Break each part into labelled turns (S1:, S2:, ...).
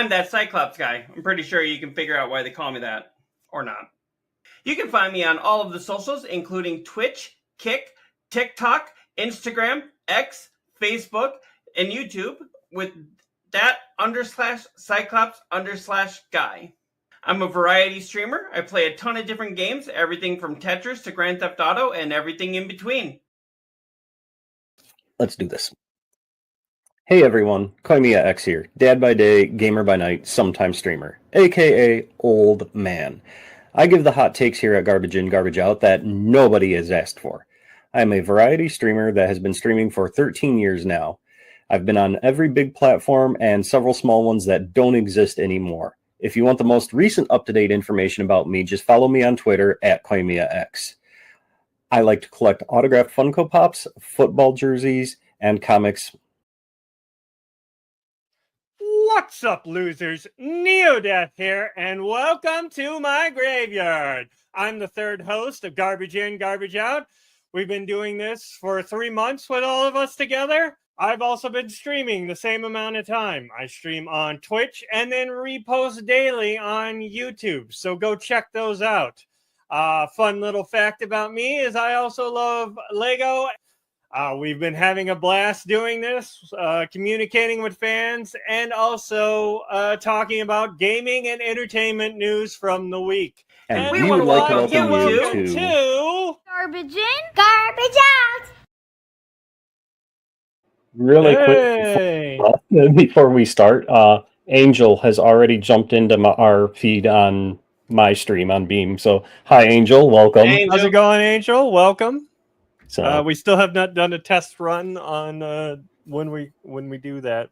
S1: I'm that Cyclops guy. I'm pretty sure you can figure out why they call me that. Or not. You can find me on all of the socials, including Twitch, Kick, TikTok, Instagram, X, Facebook, and YouTube with that _Cyclops_guy. I'm a variety streamer. I play a ton of different games, everything from Tetris to Grand Theft Auto and everything in between.
S2: Let's do this. Hey everyone, Koimiya X here. Dad by day, gamer by night, sometime streamer, aka old man. I give the hot takes here at Garbage In, Garbage Out that nobody has asked for. I am a variety streamer that has been streaming for 13 years now. I've been on every big platform and several small ones that don't exist anymore. If you want the most recent up-to-date information about me, just follow me on Twitter at KoimiyaX. I like to collect autographed Funko Pops, football jerseys, and comics.
S3: What's up, losers? Neodeath here, and welcome to my graveyard. I'm the third host of Garbage In, Garbage Out. We've been doing this for 3 months with all of us together. I've also been streaming the same amount of time. I stream on Twitch and then repost daily on YouTube, so go check those out. Fun little fact about me is I also love Lego. We've been having a blast doing this, communicating with fans, and also talking about gaming and entertainment news from the week.
S2: And we would like to welcome you
S3: to
S4: Garbage In, Garbage Out.
S2: Really quick before we start, Angel has already jumped into our feed on my stream on Beam. So, hi, Angel. Welcome.
S1: Angel.
S3: How's it going, Angel? Welcome.
S2: So
S3: we still have not done a test run on when we do that.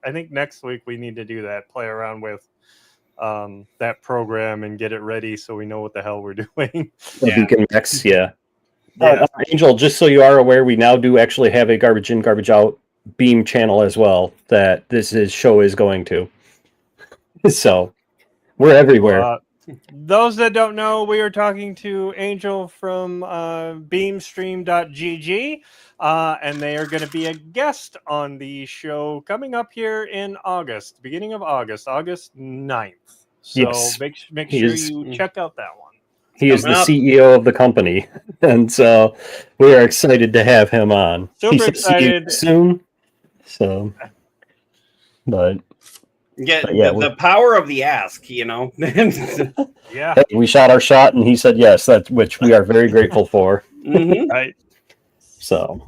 S3: I think next week we need to do that. Play around with that program and get it ready so we know what the hell we're doing.
S2: Beacon Max, yeah. Angel, just so you are aware, we now do actually have a Garbage In, Garbage Out Beam channel as well that show is going to. So we're everywhere.
S3: Those that don't know, we are talking to Angel from beamstream.gg, and they are going to be a guest on the show coming up here in August, beginning of August 9th. So
S2: yes.
S3: make sure you check out that one.
S2: He is the CEO of the company, and so we are excited to have him on.
S3: Super excited.
S2: Soon. So, but...
S1: The power of the ask, you know.
S3: Yeah,
S2: we shot our shot, and he said yes. That's which we are very grateful for.
S1: Mm-hmm.
S3: Right.
S2: So,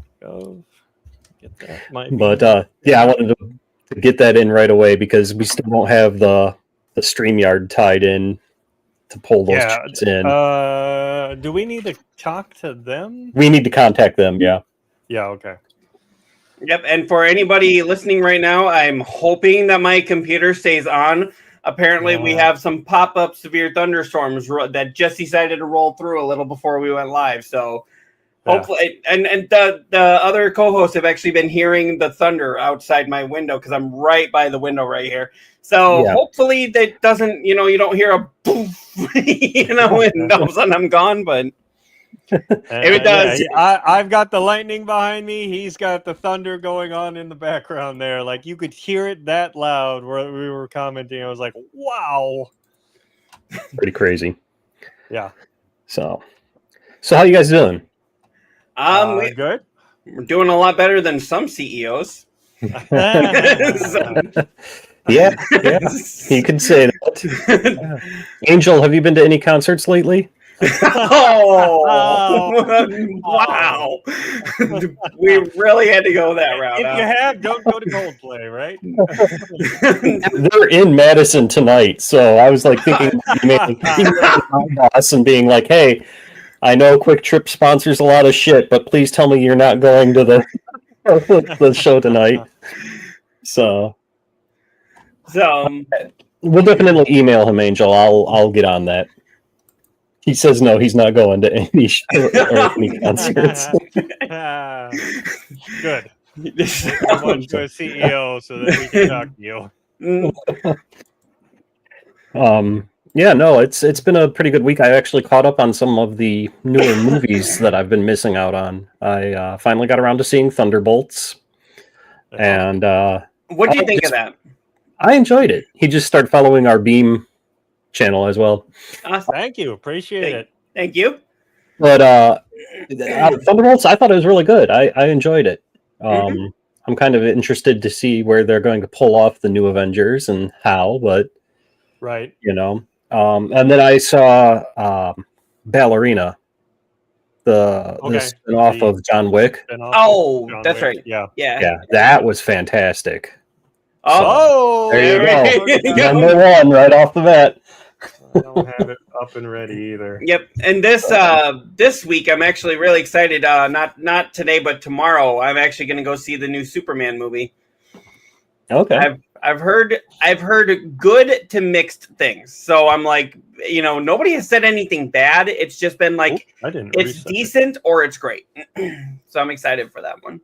S3: get that.
S2: I wanted to get that in right away because we still don't have the StreamYard tied in to pull those chats in.
S3: Do we need to talk to them?
S2: We need to contact them. Yeah.
S3: Yeah. Okay.
S1: Yep, and for anybody listening right now, I'm hoping that my computer stays on. Apparently, we have some pop-up severe thunderstorms that just decided to roll through a little before we went live. So hopefully, and the other co-hosts have actually been hearing the thunder outside my window because I'm right by the window right here. So hopefully that doesn't, you don't hear a poof, and all of a sudden I'm gone, but... if it does,
S3: I've got the lightning behind me. He's got the thunder going on in the background there. Like you could hear it that loud where we were commenting. I was like, wow.
S2: Pretty crazy.
S3: Yeah.
S2: So how you guys doing?
S3: Good.
S1: We're doing a lot better than some CEOs.
S2: Yeah, you could say that. Angel, have you been to any concerts lately?
S1: Wow. We really had to go that route.
S3: If you have, don't go to Coldplay, right?
S2: They're in Madison tonight, so I was like thinking my boss and being like, hey, I know Quick Trip sponsors a lot of shit, but please tell me you're not going to the show tonight. So we'll definitely email him, Angel. I'll get on that. He says no, he's not going to any show or any concerts.
S3: Good. I want to a CEO so that we can talk to you.
S2: It's been a pretty good week. I actually caught up on some of the newer movies that I've been missing out on. I finally got around to seeing Thunderbolts. And
S1: what do you think of that?
S2: I enjoyed it. He just started following our Beam channel as well.
S1: Awesome.
S3: Thank you. Appreciate it.
S1: Thank you.
S2: But Thunderbolts, I thought it was really good. I enjoyed it. I'm kind of interested to see where they're going to pull off the new Avengers and how, but
S3: Right.
S2: you know. And then I saw Ballerina, the spin-off of John Wick.
S1: Oh, that's right.
S3: Yeah.
S2: Yeah, that was fantastic.
S1: Oh,
S2: there you go.
S3: go.
S2: Number one right off the bat.
S3: I don't have it up and ready either.
S1: Yep. And this week I'm actually really excited. Not today, but tomorrow I'm actually going to go see the new Superman movie.
S2: Okay.
S1: I've heard good to mixed things. So I'm like, nobody has said anything bad. It's just been like it's decent or it's great. So I'm excited for that one.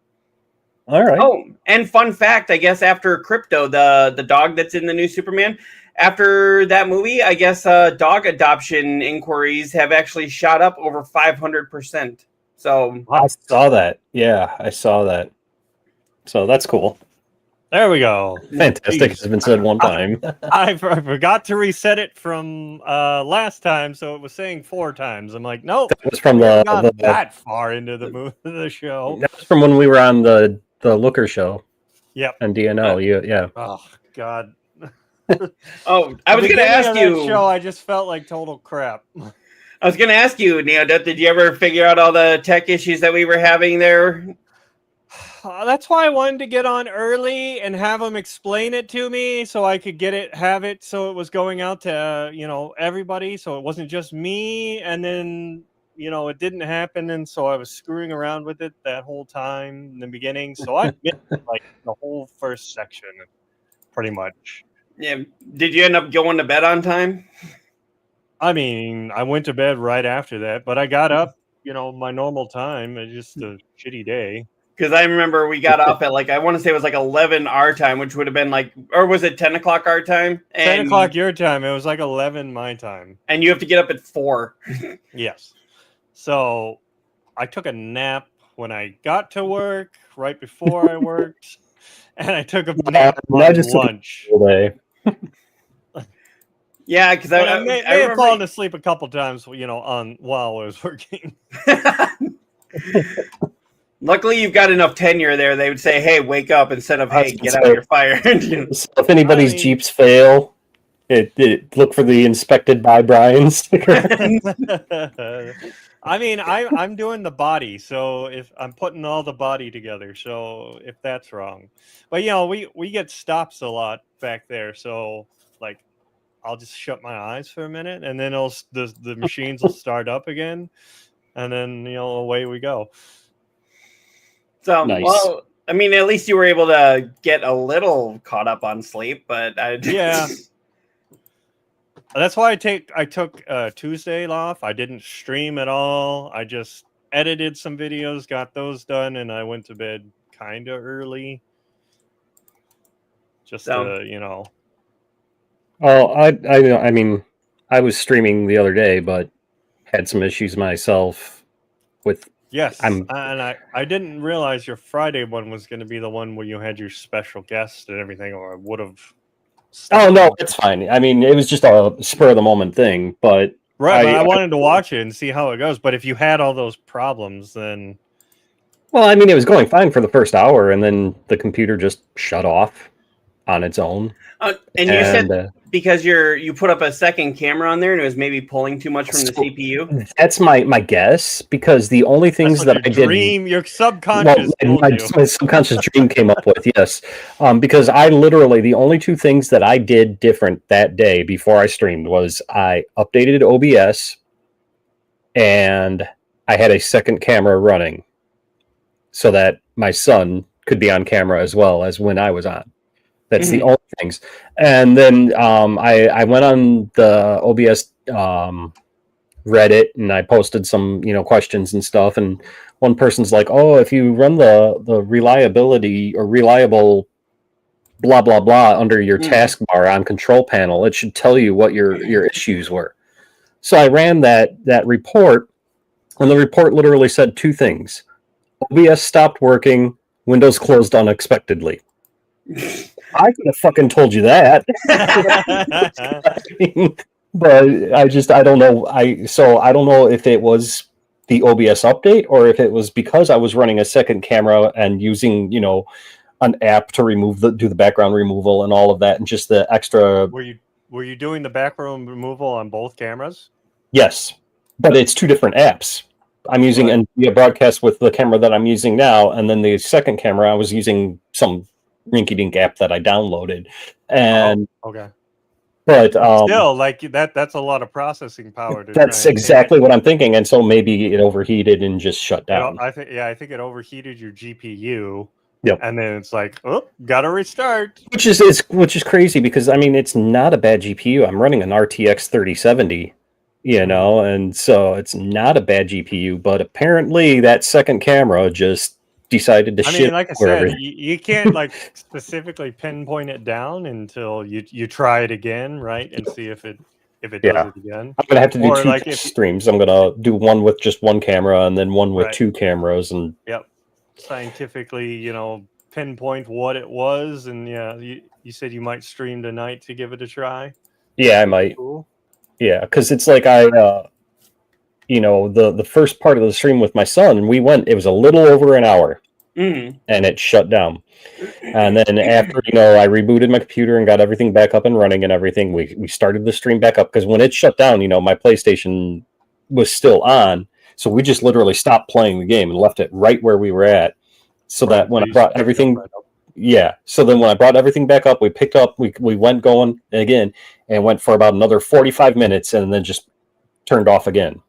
S2: All right.
S1: Oh, and fun fact, I guess after Crypto, the dog that's in the new Superman, after that movie, I guess dog adoption inquiries have actually shot up over 500%. So
S2: I saw that. Yeah, I saw that. So that's cool.
S3: There we go.
S2: Fantastic. It's been said one time.
S3: I forgot to reset it from last time, so it was saying 4 times. I'm like, nope.
S2: That was from
S3: not that far into the show.
S2: That was from when we were on the Looker show.
S3: Yep.
S2: And DNL. Yeah.
S3: Oh God.
S1: Oh, I was going to ask you.
S3: Show, I just felt like total crap.
S1: I was going to ask you, Neo, did you ever figure out all the tech issues that we were having there?
S3: That's why I wanted to get on early and have them explain it to me so I could have it so it was going out to, everybody. So it wasn't just me. And then, it didn't happen. And so I was screwing around with it that whole time in the beginning. So I missed like the whole first section pretty much.
S1: Yeah. Did you end up going to bed on time?
S3: I mean, I went to bed right after that, but I got up, my normal time. It's just a shitty day.
S1: Because I remember we got off at I want to say it was 11 our time, which would have been or was it 10 o'clock our time?
S3: 10 o'clock your time. It was 11 my time.
S1: And you have to get up at 4.
S3: Yes. So I took a nap when I got to work, right before I worked, and I took a nap on lunch.
S1: Yeah, because
S3: I may have fallen asleep a couple times, while I was working.
S1: Luckily, you've got enough tenure there. They would say, "Hey, wake up," instead of "Hey, get out, you're fired."
S2: So if anybody's Jeeps fail, it look for the inspected by Brian sticker.
S3: I mean, I'm doing the body, so if I'm putting all the body together, so if that's wrong, but we get stops a lot back there, so I'll just shut my eyes for a minute, and then the machines will start up again, and then away we go.
S1: So,
S2: nice.
S1: Well, I mean, at least you were able to get a little caught up on sleep, but
S3: yeah. That's why I took Tuesday off. I didn't stream at all. I just edited some videos, got those done, and I went to bed kind of early. Just to,
S2: Oh, I mean, I was streaming the other day, but had some issues myself with.
S3: Yes, and I didn't realize your Friday one was going to be the one where you had your special guest and everything, or I would have.
S2: Oh no, it's fine. I mean, it was just a spur of the moment thing, but
S3: right. I wanted to watch it and see how it goes. But if you had all those problems, then
S2: well, I mean, it was going fine for the first hour, and then the computer just shut off on its own.
S1: And you said because you put up a second camera on there and it was maybe pulling too much from the CPU.
S2: That's my guess, because the only things that I did,
S3: your subconscious,
S2: my subconscious dream came up with, yes, because I literally the only 2 things that I did different that day before I streamed was I updated OBS and I had a second camera running so that my son could be on camera as well as when I was on. That's the only things. And then I went on the OBS Reddit and I posted some questions and stuff. And one person's like, "Oh, if you run the reliability or reliable blah blah blah under your taskbar on control panel, it should tell you what your issues were." So I ran that report, and the report literally said 2 things: OBS stopped working, Windows closed unexpectedly. I could have fucking told you that. But I don't know. I don't know if it was the OBS update or if it was because I was running a second camera and using, an app to do the background removal and all of that, and just the extra.
S3: Were you doing the background removal on both cameras?
S2: Yes, but it's two different apps. I'm using
S3: Right.
S2: NVIDIA Broadcast with the camera that I'm using now, and then the second camera I was using some rinky-dink app that I downloaded, and
S3: Okay.
S2: but
S3: Still, like that's a lot of processing power.
S2: that's exactly what I'm thinking, and so maybe it overheated and just shut down.
S3: I think it overheated your GPU.
S2: Yep.
S3: And then it's like, oh, gotta restart.
S2: Which is crazy because I mean it's not a bad GPU. I'm running an RTX 3070, and so it's not a bad GPU. But apparently that second camera just decided to shit.
S3: Like I said, you can't like specifically pinpoint it down until you try it again, right, and see if it does it again.
S2: I'm gonna have to do
S3: Or,
S2: two
S3: like,
S2: streams. I'm gonna do one with just one camera and then one with
S3: Right.
S2: two cameras, and
S3: scientifically, pinpoint what it was. And you said you might stream tonight to give it a try.
S2: yeah, I might.
S3: Cool.
S2: Yeah, because it's like the first part of the stream with my son, it was a little over an hour, and it shut down. And then after, I rebooted my computer and got everything back up and running and everything, we started the stream back up because when it shut down, my PlayStation was still on. So we just literally stopped playing the game and left it right where we were at. So that when I brought everything, so then when I brought everything back up, we picked up, we went going again and went for about another 45 minutes and then just turned off again.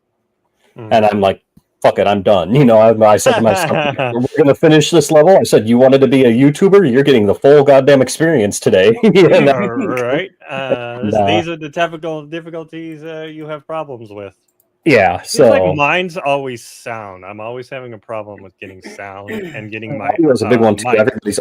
S2: And I'm like, fuck it, I'm done. I said to myself, we're going to finish this level. I said, you wanted to be a YouTuber? You're getting the full goddamn experience today.
S3: Right. These are the typical difficulties you have problems with.
S2: Yeah,
S3: so like mine's always sound. I'm always having a problem with getting sound and getting my.
S2: It was a big one too.
S3: Mic.
S2: Everybody's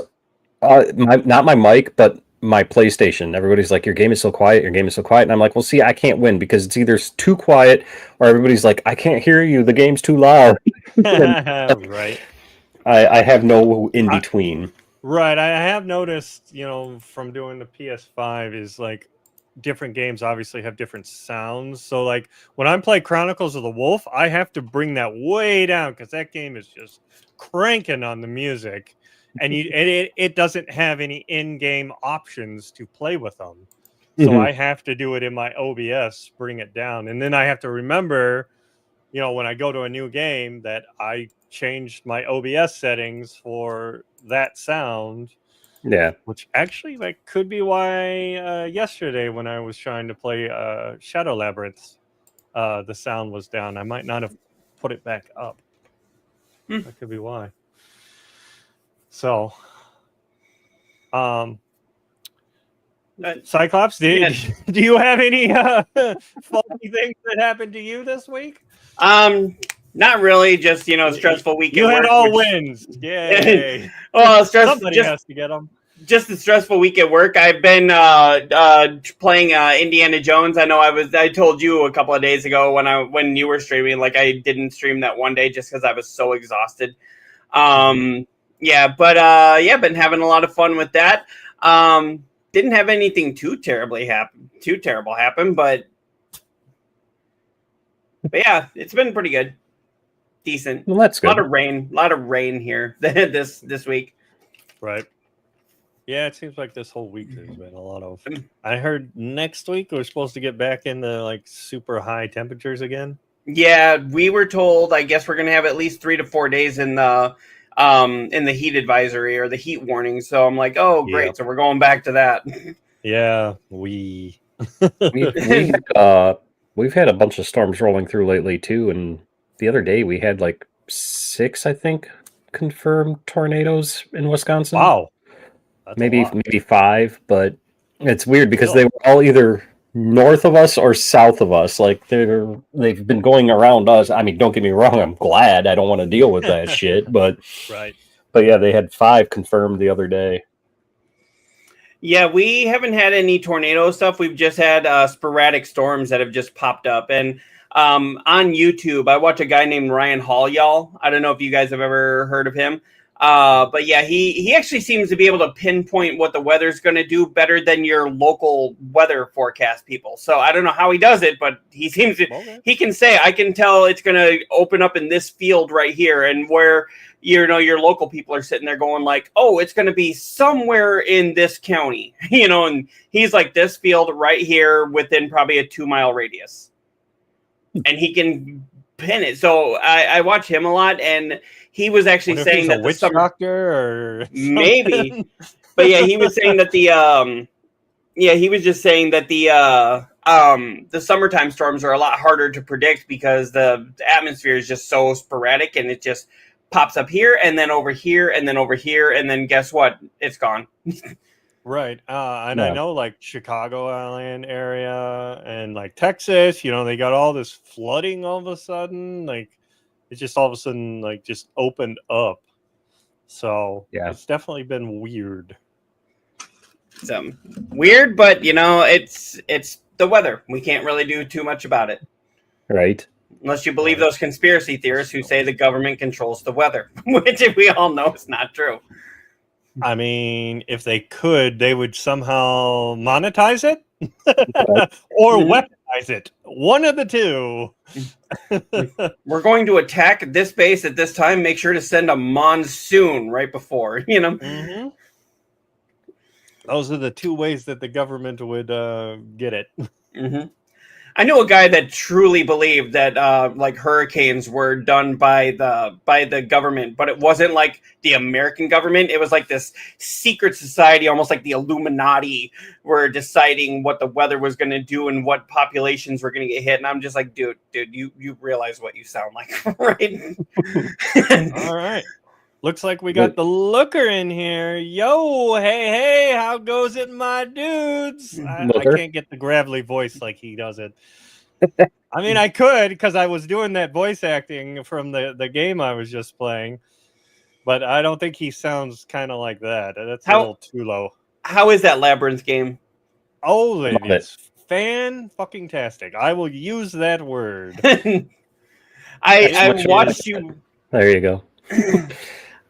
S2: not my mic, but my PlayStation. Everybody's like, "Your game is so quiet. Your game is so quiet." And I'm like, "Well, see, I can't win because it's either too quiet or everybody's like, I can't hear you. The game's too loud."
S3: Right.
S2: I have no in between.
S3: Right. I have noticed, from doing the PS5 is like. Different games obviously have different sounds. So like when I play Chronicles of the Wolf, I have to bring that way down because that game is just cranking on the music, and it doesn't have any in-game options to play with them. So I have to do it in my OBS, bring it down, and then I have to remember, when I go to a new game that I changed my OBS settings for that sound.
S2: Yeah,
S3: which actually could be why yesterday when I was trying to play Shadow Labyrinth, the sound was down. I might not have put it back up. That could be why. So, Cyclops, do you have any funny things that happened to you this week?
S1: Not really. Just stressful week.
S3: You had all wins. Yay!
S1: Oh,
S3: Somebody has to get them.
S1: Just a stressful week at work. I've been playing Indiana Jones. I know I told you a couple of days ago when you were streaming, like I didn't stream that one day just because I was so exhausted. Been having a lot of fun with that. Didn't have anything too terrible happen, but yeah, it's been pretty good. Decent.
S2: Well, that's good.
S1: A lot of rain here this week.
S3: Right. Yeah, it seems like this whole week there's been a lot of. I heard next week we're supposed to get back into like super high temperatures again.
S1: Yeah, we were told. I guess we're gonna have at least 3 to 4 days in the heat advisory or the heat warning. So I'm like, oh great,
S3: Yep.
S1: So we're going back to that.
S3: Yeah,
S2: we've had a bunch of storms rolling through lately too, and the other day we had like 6, I think, confirmed tornadoes in Wisconsin.
S3: Wow. That's
S2: maybe 5, but it's weird because they were all either north of us or south of us. Like they've been going around us. I mean, don't get me wrong, I'm glad. I don't want to deal with that shit, but
S3: right.
S2: But yeah, they had 5 confirmed the other day.
S1: Yeah, we haven't had any tornado stuff. We've just had sporadic storms that have just popped up. And on YouTube, I watch a guy named Ryan Hall, y'all. I don't know if you guys have ever heard of him. But yeah, he actually seems to be able to pinpoint what the weather's going to do better than your local weather forecast people. So I don't know how he does it, but he seems to.
S3: Okay.
S1: He can say, "I can tell it's going to open up in this field right here," and where your local people are sitting there going like, "Oh, it's going to be somewhere in this county," and he's like, "This field right here within probably a 2-mile radius," and he can pin it. So I watch him a lot, and he was actually
S3: What if
S1: saying
S3: he's
S1: that
S3: a
S1: the
S3: witch
S1: summer
S3: doctor or
S1: maybe,
S3: something?
S1: but yeah, he was saying that he was just saying that the summertime storms are a lot harder to predict because the atmosphere is just so sporadic and it just pops up here and then over here and then over here and then guess what? It's gone.
S3: Right. And
S2: Yeah.
S3: I know like Chicagoland area and like Texas, they got all this flooding all of a sudden. Like it just all of a sudden like just opened up. So
S2: Yeah.
S3: it's definitely been weird.
S1: It's weird, but it's the weather. We can't really do too much about it.
S2: Right.
S1: Unless you believe those conspiracy theorists who say the government controls the weather, which we all know is not true.
S3: I mean, if they could, they would somehow monetize it or weaponize it. One of the two.
S1: We're going to attack this base at this time. Make sure to send a monsoon right before,
S3: Mm-hmm. Those are the two ways that the government would get it.
S1: Mm-hmm. I know a guy that truly believed that like hurricanes were done by the government, but it wasn't like the American government. It was like this secret society, almost like the Illuminati, were deciding what the weather was going to do and what populations were going to get hit. And I'm just like, dude, you realize what you sound like, right?
S3: All right. Looks like we got the looker in here. Yo, hey, how goes it, my dudes? I can't get the gravelly voice like he does it. I mean, I could because I was doing that voice acting from the game I was just playing, but I don't think he sounds kind of like that. That's a little too low.
S1: How is that Labyrinth game?
S3: Oh, it is fan-fucking-tastic. I will use that word.
S1: I watched you.
S2: There you go.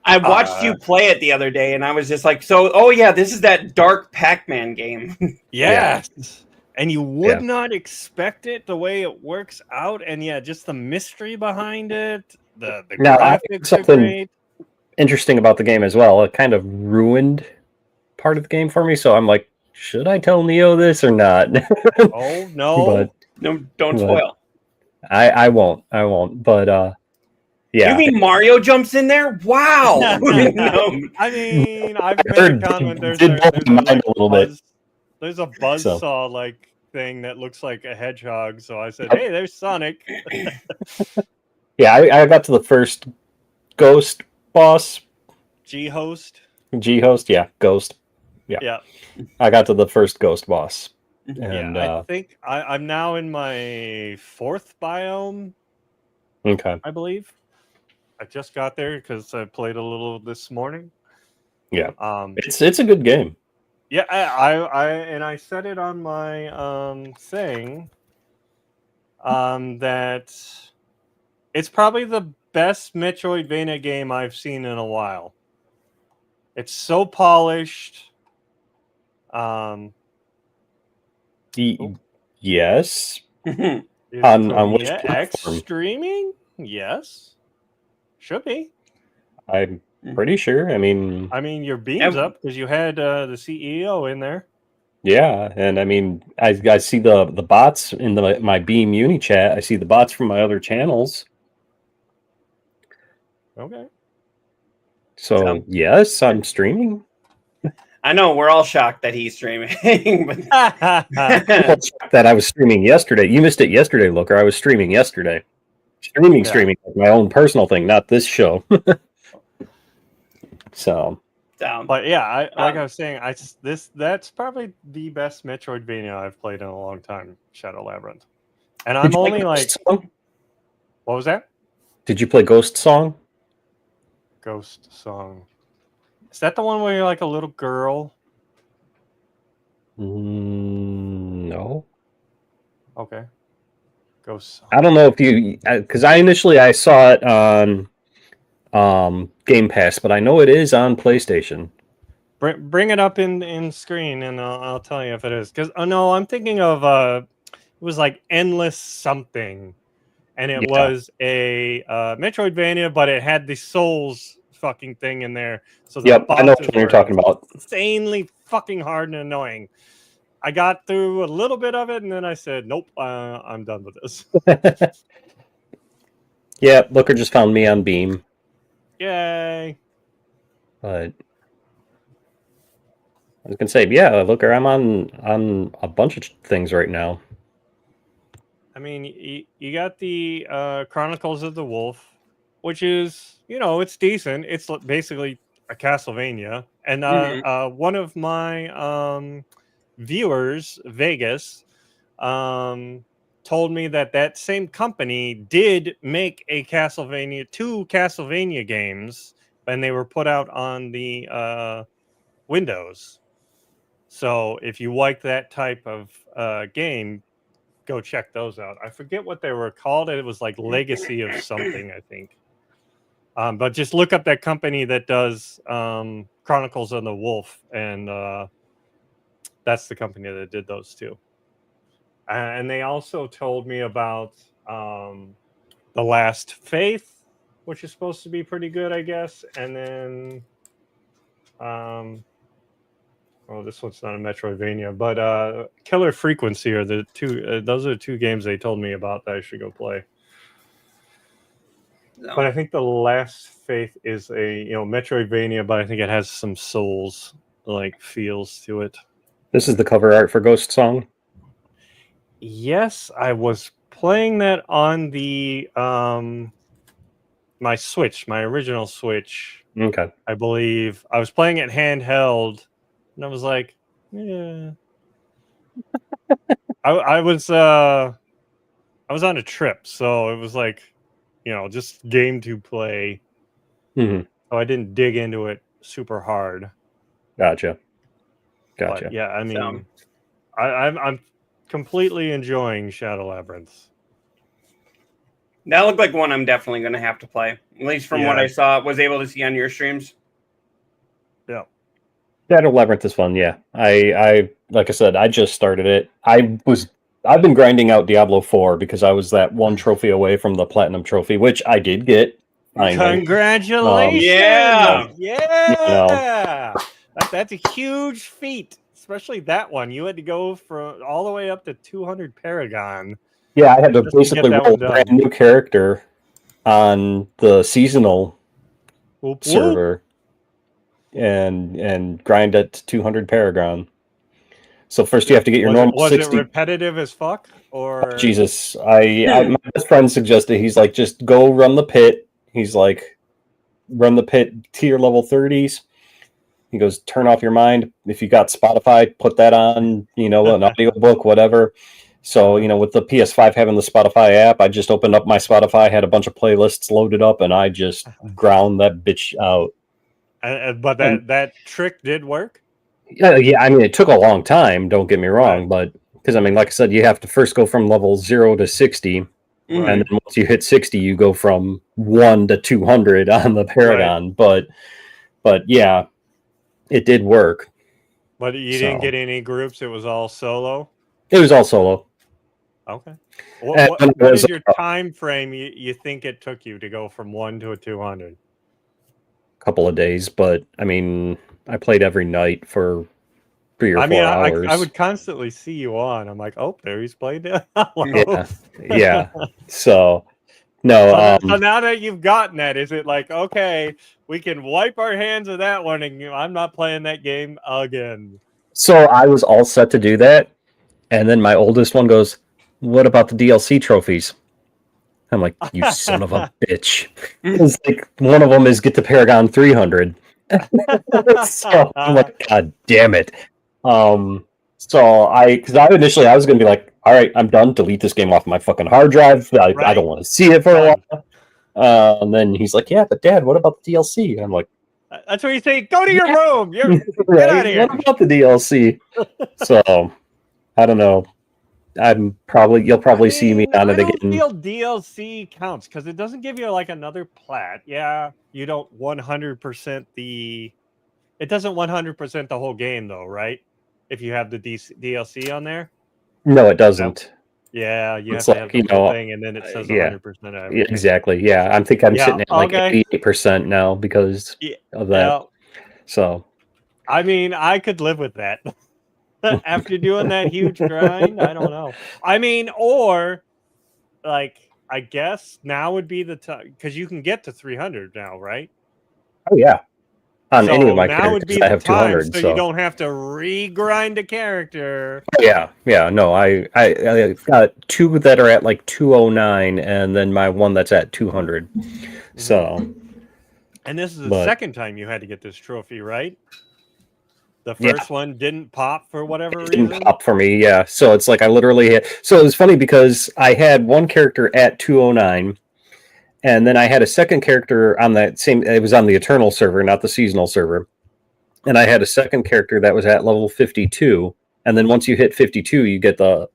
S1: I watched you play it the other day, and I was just like, this is that dark Pac-Man game.
S3: Yes. Yeah. And you would not expect it the way it works out. And just the mystery behind it. The graphics are great.
S2: Interesting about the game as well. It kind of ruined part of the game for me. So I'm like, should I tell Neo this or not?
S3: Oh, no.
S1: Don't spoil.
S2: I won't. But, yeah.
S1: You mean Mario jumps in there? Wow.
S3: I mean, I've made a comment. There's a buzzsaw like thing that looks like a hedgehog. So I said, hey, there's Sonic.
S2: Yeah, I got to the first ghost boss.
S3: G-host,
S2: yeah, ghost. Yeah. I got to the first ghost boss. And
S3: I think I'm now in my 4th biome.
S2: Okay.
S3: I believe. I just got there because I played a little this morning.
S2: Yeah. It's a good game.
S3: Yeah, I said it on my thing that it's probably the best Metroidvania game I've seen in a while. It's so polished.
S2: Yes. on which platform?
S3: X streaming? Yes. Should be.
S2: I'm pretty sure. I mean,
S3: your beam's up because you had the CEO in there.
S2: Yeah, and I mean, I see the bots in my Beam Uni chat. I see the bots from my other channels.
S3: Okay.
S2: So yes, I'm streaming.
S1: I know we're all shocked that he's streaming.
S2: That I was streaming yesterday. You missed it yesterday, Looker. I was streaming yesterday. Streaming, like my own personal thing, not this show. So,
S3: but yeah, like I was saying, that's probably the best Metroidvania I've played in a long time, Shadow Labyrinth. And I'm only like, what was that?
S2: Did you play Ghost Song?
S3: Ghost Song. Is that the one where you're like a little girl?
S2: No.
S3: Okay. Ghost Song.
S2: I don't know if you, because I initially saw it on Game Pass, but I know it is on PlayStation.
S3: Bring it up in screen, and I'll tell you if it is. Because no, I'm thinking of it was like Endless something, and it was a Metroidvania, but it had the Souls fucking thing in there. So the
S2: I know what
S3: bosses
S2: you're
S3: were
S2: talking about.
S3: insanely fucking hard and annoying. I got through a little bit of it, and then I said, "Nope, I'm done with this."
S2: Yeah, Looker just found me on Beam.
S3: Yay!
S2: But I was gonna say, yeah, Looker, I'm on a bunch of things right now.
S3: I mean, you got the Chronicles of the Wolf, which is, it's decent. It's basically a Castlevania. And one of my viewers, Vegas, told me that same company did make two Castlevania games, and they were put out on the Windows. So if you like that type of game, go check those out. I forget what they were called. It was like Legacy of something, I think. But just look up that company that does Chronicles of the Wolf, and that's the company that did those two. And they also told me about The Last Faith, which is supposed to be pretty good, I guess. And then, this one's not a Metroidvania, but Killer Frequency are the two. Those are the two games they told me about that I should go play.
S1: No.
S3: But I think The Last Faith is a Metroidvania, but I think it has some Souls like feels to it.
S2: This is the cover art for Ghost Song.
S3: Yes, I was playing that on the my Switch, my original Switch.
S2: Okay.
S3: I believe I was playing it handheld, and I was like, yeah. I was on a trip, so it was like, just game to play.
S2: Mm-hmm.
S3: So I didn't dig into it super hard.
S2: Gotcha.
S3: But yeah, I mean, I'm completely enjoying Shadow Labyrinth.
S1: That looked like one I'm definitely going to have to play. At least from what I was able to see on your streams.
S3: Yeah.
S2: Shadow Labyrinth is fun, yeah. I like I said, I just started it. I've been grinding out Diablo 4 because I was that one trophy away from the Platinum Trophy, which I did get. Finally.
S3: Congratulations! Yeah! That's a huge feat, especially that one. You had to go from all the way up to 200 Paragon.
S2: Yeah, I had to basically roll a brand new character on the seasonal server and grind it to 200 Paragon. So first you have to get your normal 60.
S3: Was it repetitive as fuck? Or
S2: Jesus, my best friend suggested, he's like, just go run the pit. He's like, run the pit tier level 30s. He goes, turn off your mind. If you got Spotify, put that on, an audiobook, whatever. So, with the PS5 having the Spotify app, I just opened up my Spotify, had a bunch of playlists loaded up, and I just ground that bitch out.
S3: But that trick did work?
S2: Yeah, I mean, it took a long time, don't get me wrong, but because, like I said, you have to first go from level 0 to 60, and then once you hit 60, you go from 1 to 200 on the Paragon. But yeah, it did work.
S3: But you didn't get any groups? It was all solo?
S2: It was all solo.
S3: Okay. What is your time frame you think it took you to go from 1 to a 200?
S2: A couple of days, but I mean, I played every night for 3 or 4 hours.
S3: I would constantly see you on. I'm like, oh, there he's played it.
S2: Yeah. So, no.
S3: So now that you've gotten that, is it like, okay, we can wipe our hands of that one, and I'm not playing that game again?
S2: So I was all set to do that, and then my oldest one goes, "What about the DLC trophies?" I'm like, "You son of a bitch!" It's like one of them is get to Paragon 300. So I'm like, God damn it. Because I was gonna be like, all right, I'm done. Delete this game off my fucking hard drive. I don't want to see it for a while. And then he's like, yeah, but Dad, what about the DLC? And I'm like,
S3: that's what you say. Go to your room. Get out of here.
S2: What about the DLC? So I don't know. you'll probably see me on it
S3: I don't
S2: again.
S3: feel DLC counts because it doesn't give you like another plat. Yeah, you don't 100% the. It doesn't 100% the whole game though, right? If you have the DLC on there.
S2: No, it doesn't.
S3: Yeah, you
S2: It's
S3: have to
S2: like,
S3: have the whole thing, and then it says
S2: yeah.
S3: 100% of
S2: Yeah,
S3: everything.
S2: exactly. Yeah, I'm I'm
S3: Yeah,
S2: sitting at like
S3: okay.
S2: 88% now because of that.
S3: Yeah,
S2: So
S3: I mean, I could live with that. After doing that huge grind, I don't know. I mean, or like, I guess now would be the time because you can get to 300 now, right?
S2: oh yeah, on any of
S3: So
S2: my
S3: now would
S2: characters,
S3: be
S2: I
S3: the
S2: have
S3: time,
S2: 200.
S3: so you don't have to re-grind a character.
S2: Yeah, no, I've got two that are at like 209, and then my one that's at 200. So,
S3: And this is the
S2: but
S3: second time you had to get this trophy, right? The
S2: Yeah.
S3: first one didn't pop for whatever
S2: it didn't
S3: reason.
S2: pop for me. Yeah, so it's like I literally had. So it was funny because I had one character at 209, and then I had a second character on that same. It was on the Eternal server, not the seasonal server, and I had a second character that was at level 52. And then once you hit 52, you get the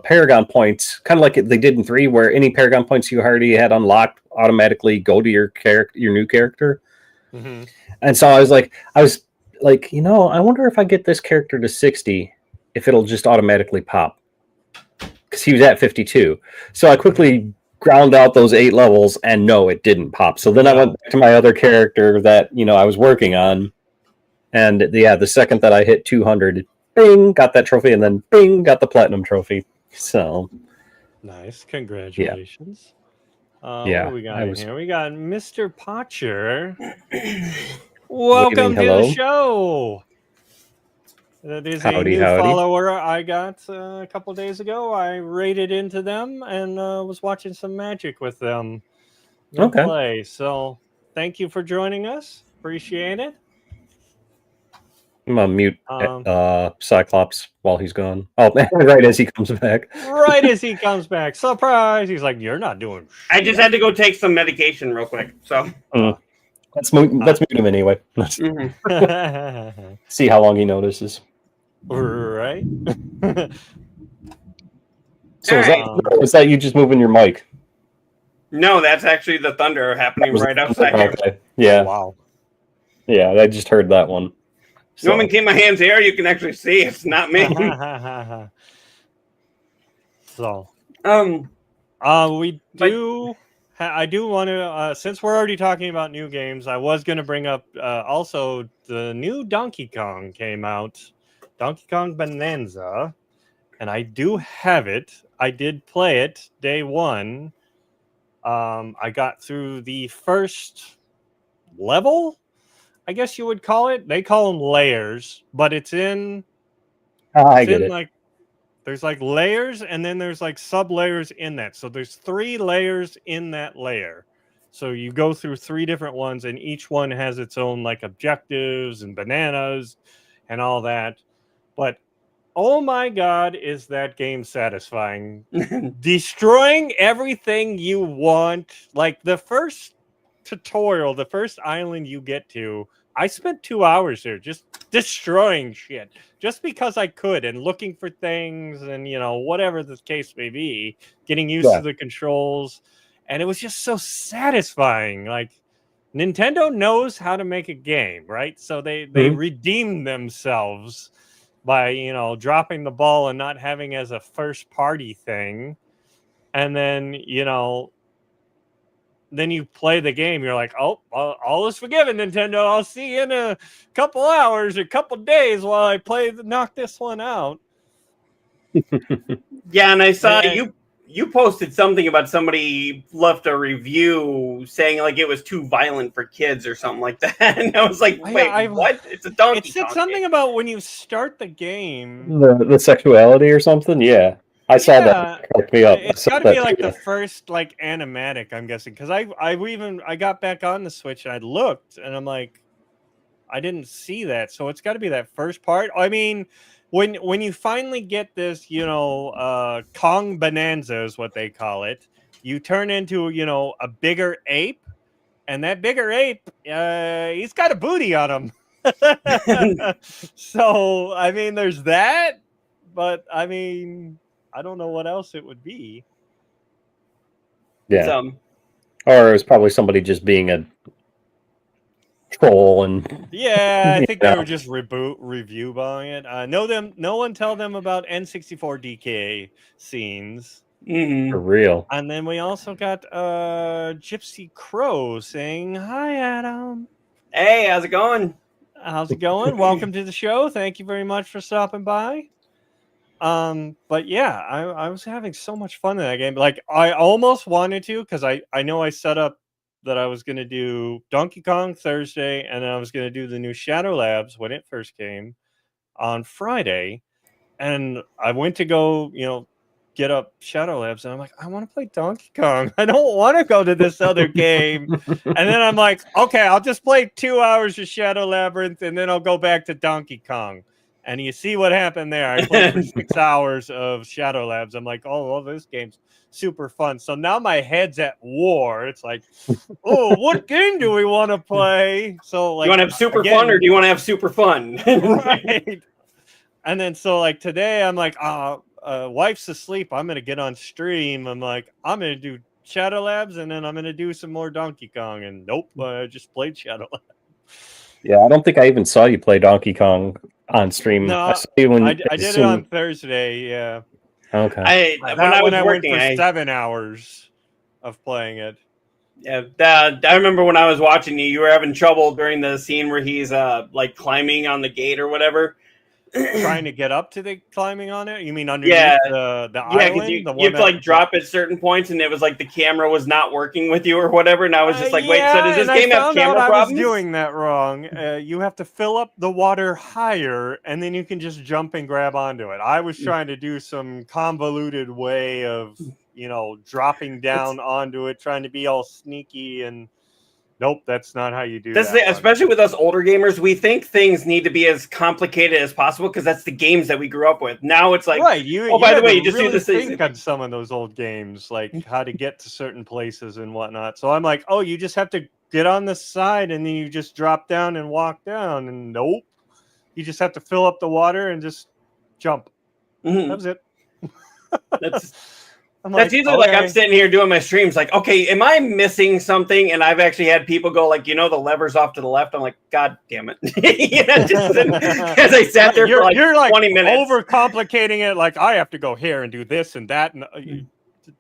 S2: Paragon points, kind of like they did in 3, where any Paragon points you already had unlocked automatically go to your new character.
S3: Mhm.
S2: And so I was like, I wonder if I get this character to 60, if it'll just automatically pop, because he was at 52. So I quickly ground out those 8 levels, and no, it didn't pop. So then I went back to my other character that I was working on, and the second that I hit 200, bing, got that trophy, and then bing, got the platinum trophy. So
S3: Nice, congratulations. What
S2: Yeah,
S3: do we got
S2: I
S3: in
S2: was-
S3: here? We got Mr. Potcher. Welcome to
S2: hello.
S3: the show. That is
S2: Howdy,
S3: a new
S2: howdy.
S3: follower I got a couple days ago. I raided into them and was watching some Magic with them.
S2: Okay.
S3: Play. So thank you for joining us. Appreciate it.
S2: I'm gonna mute
S3: Um,
S2: Cyclops while he's gone. Oh, right as he comes back.
S3: Right as he comes back, surprise! He's like, "You're not doing."
S1: I just had to go take some medication real quick. So
S2: Let's mute him anyway. Let's
S3: shit."
S2: see how long he notices.
S3: Right.
S2: So
S1: All
S2: is that you just moving your mic?
S1: no, that's actually the thunder happening right outside here.
S2: Okay. Yeah.
S3: Wow.
S2: Yeah, I just heard that one.
S1: You want me to keep my hands here? You can actually see it's not me.
S3: So,
S1: Um,
S3: I do want to, since we're already talking about new games, I was going to bring up also the new Donkey Kong came out, Donkey Kong Bonanza, and I do have it. I did play it day one. I got through the first level, I guess you would call it. They call them layers, but it's in.
S2: I get it.
S3: Like there's like layers, and then there's like sub layers in that. So there's 3 layers in that layer. So you go through 3 different ones, and each one has its own like objectives and bananas and all that. But oh my god, is that game satisfying? Destroying everything you want. Like the first tutorial, the first island you get to, I spent 2 hours there just destroying shit just because I could, and looking for things, and whatever the case may be, getting used to the controls, and it was just so satisfying. Like, Nintendo knows how to make a game, right? So they redeemed themselves by dropping the ball and not having as a first party thing, and then then you play the game, you're like, oh, all is forgiven, Nintendo. I'll see you in a couple hours or couple days while I knock this one out.
S1: Yeah, and I saw you posted something about somebody left a review saying like it was too violent for kids or something like that. And I was like, wait, what? It's a Donkey Kong.
S3: It said something about when you start the game.
S2: The sexuality or something? Yeah. I saw that. It cracked me up.
S3: It's got to be like the first like animatic, I'm guessing, because I got back on the Switch and I looked and I'm like, I didn't see that, so it's got to be that first part. I mean, when you finally get this, Kong Bonanza is what they call it. You turn into a bigger ape, and that bigger ape, he's got a booty on him. So I mean, there's that, but I mean, I don't know what else it would be.
S2: Yeah.
S1: So,
S2: Or it was probably somebody just being a troll and
S3: Yeah, I think
S2: Yeah.
S3: they were just review buying it. No one tell them about N64 DK scenes.
S2: for real.
S3: And then we also got Gypsy Crow saying, "Hi, Adam.
S1: hey, how's it going?
S3: How's it going? Welcome to the show. Thank you very much for stopping by." But yeah, I was having so much fun in that game. Like, I almost wanted to, because I know I set up that I was going to do Donkey Kong Thursday, and then I was going to do the new Shadow Labs when it first came on Friday. And I went to go, get up Shadow Labs, and I'm like, I want to play Donkey Kong. I don't want to go to this other game. And then I'm like, okay, I'll just play 2 hours of Shadow Labyrinth, and then I'll go back to Donkey Kong. And you see what happened there. I played for 6 hours of Shadow Labs. I'm like, oh, well, this game's super fun. So now my head's at war. It's like, oh, what game do we want to play? So, like,
S1: You want to have super fun, or do you want to have super fun?
S3: right. And then so, like, today I'm like, wife's asleep. I'm gonna get on stream. I'm like, I'm gonna do Shadow Labs, and then I'm gonna do some more Donkey Kong. And nope, I just played Shadow Labs.
S2: Yeah, I don't think I even saw you play Donkey Kong on stream.
S3: No,
S2: I saw you when
S3: I did it on Thursday. Yeah.
S2: Okay.
S1: when I was working,
S3: went for 7 hours of playing it.
S1: Yeah, I remember when I was watching you were having trouble during the scene where he's like climbing on the gate or whatever.
S3: Trying to get up to the climbing on it? You mean underneath the
S1: Yeah,
S3: island?
S1: because you have to like drop at certain points, and it was like the camera was not working with you or whatever. And I was just like, wait, so does this game have camera problems?
S3: I was doing that wrong. You have to fill up the water higher, and then you can just jump and grab onto it. I was trying to do some convoluted way of, dropping down onto it, trying to be all sneaky, and nope, that's not how you do that.
S1: Especially with us older gamers, we think things need to be as complicated as possible because that's the games that we grew up with. Now it's like,
S3: right,
S1: by the way, you just
S3: really
S1: do this
S3: think on some of those old games, like how to get to certain places and whatnot. So I'm like, oh, you just have to get on the side, and then you just drop down and walk down. And nope, you just have to fill up the water and just jump.
S1: Mhm.
S3: That was it.
S1: That's usually like I'm sitting here doing my streams, like, okay, am I missing something? And I've actually had people go like, the lever's off to the left. I'm like, God damn it! As I sat there for like 20 minutes,
S3: overcomplicating it. Like, I have to go here and do this and that, and you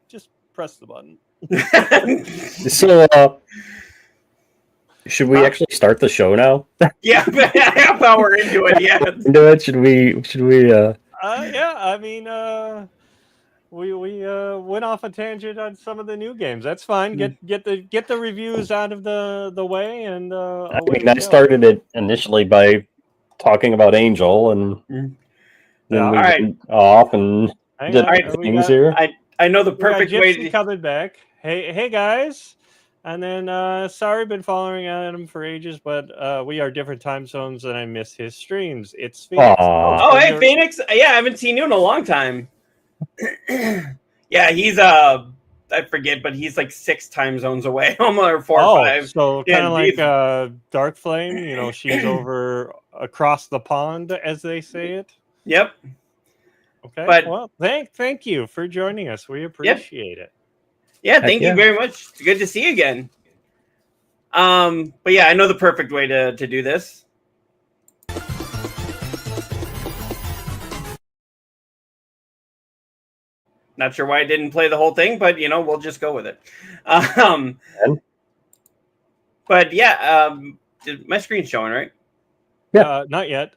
S3: just press the button.
S2: So, should we actually start the show now?
S1: Yeah, half hour into it. Yeah,
S2: Into it? Should we?
S3: Yeah, I mean, we went off a tangent on some of the new games. That's fine. Get the reviews out of the way, and
S2: I started it initially by talking about Angel, and then we went off and did things here.
S1: I know the perfect way to
S3: coming back. Hey guys. And then, sorry, been following Adam for ages, but we are different time zones, and I miss his streams. It's Phoenix.
S1: Oh, hey, Phoenix. Yeah, I haven't seen you in a long time. Yeah, he's I forget, but he's like 6 time zones away, almost, or 4 or 5.
S3: So kind of like Dark Flame. She's over across the pond, as they say it.
S1: Yep.
S3: Okay.
S1: But
S3: well, thank you for joining us. We appreciate it.
S1: Yeah, thank you very much. It's good to see you again. But yeah, I know the perfect way to do this. Not sure why I didn't play the whole thing, but we'll just go with it. But yeah, my screen's showing, right?
S2: Yeah.
S3: Not yet.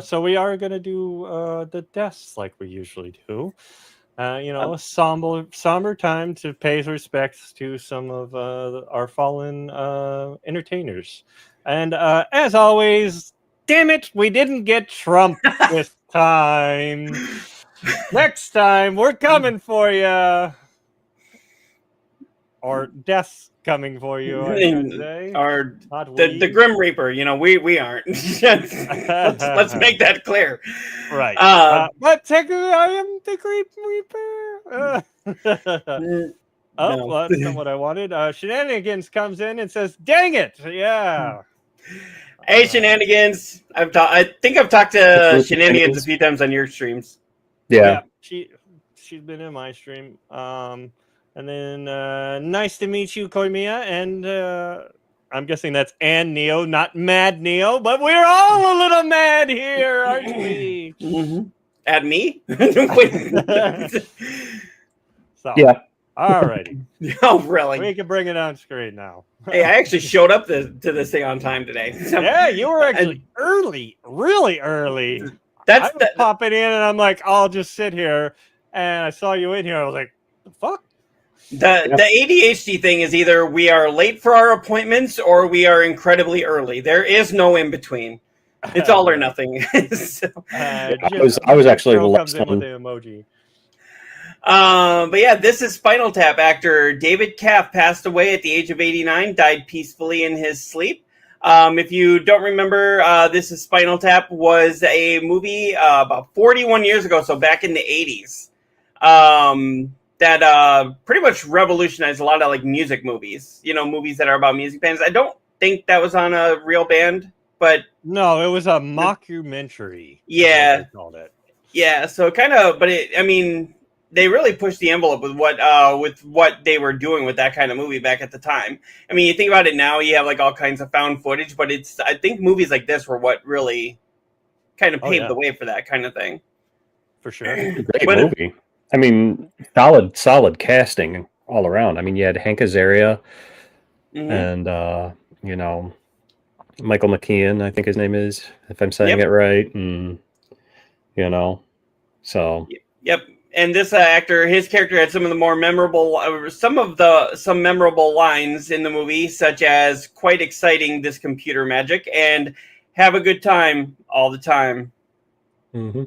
S3: So we are going to do the deaths like we usually do. A somber time to pay respects to some of our fallen entertainers. And as always, damn it, we didn't get Trump this time. Next time, we're coming for you. Or death's coming for you, I should say.
S1: Or the Grim Reaper, we aren't. let's make that clear.
S3: Right. But technically, I am the Grim Reaper. Well, that's not what I wanted. Shenanigans comes in and says, dang it. Yeah.
S1: Hey, Shenanigans. I think I've talked to Shenanigans a few times on your streams.
S2: Yeah.
S3: She's been in my stream. And then nice to meet you, Koimiya. And I'm guessing that's Ann Neo, not Mad Neo, but we're all a little mad here, aren't we?
S1: Mm-hmm. At me?
S3: So,
S2: Yeah.
S3: all righty.
S1: Oh, really?
S3: We can bring it on screen now.
S1: Hey, I actually showed up to this thing on time today. So,
S3: Yeah, you were actually early, really early.
S1: that's
S3: I was popping in, and I'm like, I'll just sit here. And I saw you in here. I was like, the fuck?
S1: the ADHD thing is either we are late for our appointments or we are incredibly early. There is no in between. It's all or nothing. So,
S2: I was actually the
S3: comes
S2: last
S3: in with
S2: one.
S3: the emoji.
S1: but yeah, this is Spinal Tap. Actor David Kaff passed away at the age of 89, died peacefully in his sleep. If you don't remember, This is Spinal Tap was a movie about 41 years ago, so back in the 80s, that pretty much revolutionized a lot of like music movies, movies that are about music bands. I don't think that was on a real band, but
S3: No, it was a mockumentary.
S1: Yeah.
S3: They called it.
S1: yeah, so kind of, but they really pushed the envelope with what they were doing with that kind of movie back at the time. I mean, you think about it now, you have like all kinds of found footage, but I think movies like this were what really kind of paved the way for that kind of thing.
S3: For sure.
S2: Great movie. I mean, solid casting all around. I mean, you had Hank Azaria and Michael McKean, I think his name is, if I'm saying it right, and so.
S1: Yep. And this actor, his character had some of the more memorable, some memorable lines in the movie, such as "quite exciting, this computer magic" and "have a good time all the time."
S2: Mm-hmm.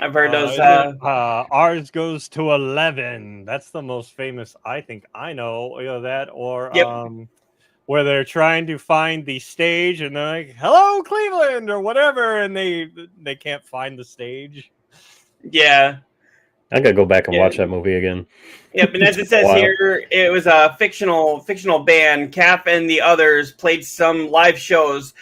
S1: I've heard those.
S3: Ours goes to 11. That's the most famous. I think I know that, or where they're trying to find the stage, and they're like, "Hello, Cleveland," or whatever, and they can't find the stage.
S1: Yeah.
S2: I gotta go back and watch that movie again.
S1: Yep, and as it says here, it was a fictional band. Kaff and the others played some live shows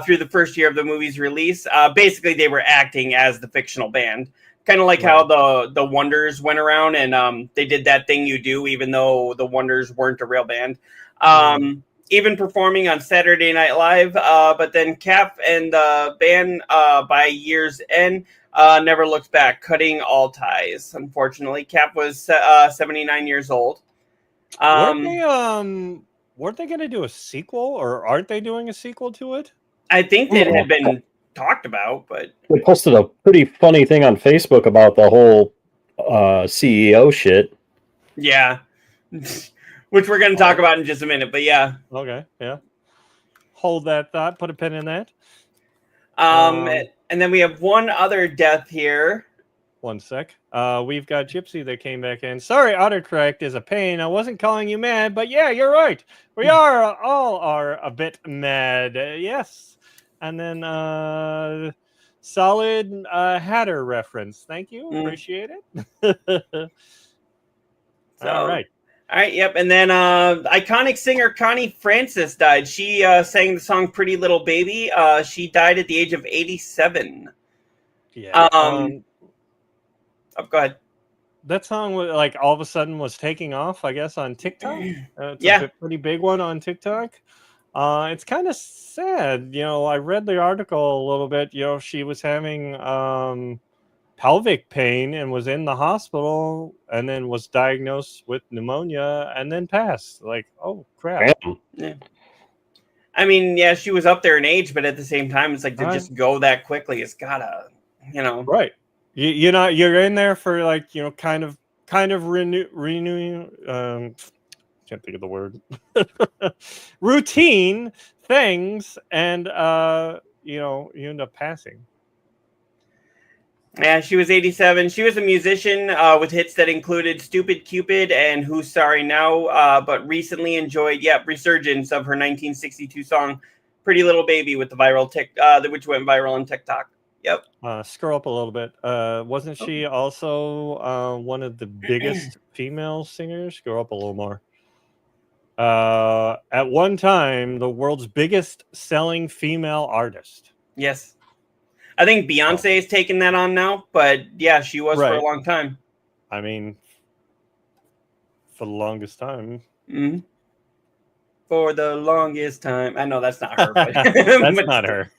S1: through the first year of the movie's release. Basically, they were acting as the fictional band, kind of like how the Wonders went around and they did That Thing You Do, even though the Wonders weren't a real band. Even performing on Saturday Night Live, but then Kaff and the band by year's end never looked back, cutting all ties. Unfortunately, Kaff was 79 years old.
S3: Weren't they going to do a sequel, or aren't they doing a sequel to it?
S1: I think that had been talked about, but
S2: they posted a pretty funny thing on Facebook about the whole CEO shit.
S1: Yeah, which we're going to talk about in just a minute. But yeah,
S3: okay, yeah. Hold that thought. Put a pin in that.
S1: And then we have one other death here.
S3: One sec. We've got Gypsy that came back in. Sorry, autocorrect is a pain. I wasn't calling you mad, but yeah, you're right. We all are a bit mad. Yes. And then solid Hatter reference. Thank you. Appreciate it. All right.
S1: All right, yep. And then iconic singer Connie Francis died. She sang the song Pretty Little Baby. She died at the age of 87.
S3: Yeah.
S1: Go ahead.
S3: That song was like all of a sudden was taking off, I guess, on TikTok. It's a pretty big one on TikTok. It's kind of sad. I read the article a little bit. She was having pelvic pain and was in the hospital and then was diagnosed with pneumonia and then passed. Like, oh crap.
S1: Yeah. I mean, yeah, she was up there in age, but at the same time, it's like to just go that quickly, it's gotta,
S3: Right. You're in there for like, kind of renewing, can't think of the word, routine things. And, you end up passing.
S1: Yeah, she was 87. She was a musician with hits that included Stupid Cupid and Who's Sorry Now, but recently enjoyed, resurgence of her 1962 song Pretty Little Baby with the which went viral on TikTok. Yep.
S3: Scroll up a little bit. Wasn't she also one of the biggest female singers? Scroll up a little more. At one time, the world's biggest selling female artist.
S1: Yes. I think Beyonce has taken that on now, but yeah, she was for a long time.
S3: I mean, for the longest time.
S1: Mm-hmm. For the longest time. I know that's not her. But
S3: That's
S1: but
S3: not her.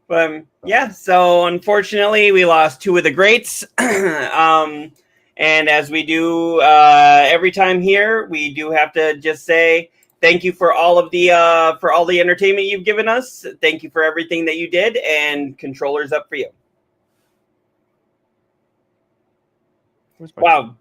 S1: But yeah, so unfortunately, we lost two of the greats. And as we do every time here, we do have to just say thank you for all of the entertainment you've given us. Thank you for everything that you did, and controllers up for you. Wow.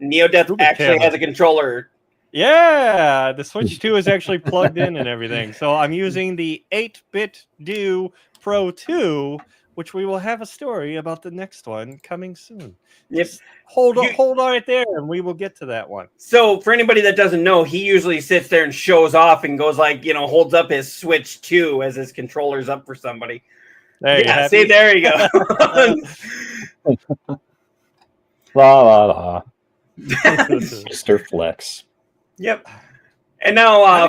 S1: Neodeath
S3: Google
S1: actually
S3: camera.
S1: has a controller.
S3: Yeah, the Switch 2 is actually plugged in and everything. So I'm using the 8-bit Do Pro 2, which we will have a story about the next one coming soon.
S1: Yep.
S3: Hold on right there, and we will get to that one.
S1: So for anybody that doesn't know, he usually sits there and shows off and goes like, holds up his Switch 2 as his controller's up for somebody.
S3: There
S1: See, there you go.
S2: La la la. Mr. Flex.
S1: Yep. And now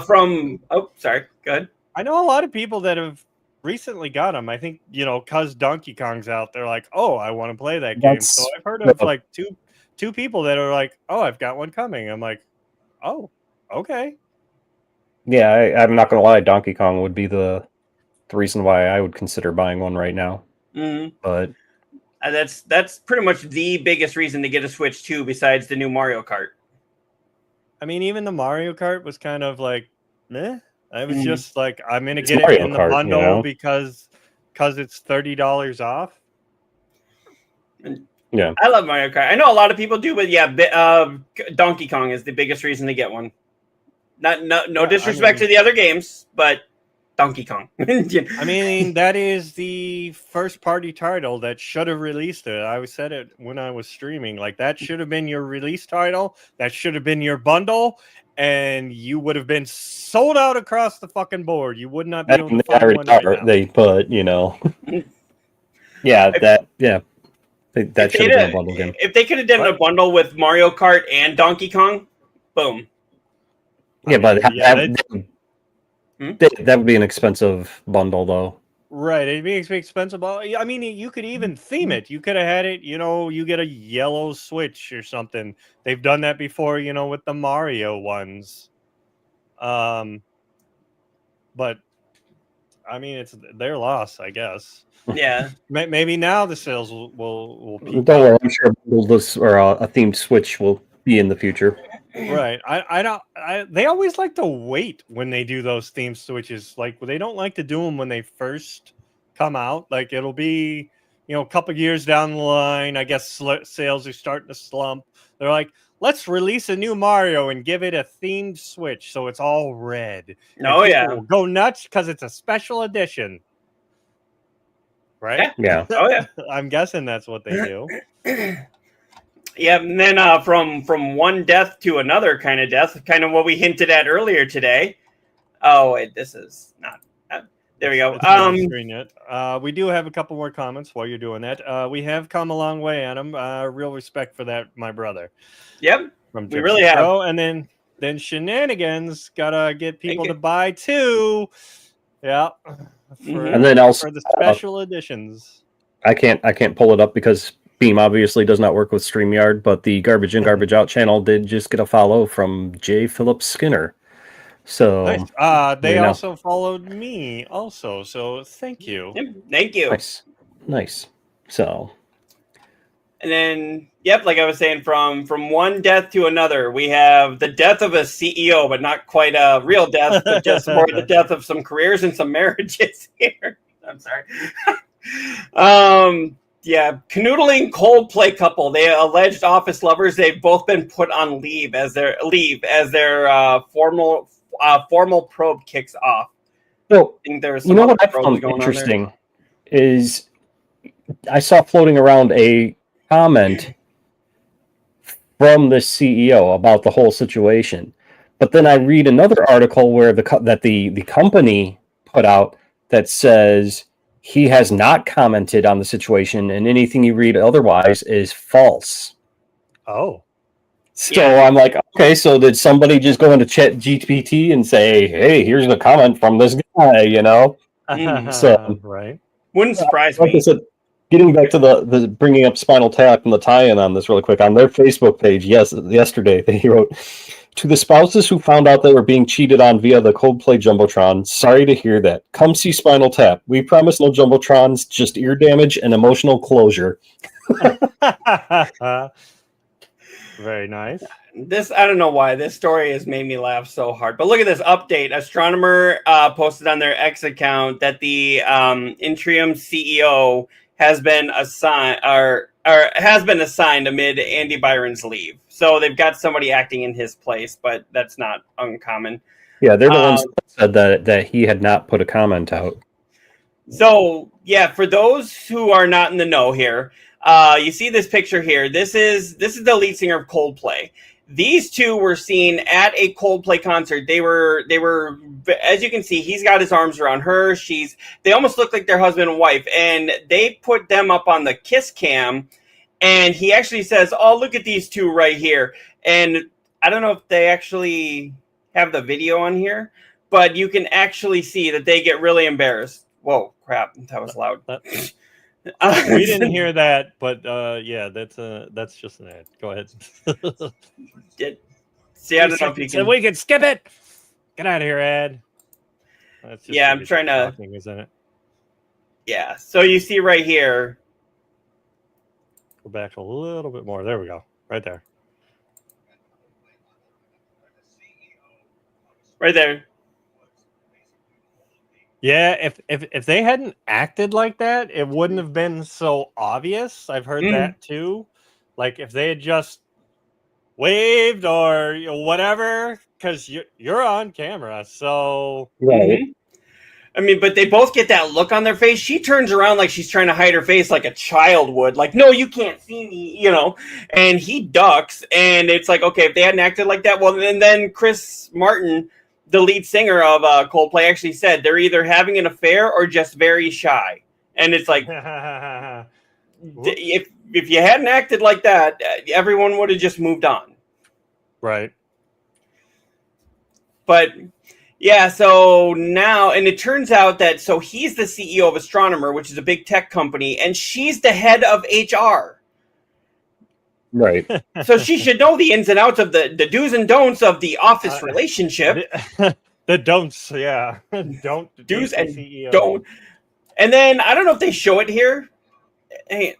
S1: sorry, go ahead.
S3: I know a lot of people that have recently got them. I think, because Donkey Kong's out, they're like, oh, I want to play that game. So I've heard of like two people that are like, oh, I've got one coming. I'm like, oh, okay.
S2: Yeah, I'm not going to lie. Donkey Kong would be the reason why I would consider buying one right now.
S1: Mm-hmm.
S2: But
S1: that's pretty much the biggest reason to get a Switch 2 besides the new Mario Kart.
S3: I mean, even the Mario Kart was kind of like, meh. I was just like, I'm going to get
S2: Mario
S3: it in the
S2: Kart,
S3: bundle because it's $30 off.
S2: Yeah,
S1: I love Mario Kart. I know a lot of people do, but yeah, Donkey Kong is the biggest reason to get one. No disrespect to the other games, but Donkey Kong.
S3: I mean, that is the first party title that should have released it. I said it when I was streaming. Like, that should have been your release title. That should have been your bundle. And you would have been sold out across the fucking board. You would not be able to find one right now.
S2: They put, that should have been a bundle game.
S1: If they could have done a bundle with Mario Kart and Donkey Kong, boom.
S2: Yeah, but that would be an expensive bundle, though.
S3: Right, it'd be expensive. I mean, you could even theme it. You could have had it, you get a yellow Switch or something. They've done that before, with the Mario ones. But I mean, it's their loss, I guess.
S1: Yeah.
S3: Maybe now the sales will peak.
S2: Don't worry, I'm sure a themed Switch will be in the future.
S3: Right. They always like to wait when they do those theme switches. Like, they don't like to do them when they first come out. Like, it'll be, a couple years down the line. I guess sales are starting to slump. They're like, let's release a new Mario and give it a themed switch so it's all red.
S1: Oh, yeah.
S3: Will go nuts because it's a special edition. Right?
S2: Yeah.
S1: Oh, yeah.
S3: I'm guessing that's what they do.
S1: Yeah, and then from one death to another kind of death, kind of what we hinted at earlier today. Oh, wait, this is not. There we go.
S3: We do have a couple more comments while you're doing that. We have come a long way, Adam. Real respect for that, my brother.
S1: Yep,
S3: we
S1: really have.
S3: And then Shenanigans gotta get people to buy too. Yeah,
S2: and then also
S3: for the special editions.
S2: I can't pull it up because Beam obviously does not work with StreamYard, but the Garbage In, Garbage Out channel did just get a follow from J. Philip Skinner. So
S3: nice. They also followed me also. So thank you.
S1: Yep, thank you.
S2: Nice. So,
S1: and then, yep, like I was saying, from one death to another, we have the death of a CEO, but not quite a real death, but just more the death of some careers and some marriages here. I'm sorry. Yeah, canoodling Coldplay couple. They alleged office lovers. They've both been put on leave as their formal probe kicks off.
S2: So,
S1: I think there was
S2: what I found interesting is I saw floating around a comment from the CEO about the whole situation, but then I read another article where the company put out that says he has not commented on the situation, and anything you read otherwise is false.
S3: Oh.
S2: So yeah. I'm like, okay, so did somebody just go into ChatGPT and say, hey, here's the comment from this guy,
S3: So, right.
S1: Wouldn't surprise me.
S2: I said, getting back to the bringing up Spinal Tap and the tie-in on this really quick, on their Facebook page, yesterday they wrote, to the spouses who found out they were being cheated on via the Coldplay Jumbotron, sorry to hear that. Come see Spinal Tap. We promise no Jumbotrons, just ear damage and emotional closure.
S3: Very nice.
S1: This, I don't know why this story has made me laugh so hard, but look at this update. Astronomer posted on their X account that the interim CEO has been assigned amid Andy Byron's leave. So they've got somebody acting in his place, but that's not uncommon.
S2: Yeah, they're the ones that said that he had not put a comment out.
S1: So yeah, for those who are not in the know here, you see this picture here. This is the lead singer of Coldplay. These two were seen at a Coldplay concert. They were, as you can see, he's got his arms around her. They almost look like their husband and wife, and they put them up on the kiss cam. And he actually says, "Oh, look at these two right here." And I don't know if they actually have the video on here, but you can actually see that they get really embarrassed. Whoa, crap! That was loud.
S3: We didn't hear that, but yeah, that's just an ad. Go ahead.
S1: See, I don't know if you can.
S3: We can skip it. Get out of here, ad. That's just
S1: I'm trying to.
S3: Talking, isn't it?
S1: Yeah. So you see right here.
S3: Go back a little bit more. There we go. Right there.
S1: Right there.
S3: Yeah, if they hadn't acted like that, it wouldn't have been so obvious. I've heard that too. Like if they had just waved or whatever, because you're on camera, so
S2: Right.
S1: I mean, but they both get that look on their face. She turns around like she's trying to hide her face like a child would. Like, no, you can't see me, And he ducks, and it's like, okay, if they hadn't acted like that, well, and then Chris Martin, the lead singer of Coldplay, actually said they're either having an affair or just very shy. And it's like, if you hadn't acted like that, everyone would have just moved on.
S3: Right.
S1: But yeah, so now, and it turns out that, so he's the CEO of Astronomer, which is a big tech company, and she's the head of HR.
S2: Right.
S1: So she should know the ins and outs of the do's and don'ts of the office relationship.
S3: The don'ts, yeah. Don't
S1: do's and
S3: CEO.
S1: don't. And then, I don't know if they show it here. Hey,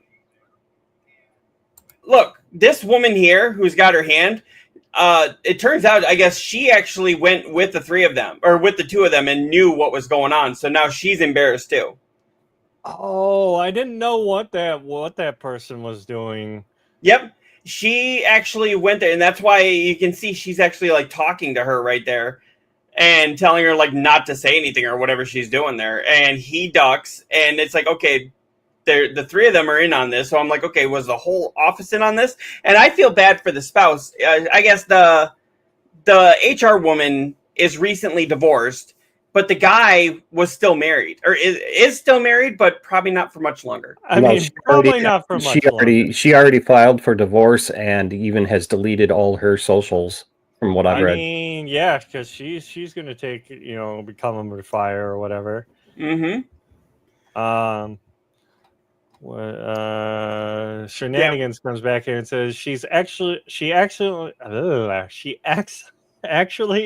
S1: look, this woman here who's got her hand, it turns out, I guess she actually went with the three of them, or with the two of them, and knew what was going on. So now she's embarrassed too.
S3: Oh, I didn't know what that person was doing.
S1: Yep. She actually went there, and that's why you can see she's actually like talking to her right there and telling her like not to say anything or whatever she's doing there. And he ducks, and it's like, okay, the three of them are in on this. So I'm like, okay, was the whole office in on this? And I feel bad for the spouse. I guess the HR woman is recently divorced, but the guy was still married, or is still married, but probably not for much longer.
S3: I mean, probably not for much longer.
S2: She already filed for divorce and even has deleted all her socials, from what I've read.
S3: I mean, yeah, because she's going to take, become a fire or whatever.
S1: Mm-hmm.
S3: Shenanigans comes back here and says she actually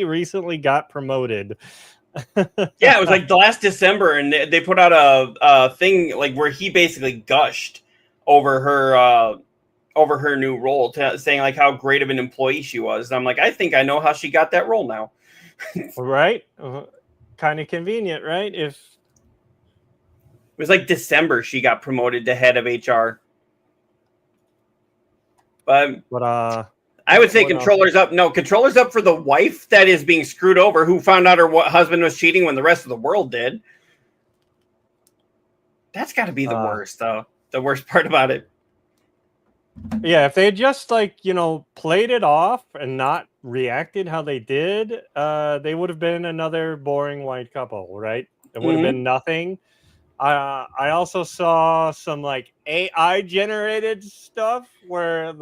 S3: recently got promoted.
S1: Yeah, it was like the last December, and they put out a thing like where he basically gushed over her new role, saying like how great of an employee she was. And I'm like, I think I know how she got that role now.
S3: Right? Kind of convenient, right? If
S1: it was like December, she got promoted to head of HR. But I would say controller's up. No, controller's up for the wife that is being screwed over, who found out her husband was cheating when the rest of the world did. That's got to be the worst, though. The worst part about it.
S3: Yeah, if they had just played it off and not reacted how they did, they would have been another boring white couple, right? It would have been nothing. I also saw some AI generated stuff where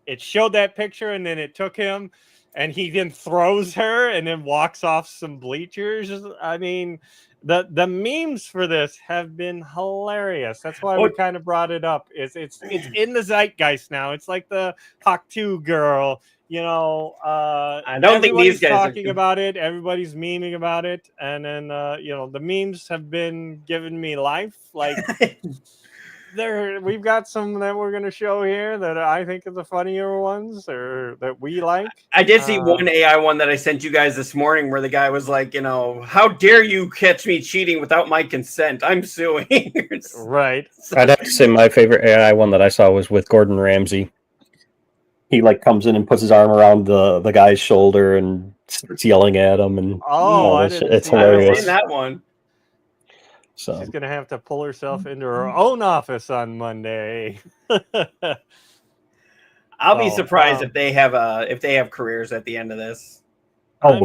S3: it showed that picture and then it took him and he then throws her and then walks off some bleachers. I mean, the memes for this have been hilarious. That's why we kind of brought it up. It's in the zeitgeist now. It's like the Hawk 2 girl.
S1: I don't think these guys
S3: talking about it. Everybody's memeing about it, and then the memes have been giving me life. Like we've got some that we're going to show here that I think are the funnier ones, or that we like.
S1: I did see one AI one that I sent you guys this morning, where the guy was like, how dare you catch me cheating without my consent? I'm suing.
S3: Right.
S2: I'd have to say my favorite AI one that I saw was with Gordon Ramsay. He comes in and puts his arm around the guy's shoulder and starts yelling at him, and it's hilarious.
S1: I've seen that one.
S2: So
S3: she's gonna have to pull herself into her own office on Monday.
S1: I'll be surprised if they have careers at the end of this.
S2: I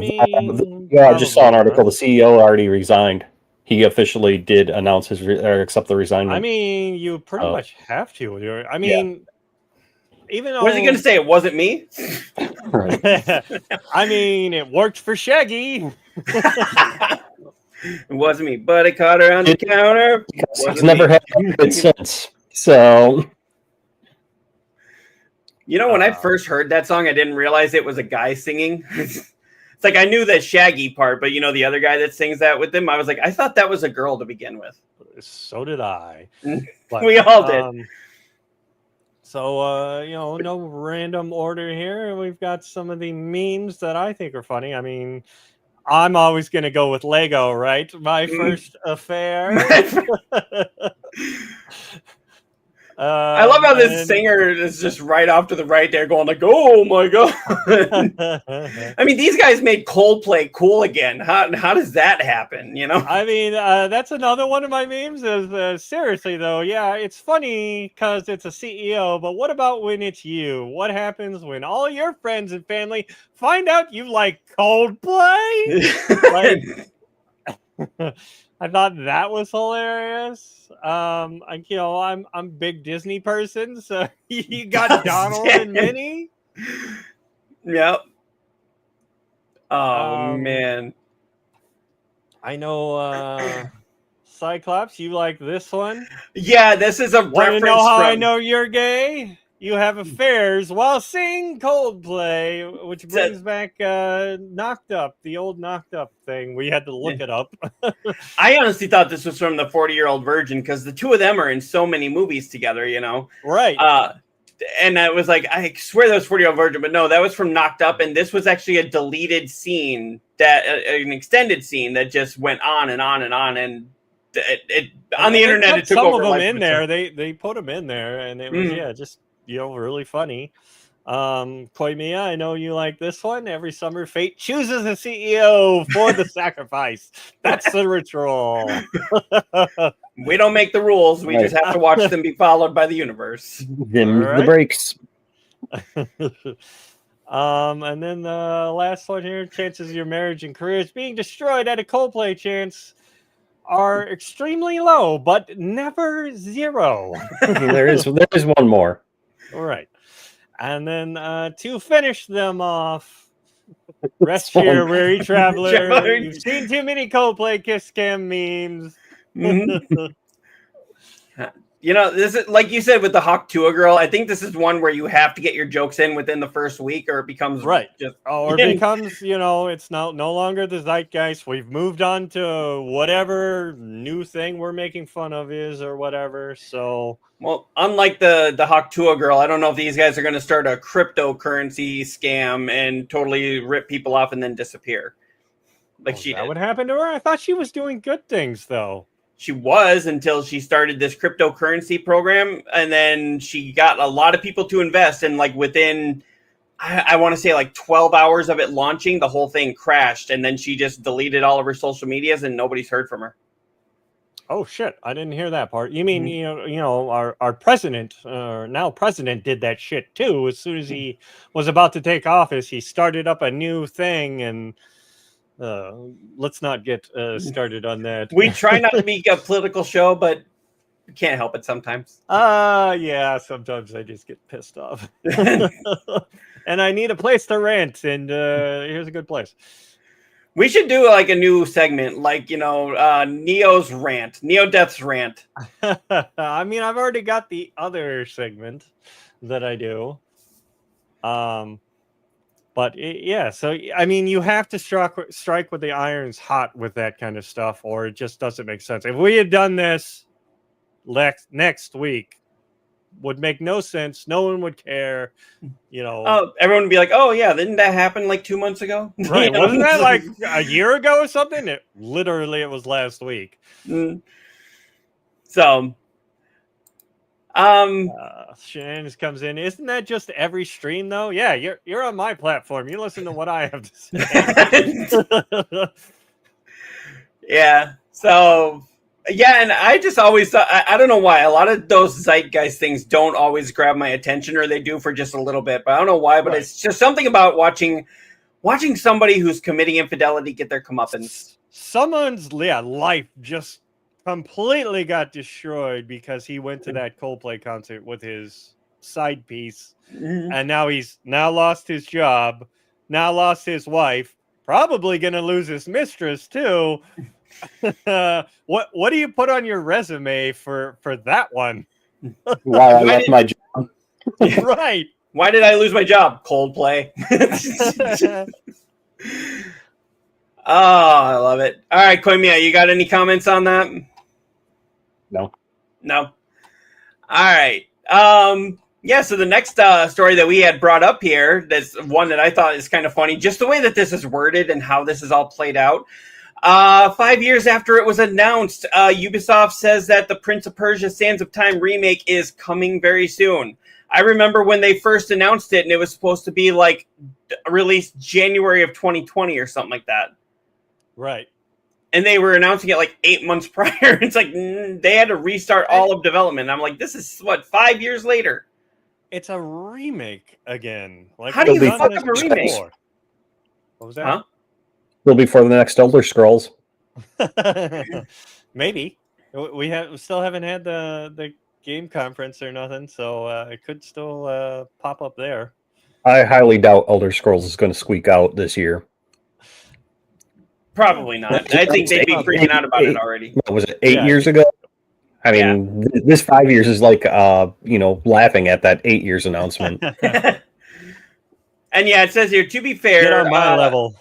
S2: just saw an article. The CEO already resigned. He officially did announce accept the resignment.
S3: I mean, you pretty much have to. I mean. Even though,
S1: was he going to say it wasn't me?
S2: Right.
S3: I mean, it worked for Shaggy.
S1: It wasn't me, but I caught her on the counter.
S2: It's never happened since. So,
S1: when I first heard that song, I didn't realize it was a guy singing. It's like I knew the Shaggy part, but the other guy that sings that with him, I was like, I thought that was a girl to begin with.
S3: So did I.
S1: But, we all did.
S3: So, no random order here. We've got some of the memes that I think are funny. I mean, I'm always going to go with Lego, right? My first affair.
S1: I love how this singer is just right off to the right there going like, oh my God. I mean, these guys made Coldplay cool again. How does that happen,
S3: I mean, that's another one of my memes is seriously though. Yeah, it's funny because it's a CEO, but what about when it's you? What happens when all your friends and family find out you like Coldplay? I thought that was hilarious. I'm a big Disney person, so you got Donald and Minnie.
S1: Yep. Oh man.
S3: I know Cyclops, you like this one?
S1: Yeah, this is a
S3: Want
S1: reference.
S3: to know how I know you're gay? You have affairs while singing Coldplay, which brings back Knocked Up, the old Knocked Up thing. We had to look it up.
S1: I honestly thought this was from the 40-Year-Old Virgin because the two of them are in so many movies together,
S3: Right.
S1: And I was like, I swear that was 40-Year-Old Virgin, but no, that was from Knocked Up, and this was actually a deleted scene, an extended scene that just went on and on and on, and it on the internet it took
S3: some
S1: over.
S3: Some of them in there, they put them in there, and it was just really funny. Koimiya, I know you like this one. Every summer, fate chooses a CEO for the sacrifice. That's the ritual.
S1: We don't make the rules. We just have to watch them be followed by the universe.
S2: The breaks.
S3: And then the last one here: chances of your marriage and career is being destroyed at a Coldplay chance are extremely low, but never zero.
S2: There is one more.
S3: All right. And then to finish them off, rest here, weary traveler. You've seen too many Coldplay kiss cam memes.
S1: This is like you said with the Hawk Tuah girl. I think this is one where you have to get your jokes in within the first week, or it becomes
S3: it becomes it's no longer the zeitgeist. We've moved on to whatever new thing we're making fun of is or whatever. So,
S1: well, unlike the Hawk Tuah girl, I don't know if these guys are going to start a cryptocurrency scam and totally rip people off and then disappear.
S3: That would happen to her. I thought she was doing good things though.
S1: She was until she started this cryptocurrency program, and then she got a lot of people to invest, and within I want to say 12 hours of it launching, the whole thing crashed, and then she just deleted all of her social medias and nobody's heard from her.
S3: Oh shit, I didn't hear that part. You mean our president, now president, did that shit too. As soon as he was about to take office, he started up a new thing, and let's not get started on that.
S1: We try not to be a political show, but we can't help it sometimes.
S3: Yeah, sometimes I just get pissed off. And I need a place to rent, and here's a good place.
S1: We should do like a new segment, like Neo's rant, Neo Death's rant.
S3: I mean, I've already got the other segment that I do. Yeah, so I mean, you have to strike with the irons hot with that kind of stuff, or it just doesn't make sense. If we had done this next week, would make no sense. No one would care.
S1: Oh, everyone would be like, "Oh yeah, didn't that happen like 2 months ago?"
S3: Right? Wasn't that like a year ago or something? It was last week.
S1: So,
S3: Shenanigans comes in. Isn't that just every stream though? Yeah, you're on my platform. You listen to what I have to say.
S1: Yeah. So, yeah, and I just always thought, I don't know why, a lot of those zeitgeist things don't always grab my attention, or they do for just a little bit, but I don't know why, but It's just something about watching somebody who's committing infidelity get their comeuppance.
S3: Someone's life just completely got destroyed because he went to that Coldplay concert with his side piece, and now he's lost his job, now lost his wife, probably gonna lose his mistress too. What do you put on your resume for that one?
S2: Why I left my job.
S3: Right.
S1: Why did I lose my job? Coldplay. Oh, I love it. All right, Koimiya, you got any comments on that?
S2: No.
S1: All right. Yeah, so the next story that we had brought up here, that's one that I thought is kind of funny, just the way that this is worded and how this is all played out. 5 years after it was announced, Ubisoft says that the Prince of Persia Sands of Time remake is coming very soon. I remember when they first announced it, and it was supposed to be like released January of 2020 or something like that.
S3: Right.
S1: And they were announcing it like 8 months prior. It's like they had to restart all of development. I'm like, this is 5 years later.
S3: It's a remake again. Like,
S1: how do you fuck up a remake?
S3: What was that?
S2: Huh? It'll be for the next Elder Scrolls.
S3: Maybe. We still haven't had the game conference or nothing, so it could still pop up there.
S2: I highly doubt Elder Scrolls is going to squeak out this year.
S1: Probably not. I think they'd be freaking out about it already.
S2: What was it, 8 years ago? I mean, this 5 years is like, laughing at that 8 years announcement.
S1: And yeah, it says here, to be fair,
S3: get on my level.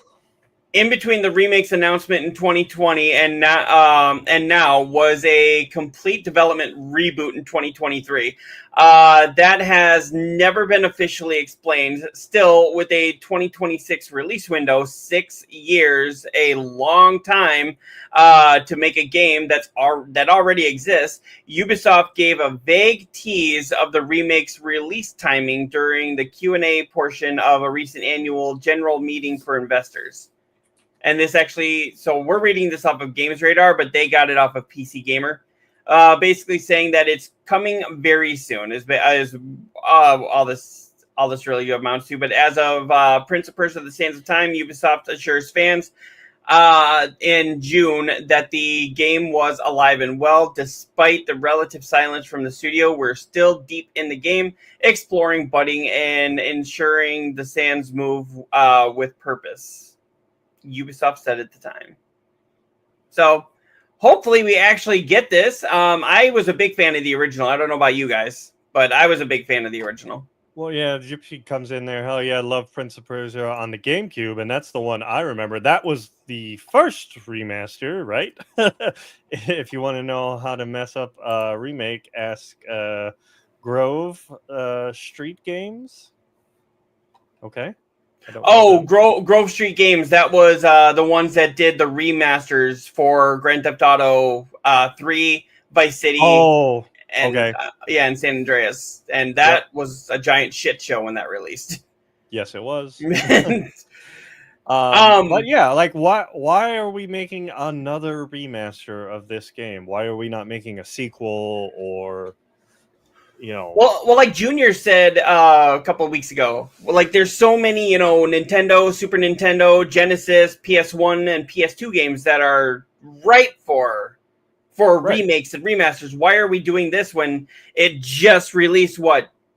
S1: In between the remake's announcement in 2020 and now was a complete development reboot in 2023. That has never been officially explained. Still, with a 2026 release window, 6 years, a long time to make a game that already exists. Ubisoft gave a vague tease of the remake's release timing during the Q&A portion of a recent annual general meeting for investors. And this actually, so we're reading this off of Games Radar, but they got it off of PC Gamer. Basically saying that it's coming very soon, is all this really amounts to. But as of Prince of Persia: The Sands of Time, Ubisoft assures fans in June that the game was alive and well. Despite the relative silence from the studio, we're still deep in the game, exploring, budding, and ensuring the sands move with purpose. Ubisoft said at the time. So hopefully we actually get this. I was a big fan of the original. I don't know about you guys, but I was a big fan of the original.
S3: Well, yeah, Gypsy comes in there. Hell yeah, I love Prince of Persia on the GameCube, and that's the one I remember. That was the first remaster, right? If you want to know how to mess up a remake, ask Grove Street Games. Okay.
S1: Grove Street Games. That was the ones that did the remasters for Grand Theft Auto 3, Vice City.
S3: Oh,
S1: and,
S3: okay.
S1: And San Andreas. And that was a giant shit show when that released.
S3: Yes, it was. But yeah, like why are we making another remaster of this game? Why are we not making a sequel or
S1: Well, like Junior said a couple of weeks ago, like there's so many, Nintendo, Super Nintendo, Genesis, PS1, and PS2 games that are ripe for remakes and remasters. Why are we doing this when it just released,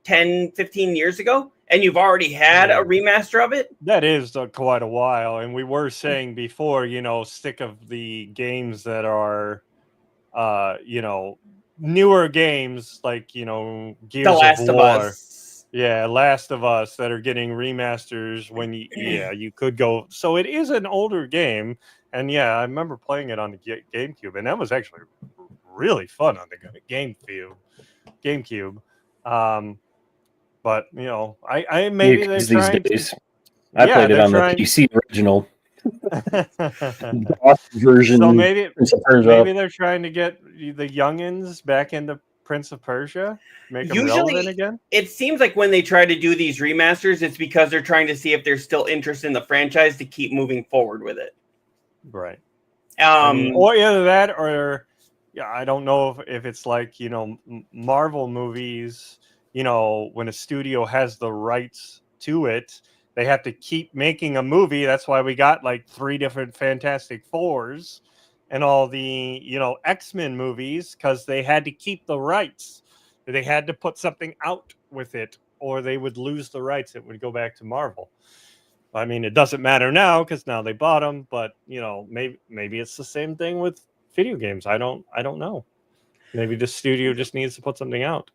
S1: 10, 15 years ago? and you've already had a remaster of it.
S3: That is quite a while, and we were saying before, stick of the games that are, newer games like Gears
S1: The Last
S3: of
S1: of
S3: War.
S1: Us.
S3: Yeah, Last of Us that are getting remasters when you could go. So it is an older game, and yeah, I remember playing it on the GameCube, and that was actually really fun on the GameCube. But I maybe they're
S2: these
S3: trying
S2: days.
S3: to.
S2: I
S3: Yeah,
S2: played it
S3: they're
S2: on
S3: trying-
S2: the PC original DOS version.
S3: So maybe
S2: Prince of Persia.
S3: maybe they're trying to get the youngins back into Prince of Persia, make them relevant again.
S1: It seems like when they try to do these remasters, it's because they're trying to see if there's still interest in the franchise to keep moving forward with it.
S3: Right.
S1: Or
S3: either that, or I don't know if it's like Marvel movies. When a studio has the rights to it, they have to keep making a movie. That's why we got like 3 different Fantastic Fours and all the X-Men movies, because they had to keep the rights. They had to put something out with it, or they would lose the rights. It would go back to Marvel. I mean, it doesn't matter now because now they bought them. But maybe it's the same thing with video games. I don't know. Maybe the studio just needs to put something out.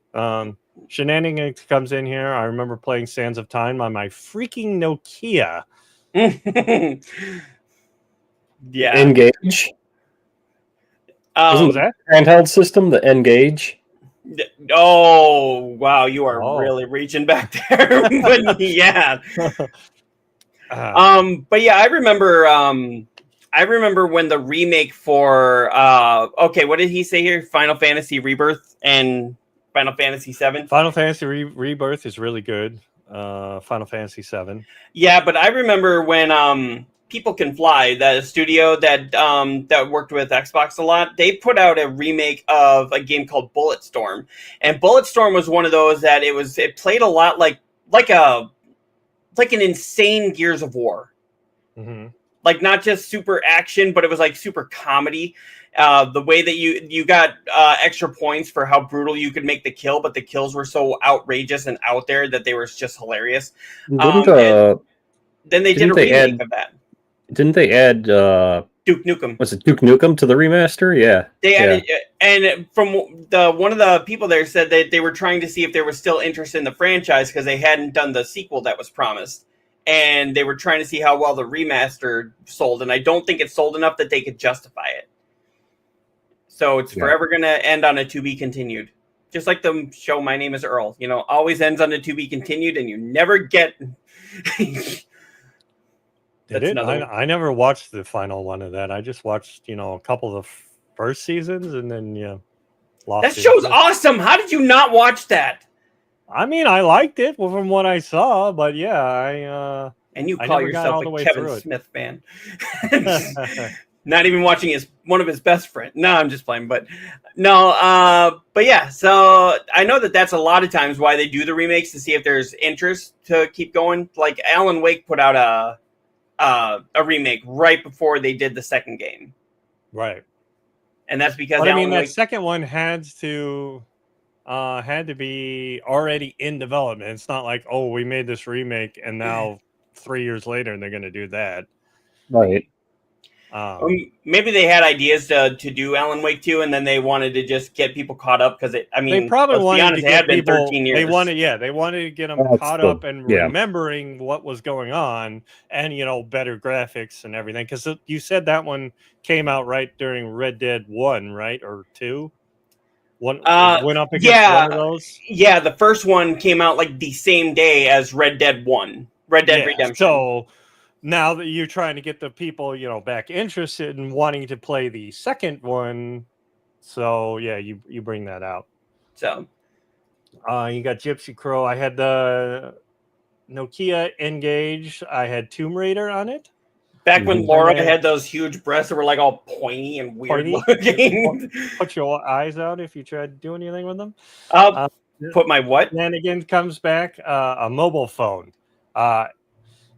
S3: Shenanigans comes in here. I remember playing Sands of Time on my freaking Nokia.
S1: Yeah.
S2: N-Gage.
S3: Was that
S2: handheld system, the N-Gage?
S1: Oh, wow. You are really reaching back there. But yeah. But yeah, I remember when the remake for what did he say here? Final Fantasy Rebirth and Final Fantasy 7.
S3: Final Fantasy Rebirth is really good. Final Fantasy 7.
S1: Yeah, but I remember when People Can Fly, the studio that worked with Xbox a lot, they put out a remake of a game called Bulletstorm. And Bulletstorm was one of those that it played a lot like an insane Gears of War.
S3: Mm-hmm.
S1: Like not just super action, but it was like super comedy. The way that you got extra points for how brutal you could make the kill, but the kills were so outrageous and out there that they were just hilarious. Then they did a remake of that.
S2: Didn't they add
S1: Duke Nukem?
S2: Was it Duke Nukem to the remaster? Yeah.
S1: They added, and from one of the people there said that they were trying to see if there was still interest in the franchise because they hadn't done the sequel that was promised. And they were trying to see how well the remaster sold, and I don't think it sold enough that they could justify it. So it's forever going to end on a to be continued. Just like the show My Name is Earl. Always ends on a to be continued, and you never get...
S3: I never watched the final one of that. I just watched, a couple of the first seasons, and then, lost
S1: That show's awesome! How did you not watch that?
S3: I mean, I liked it from what I saw, but yeah,
S1: and you call yourself a Kevin Smith fan. Not even watching one of his best friends. No, I'm just playing, but no, but yeah. So I know that's a lot of times why they do the remakes to see if there's interest to keep going. Like Alan Wake put out a remake right before they did the second game,
S3: right?
S1: And that's because
S3: that second one had to be already in development. It's not like, oh, we made this remake and now 3 years later they're going to do that.
S2: Right.
S1: Maybe they had ideas to do Alan Wake 2, and then they wanted to just get people caught up because they
S3: probably wanted to get
S1: been
S3: people.
S1: 13 years.
S3: They wanted to get them caught up and remembering what was going on, and better graphics and everything. Because you said that one came out right during Red Dead 1, right, or 2. Went up against one of those.
S1: Yeah, the first one came out like the same day as Red Dead 1, Red Dead Redemption.
S3: So now that you're trying to get the people, back interested in wanting to play the second one, so yeah, you bring that out.
S1: So,
S3: you got Gypsy Crow. I had the Nokia N-Gage. I had Tomb Raider on it.
S1: Back when Laura had those huge breasts that were like all pointy and weird looking.
S3: Put your eyes out if you tried to do anything with them.
S1: Put my what?
S3: Then again comes back a mobile phone.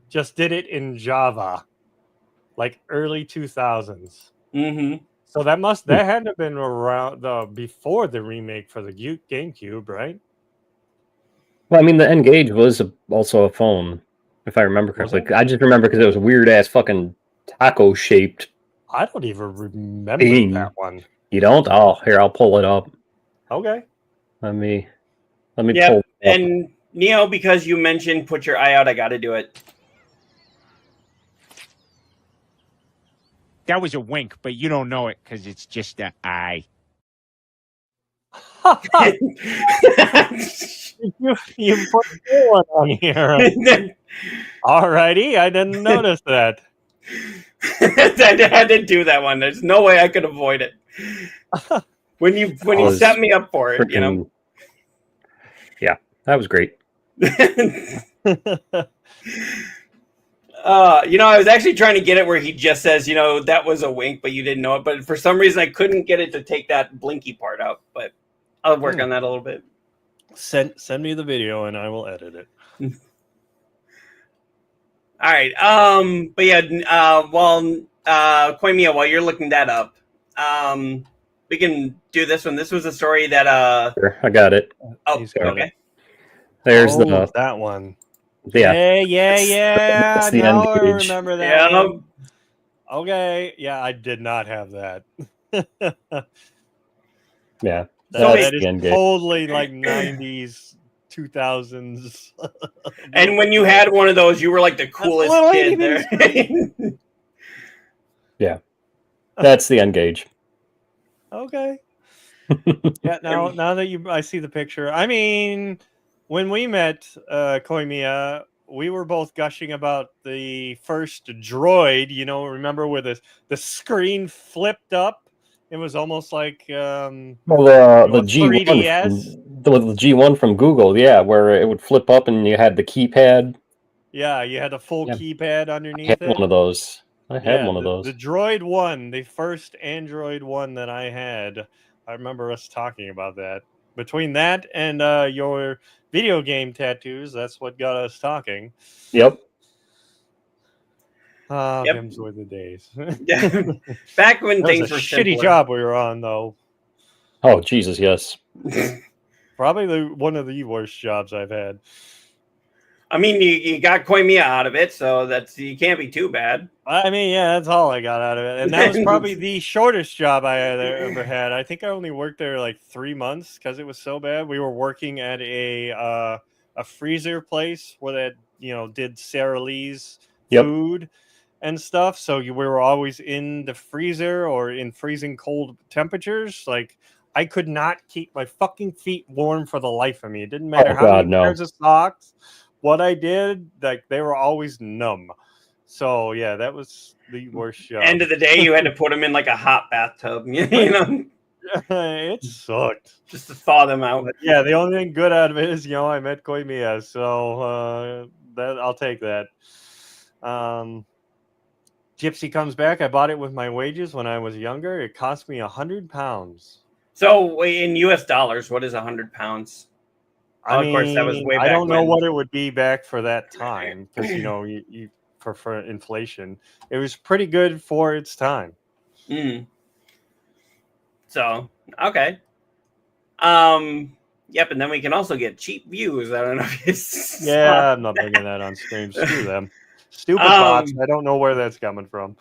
S3: Just did it in Java, like early 2000s.
S1: Mm-hmm.
S3: So that had to have been around before the remake for the GameCube, right?
S2: Well, I mean, the N-Gage was also a phone, if I remember
S3: Was
S2: correctly. I just remember because it was a weird-ass fucking taco-shaped
S3: I don't even remember
S2: thing.
S3: that one.
S2: You don't? Oh, here, I'll pull it up.
S3: Okay.
S2: Let me
S1: Yep.
S2: pull it up.
S1: And Neo, because you mentioned put your eye out, I got to do it.
S5: That was a wink, but you don't know it because it's just an eye.
S3: you put one on here. Alrighty, I didn't notice that.
S1: I had to do that one. There's no way I could avoid it. When you
S2: was
S1: set me up for it, you know.
S2: Freaking- Yeah, that was great.
S1: I was actually trying to get it where he just says, that was a wink, but you didn't know it. But for some reason, I couldn't get it to take that blinky part out. But I'll work on that a little bit.
S3: Send me the video and I will edit it.
S1: All right. But yeah, Koimiya, while you're looking that up, we can do this one. This was a story that
S2: Sure, I got it.
S1: Oh,
S3: He's got
S1: okay.
S2: There's
S3: that one.
S2: yeah.
S3: Yeah.
S2: That's the
S3: Now I
S2: N-Gage.
S3: remember that.
S1: Yeah.
S3: one. Okay. Yeah, I did not have that.
S2: Yeah.
S1: So
S3: that
S2: the
S3: is
S2: N-Gage.
S3: totally like 90s, 2000s.
S1: And when you had one of those, you were like the coolest
S3: little
S1: kid
S3: itty
S1: there.
S2: That's the N-Gage.
S3: Okay. Yeah, now that I see the picture. I mean, when we met Koimiya, we were both gushing about the first Droid, remember where the screen flipped up? It was almost like
S2: Well, the G1
S3: 3DS.
S2: the G1 from Google, yeah, where it would flip up and you had the keypad.
S3: Yeah, you had a full
S2: Yeah.
S3: keypad
S2: I
S3: underneath
S2: had
S3: it.
S2: one of those. I had one of those.
S3: The Droid 1, the first Android one that I had. I remember us talking about that. Between that and your video game tattoos, that's what got us talking.
S2: Yep.
S3: Yep. Them's were the days.
S1: Back when
S3: That
S1: things
S3: was a
S1: were
S3: shitty
S1: simpler.
S3: job we were on, though.
S2: Oh, Jesus, yes.
S3: Probably one of the worst jobs I've had.
S1: I mean, you got Koimiya out of it, so you can't be too bad.
S3: I mean, yeah, that's all I got out of it. And that was probably the shortest job I had ever had. I think I only worked there like 3 months because it was so bad. We were working at a freezer place where that, did Sara Lee's food and stuff. So we were always in the freezer or in freezing cold temperatures. Like, I could not keep my fucking feet warm for the life of me. It didn't matter how many pairs of socks, what I did, like they were always numb. So yeah, that was the worst job.
S1: End of the day, you had to put them in like a hot bathtub,
S3: It sucked
S1: just to thaw them out.
S3: But yeah, the only thing good out of it is I met Koimiya, so that I'll take that. Gypsy comes back. I bought it with my wages when I was younger. It cost me £100.
S1: So in U.S. dollars, what is 100 pounds?
S3: I mean,
S1: of course, that was way back
S3: I don't know
S1: when.
S3: what it would be back for that time because you for inflation, it was pretty good for its time.
S1: So okay, yep, and then we can also get cheap views. I don't know if you saw
S3: I'm not bringing that on stream. Screw them, stupid bots. I don't know where that's coming from.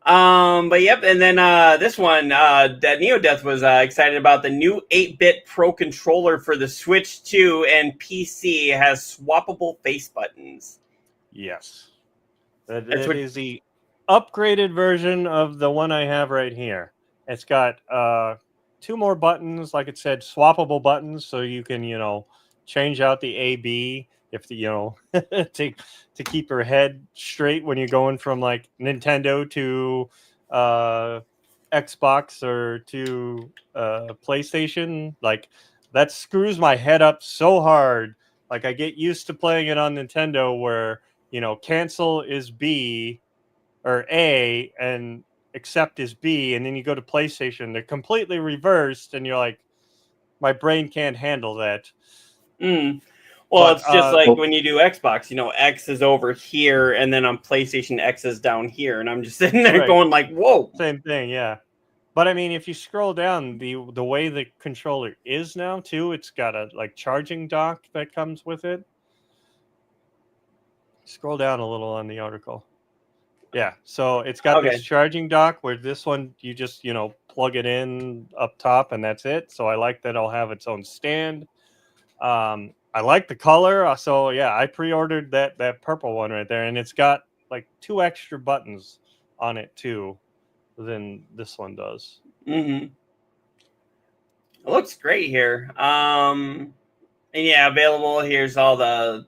S1: But yep, and then this one that NeoDeath was excited about the new 8-bit Pro controller for the Switch 2 and PC has swappable face buttons.
S3: Yes, that is the upgraded version of the one I have right here. It's got 2 more buttons, like it said, swappable buttons, so you can change out the AB if to keep your head straight when you're going from like Nintendo to Xbox or to PlayStation. Like that screws my head up so hard. Like I get used to playing it on Nintendo where cancel is B or A and accept is B, and then you go to PlayStation, they're completely reversed, and you're like, my brain can't handle that.
S1: Well, it's just like when you do Xbox, X is over here, and then on PlayStation, X is down here, and I'm just sitting there going like, whoa.
S3: Same thing, yeah. But I mean, if you scroll down, the way the controller is now too, it's got a like charging dock that comes with it. Scroll down a little on the article. Yeah, so it's got
S1: Okay.
S3: this charging dock where this one you just plug it in up top and that's it. So I like that it'll have its own stand. I like the color, so yeah, I pre-ordered that purple one right there, and it's got like 2 extra buttons on it too than this one does.
S1: Mm-hmm. It looks great here. And yeah, available. Here's all the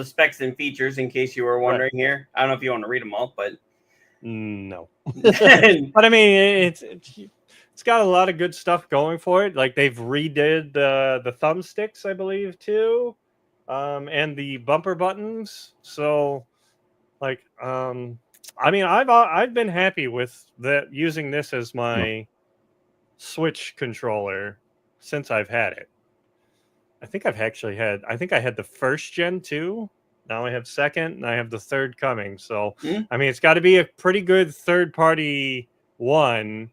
S1: specs and features in case you were wondering here. I don't know if you want to read them all, but
S3: No. But I mean, it's got a lot of good stuff going for it. Like they've redid the thumbsticks, I believe, too, and the bumper buttons. So, like, I mean, I've been happy with that using this as my Switch controller since I've had it. I think I had the first gen too. Now I have second, and I have the third coming. So I mean, it's got to be a pretty good third party one.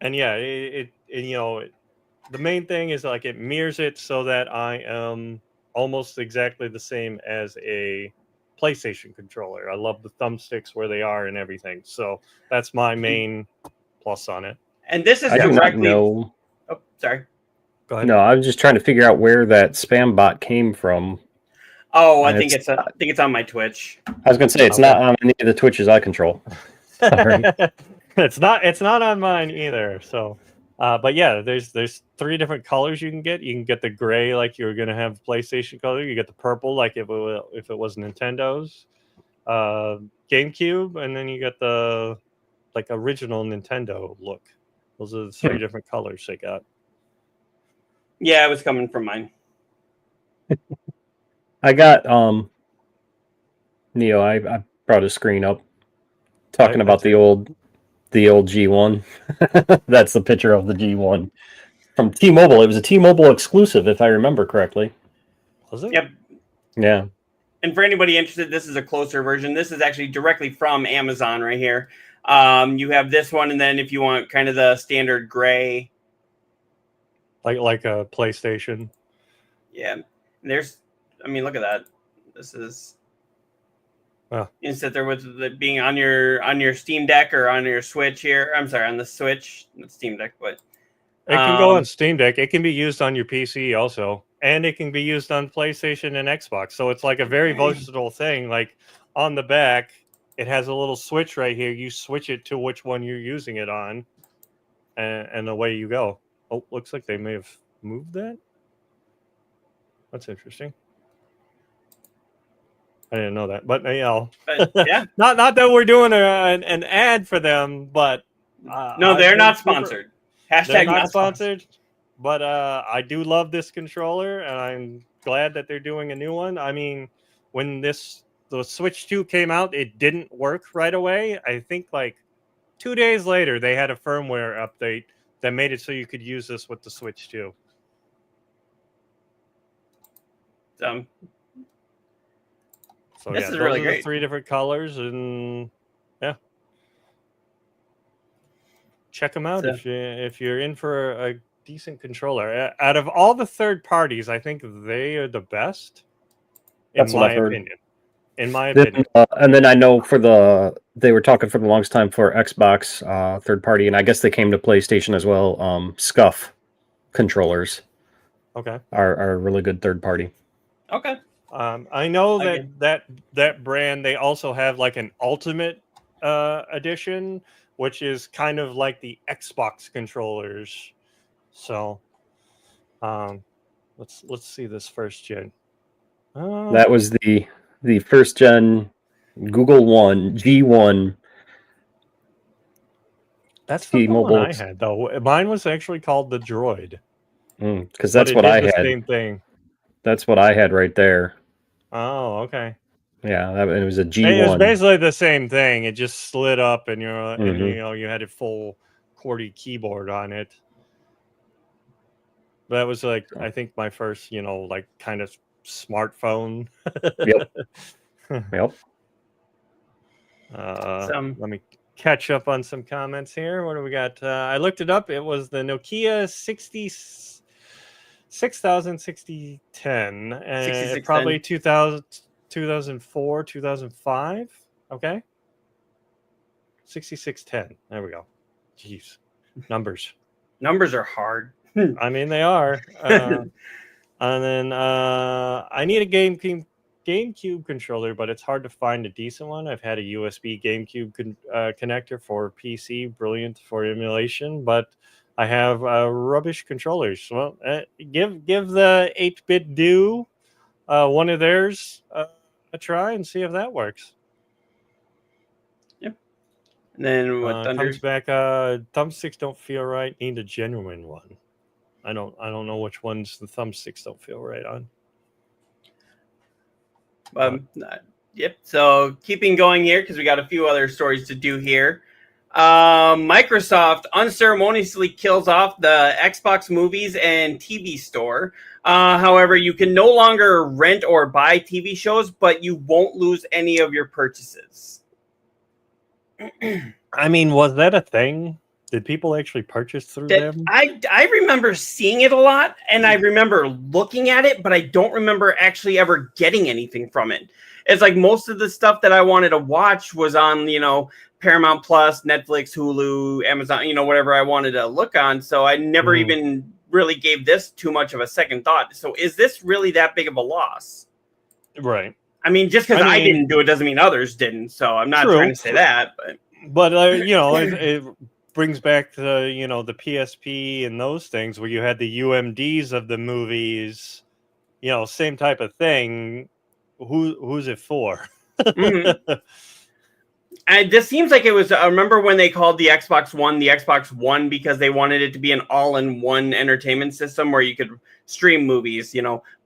S3: And yeah, it the main thing is like it mirrors it so that I am almost exactly the same as a PlayStation controller. I love the thumbsticks where they are and everything. So that's my main plus on it.
S1: And this is
S2: I do not
S1: directly.
S2: know.
S1: Oh, sorry.
S3: Go ahead.
S2: No, I was just trying to figure out where that spam bot came from.
S1: Oh, I think it's on my Twitch.
S2: I was going to say it's not on any of the Twitches I control. Sorry.
S3: It's not on mine either. So, but yeah, there's 3 different colors you can get. You can get the gray like you're gonna have PlayStation color. You get the purple like if it was Nintendo's, GameCube, and then you get the like original Nintendo look. Those are the 3 different colors they got.
S1: Yeah, it was coming from mine.
S2: I got Neo. I brought a screen up talking about the old G1. That's the picture of the G1 from T-Mobile. It was a T-Mobile exclusive, if I remember correctly.
S3: Was it?
S1: Yep.
S2: Yeah.
S1: And for anybody interested, this is a closer version. This is actually directly from Amazon right here. You have this one, and then if you want kind of the standard gray,
S3: like a PlayStation.
S1: yeah. And look at that. This is. You sit there with it being on your Steam Deck or on your Switch here. I'm sorry, on the Switch, not Steam Deck, but
S3: it can go on Steam Deck. It can be used on your PC also, and it can be used on PlayStation and Xbox. So it's like a very versatile thing. Like on the back, it has a little switch right here. You switch it to which one you're using it on, and away you go. Oh, looks like they may have moved that. That's interesting. I didn't know that, but
S1: yeah,
S3: not that we're doing an ad for them, but
S1: no, they're not sponsored.
S3: They're not sponsored, but I do love this controller, and I'm glad that they're doing a new one. I mean, when the Switch 2 came out, it didn't work right away. I think like 2 days later, they had a firmware update that made it so you could use this with the Switch 2. So
S1: this
S3: yeah,
S1: is
S3: those
S1: really
S3: are
S1: great.
S3: The 3 different colors, and yeah, check them out if you're in for a decent controller. Out of all the third parties, I think they are the best.
S2: That's what I've heard.
S3: In my opinion.
S2: And then I know they were talking for the longest time for Xbox third party, and I guess they came to PlayStation as well. Scuff controllers,
S3: okay,
S2: are a really good third party.
S1: Okay.
S3: I know that brand. They also have like an Ultimate edition, which is kind of like the Xbox controllers. So, let's see this first gen.
S2: That was the first gen Google One G1.
S3: That's the one I had though. Mine was actually called the Droid.
S2: Because that's what I had.
S3: Same thing.
S2: That's what I had right there.
S3: Oh, okay.
S2: Yeah, it was a G1.
S3: It was basically the same thing. It just slid up, and you had a full QWERTY keyboard on it. That was like I think my first, like kind of smartphone.
S2: Yep. Yep.
S3: Let me catch up on some comments here. What do we got? I looked it up. It was the Nokia 6010, and
S1: 6610.
S3: probably 2000, 2004, 2005. Okay. 6610. There we go. Jeez. Numbers.
S1: Numbers are hard.
S3: I mean, they are. And then I need a GameCube controller, but it's hard to find a decent one. I've had a USB GameCube connector for PC, brilliant for emulation, but I have rubbish controllers. Well, give the 8-bit do one of theirs a try and see if that works.
S1: Yep. And then what
S3: comes back? Thumbsticks don't feel right. Need a genuine one. I don't know which ones the thumbsticks don't feel right on.
S1: Yep. So keeping going here because we got a few other stories to do here. Microsoft unceremoniously kills off the Xbox Movies and TV store. However, you can no longer rent or buy TV shows, but you won't lose any of your purchases.
S3: I mean, was that a thing? Did people actually purchase through them?
S1: I remember seeing it a lot, and I remember looking at it, but I don't remember actually ever getting anything from it. It's like most of the stuff that I wanted to watch was on, Paramount Plus, Netflix, Hulu, Amazon, whatever I wanted to look on. So I never even really gave this too much of a second thought. So is this really that big of a loss?
S3: Right.
S1: I mean, just because I didn't do it doesn't mean others didn't. So I'm not trying to say that.
S3: But it brings back to, the PSP and those things where you had the UMDs of the movies, same type of thing. Who's it for?
S1: Mm-hmm. And this seems like it was, I remember when they called the Xbox One because they wanted it to be an all-in-one entertainment system where you could stream movies,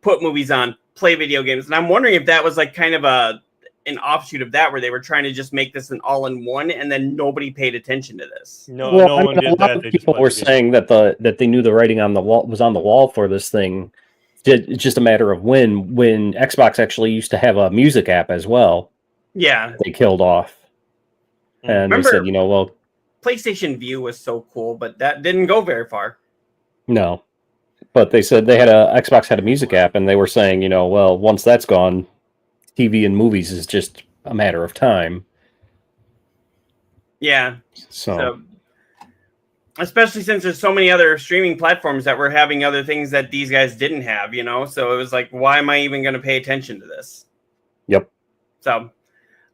S1: put movies on, play video games. And I'm wondering if that was like kind of an offshoot of that where they were trying to just make this an all-in-one and then nobody paid attention to this.
S3: No one did that.
S2: A lot of people were saying that they knew the writing on the wall was on the wall for this thing. It's just a matter of when Xbox actually used to have a music app as well.
S1: Yeah.
S2: They killed off. And they said,
S1: PlayStation View was so cool, but that didn't go very far.
S2: No. But they said Xbox had a music app, and they were saying, once that's gone, TV and movies is just a matter of time.
S1: Yeah.
S2: So
S1: especially since there's so many other streaming platforms that were having other things that these guys didn't have, So it was like, why am I even going to pay attention to this?
S2: Yep.
S1: So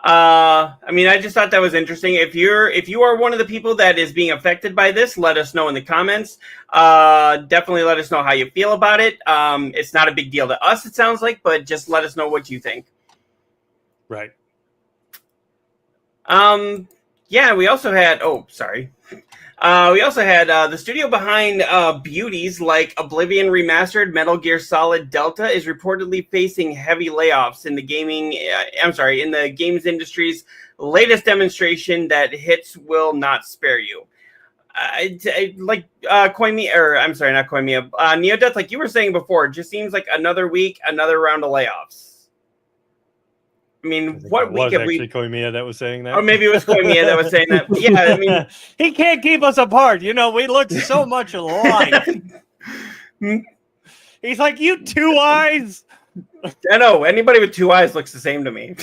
S1: I just thought that was interesting. If you are one of the people that is being affected by this, let us know in the comments. Definitely let us know how you feel about it. It's not a big deal to us, it sounds like, but just let us know what you think.
S3: Right.
S1: Yeah, we also had the studio behind beauties like Oblivion Remastered, Metal Gear Solid Delta is reportedly facing heavy layoffs in the in the games industry's latest demonstration that hits will not spare you. Neodeath, like you were saying before, it just seems like another week, another round of layoffs. I mean, what week have we?
S3: Koimiya that was saying that,
S1: or maybe it was Koimiya that was saying that. Yeah, I mean,
S3: he can't keep us apart. We look so much alike. He's like, you two eyes.
S1: I know anybody with two eyes looks the same to me.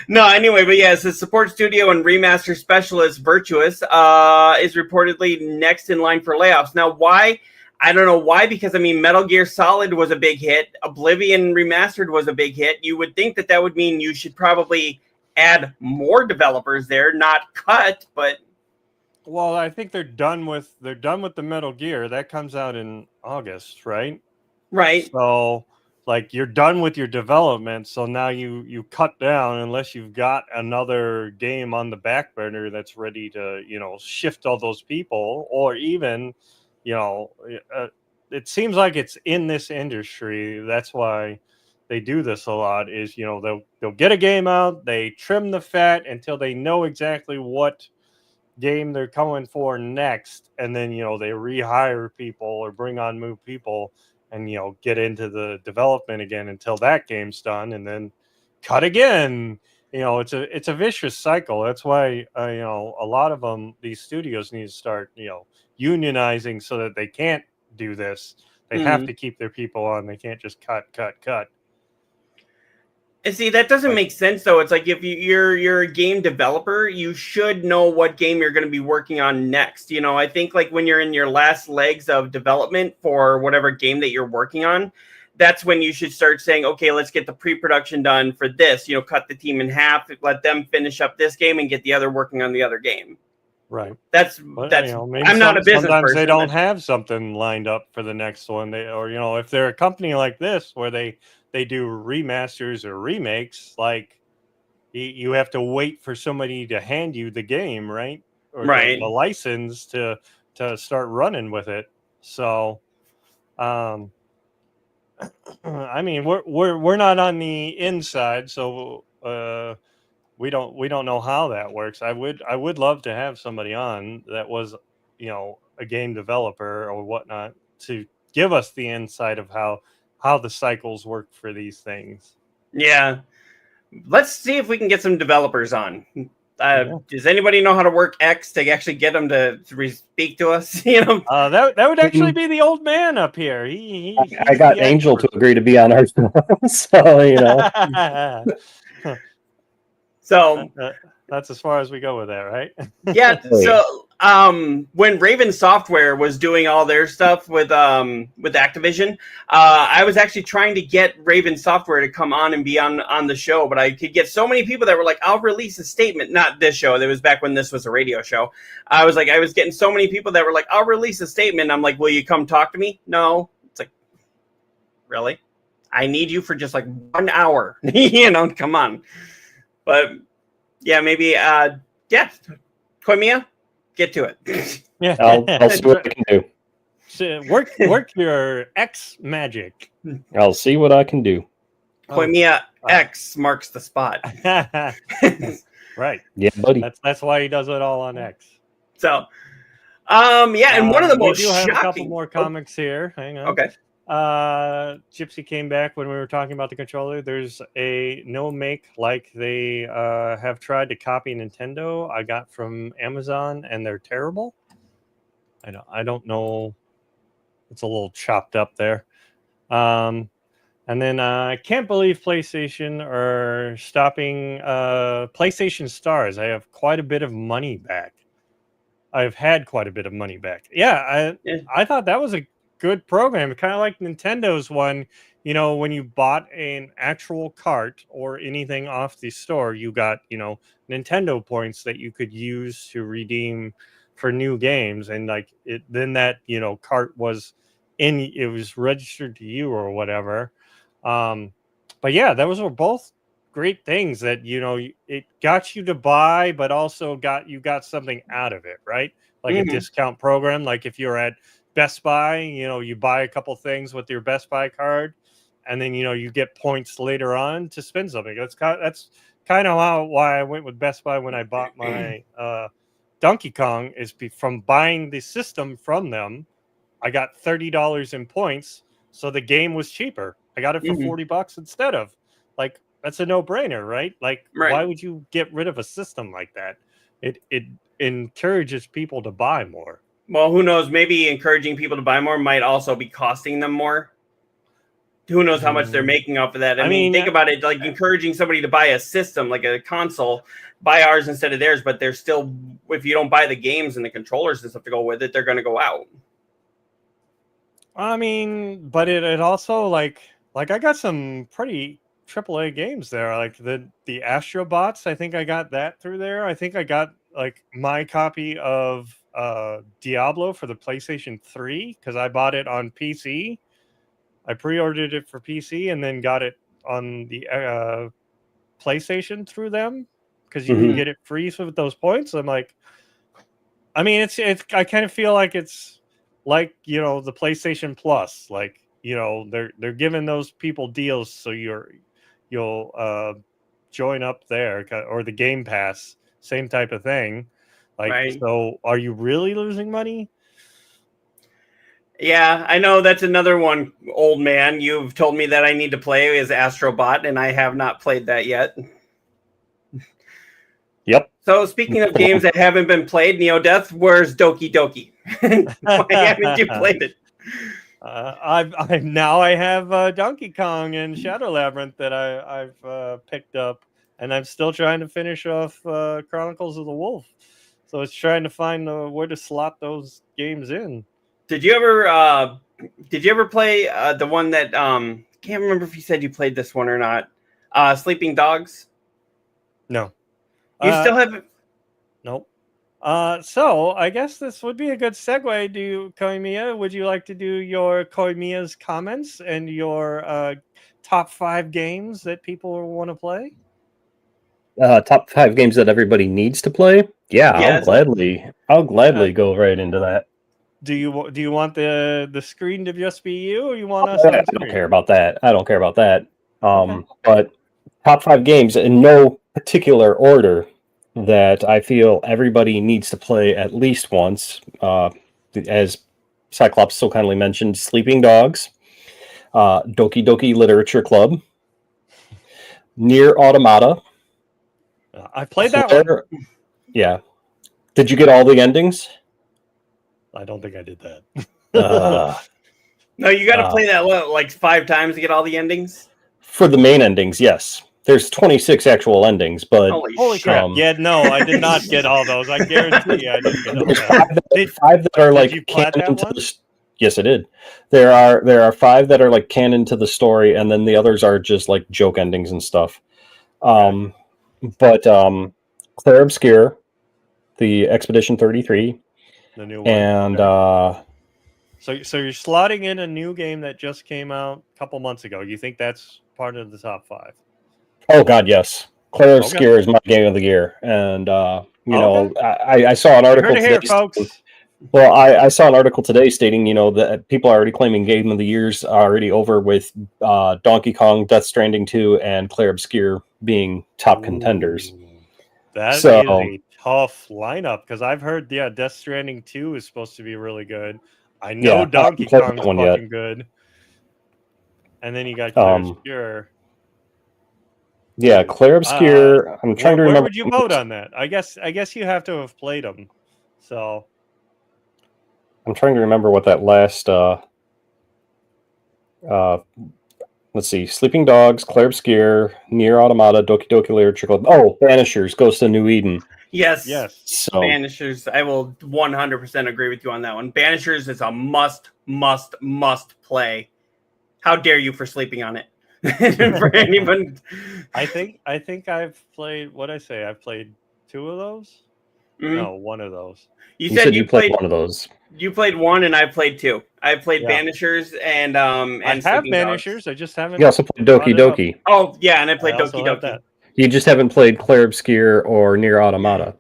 S1: No, anyway, but yes, the support studio and remaster specialist Virtuous is reportedly next in line for layoffs. Now, why? I don't know why, because Metal Gear Solid was a big hit. Oblivion Remastered was a big hit. You would think that would mean you should probably add more developers there, not cut, but.
S3: Well, I think they're done with the Metal Gear. That comes out in August, right?
S1: Right.
S3: So, you're done with your development. So now you cut down unless you've got another game on the back burner that's ready to, shift all those people, or even. It seems like it's in this industry. That's why they do this a lot. Is they'll get a game out, they trim the fat until they know exactly what game they're coming for next, and then they rehire people or bring on new people, and get into the development again until that game's done, and then cut again, it's a vicious cycle. That's why a lot of them, these studios need to start unionizing so that they can't do this. They have to keep their people on. They can't just cut.
S1: And see, that doesn't make sense, though. It's like if you're a game developer, you should know what game you're going to be working on next. I think like when you're in your last legs of development for whatever game that you're working on, that's when you should start saying, okay, let's get the pre-production done for this. Cut the team in half, let them finish up this game, and get the other working on the other game.
S3: Right.
S1: That's
S3: maybe
S1: I'm not a business
S3: sometimes
S1: person.
S3: They don't have something lined up for the next one. If they're a company like this where they do remasters or remakes, like you have to wait for somebody to hand you the game, right? Or the license to start running with it. So, I mean, we're not on the inside, so we don't know how that works. I would love to have somebody on that was, a game developer or whatnot to give us the insight of how the cycles work for these things.
S1: Yeah. Let's see if we can get some developers on. Does anybody know how to work X to actually get them to speak to us?
S3: That would actually be the old man up here.
S2: I got Angel to agree to be on our show, so
S1: So
S3: that's as far as we go with that, right?
S1: Yeah. So when Raven Software was doing all their stuff with Activision, I was actually trying to get Raven Software to come on and be on the show, but I could get so many people that were like, "I'll release a statement." Not this show. That was back when this was a radio show. I was getting so many people that were like, "I'll release a statement." I'm like, "Will you come talk to me?" No. It's like, really? I need you for just like 1 hour. Come on. But yeah, maybe Koimiya, get to it.
S3: Yeah,
S2: I'll see what I can do.
S3: So work your X magic.
S2: I'll see what I can do.
S1: Koimiya X marks the spot.
S3: Right.
S2: Yeah, buddy.
S3: That's why he does it all on X.
S1: So, and one of the most
S3: we do have
S1: shocking.
S3: a couple more comics here. Hang on.
S1: Okay.
S3: Gypsy came back when we were talking about the controller. There's a no make like they have tried to copy Nintendo. I got from Amazon, and they're terrible. I don't know. It's a little chopped up there. And then I can't believe PlayStation are stopping PlayStation Stars. I have quite a bit of money back. I've had quite a bit of money back. Yeah, I thought that was a good program, kind of like Nintendo's one. When you bought an actual cart or anything off the store, you got Nintendo points that you could use to redeem for new games, and like then that cart was it was registered to you or whatever. But yeah, those were both great things that it got you to buy, but also got something out of it, right? Like a discount program. Like if you're at Best Buy, you buy a couple things with your Best Buy card, and then you get points later on to spend something. That's kind of why I went with Best Buy when I bought my Donkey Kong, is from buying the system from them. I got $30 in points, so the game was cheaper. I got it for $40 instead of. Like, that's a no-brainer, right? Like, why would you get rid of a system like that? It encourages people to buy more.
S1: Well, who knows? Maybe encouraging people to buy more might also be costing them more. Who knows how much they're making off of that? I mean, think about it, like encouraging somebody to buy a system, like a console, buy ours instead of theirs, but they're still, if you don't buy the games and the controllers and stuff to go with it, they're going to go out.
S3: I mean, but it also, like I got some pretty AAA games there, like the Astrobots. I think I got that through there. I think I got like my copy of Diablo for the PlayStation 3 because I bought it on PC. I pre-ordered it for PC and then got it on the PlayStation through them because you can get it free with those points. I'm like, I mean, it's I kind of feel like it's like the PlayStation Plus, like they're giving those people deals so you'll join up there, or the Game Pass, same type of thing. Like, so are you really losing money?
S1: Yeah, I know that's another one, old man. You've told me that I need to play as Astrobot, and I have not played that yet. So speaking of games that haven't been played, Neo Death, where's Doki Doki? Why haven't you played it?
S3: I have Donkey Kong and Shadow Labyrinth that I've picked up, and I'm still trying to finish off Chronicles of the Wolf. So it's trying to find where to slot those games in.
S1: Did you ever play the one that can't remember if you said you played this one or not? Sleeping Dogs.
S3: No,
S1: You still haven't.
S3: nope. So I guess this would be a good segue. Koimiya, would you like to do your Koimiya's comments and your top 5 games that people want to play?
S2: Top 5 games that everybody needs to play. Yeah,
S1: Yes.
S2: I'll gladly go right into that.
S3: Do you want the screen to just be you, or you want us?
S2: I
S3: on
S2: don't
S3: screen?
S2: care about that. I don't care about that.
S3: Okay.
S2: But top 5 games in no particular order that I feel everybody needs to play at least once. As Cyclops so kindly mentioned, Sleeping Dogs, Doki Doki Literature Club, Nier Automata.
S3: I played that one.
S2: Yeah. Did you get all the endings?
S3: I don't think I did that.
S1: No, you got to play that like 5 times to get all the endings.
S2: For the main endings, yes. There's 26 actual endings, but
S3: Holy crap! Yeah, no, I did not get all those. I guarantee you, I didn't get all that.
S2: 5 that are like
S3: you plat
S2: canon
S3: that
S2: to
S3: one?
S2: Yes, I did. There are 5 that are like canon to the story, and then the others are just like joke endings and stuff. But Claire Obscure, the Expedition 33,
S3: The new one.
S2: and
S3: So you're slotting in a new game that just came out a couple months ago. You think that's part of the top 5?
S2: oh god, yes, Claire
S3: Okay.
S2: Obscure is my game of the year, and you know,
S3: Okay.
S2: I saw an
S3: You
S2: article
S3: heard it here,
S2: today.
S3: folks.
S2: Well, I saw an article today stating, you know, that people are already claiming Game of the Year's already over with Donkey Kong, Death Stranding 2, and Claire Obscure being top contenders.
S3: Ooh, that is
S2: So-
S3: a tough lineup because I've heard, Death Stranding 2 is supposed to be really good. I know
S2: Yeah, I haven't
S3: Donkey
S2: played
S3: Kong's
S2: that one yet.
S3: fucking good. And then you got Claire Obscure.
S2: Yeah, Claire Obscure. I'm trying to
S3: Where
S2: remember.
S3: would you vote on that? I guess you have to have played them. So
S2: I'm trying to remember what that last. Let's see: Sleeping Dogs, Claire Obscure, Nier Automata, Doki Doki Literature Club. Oh, Banishers, Ghost of New Eden.
S1: Yes.
S2: So
S1: Banishers. I will 100% agree with you on that one. Banishers is a must play. How dare you for sleeping on it? For anyone.
S3: I think I've played I've played 2 of those.
S1: Mhm.
S3: No, 1 of those.
S2: you said you played one of those.
S1: You played 1 and I played 2. I played
S3: Yeah.
S1: Banishers and
S3: I have
S1: Sleeping
S3: Banishers.
S1: Dogs.
S3: I just haven't.
S2: You also played Doki
S3: brought it
S2: Doki.
S1: Oh yeah, and I played
S3: I also
S1: Doki
S3: have
S1: Doki.
S3: that.
S2: You just haven't played Claire Obscure or Nier Automata.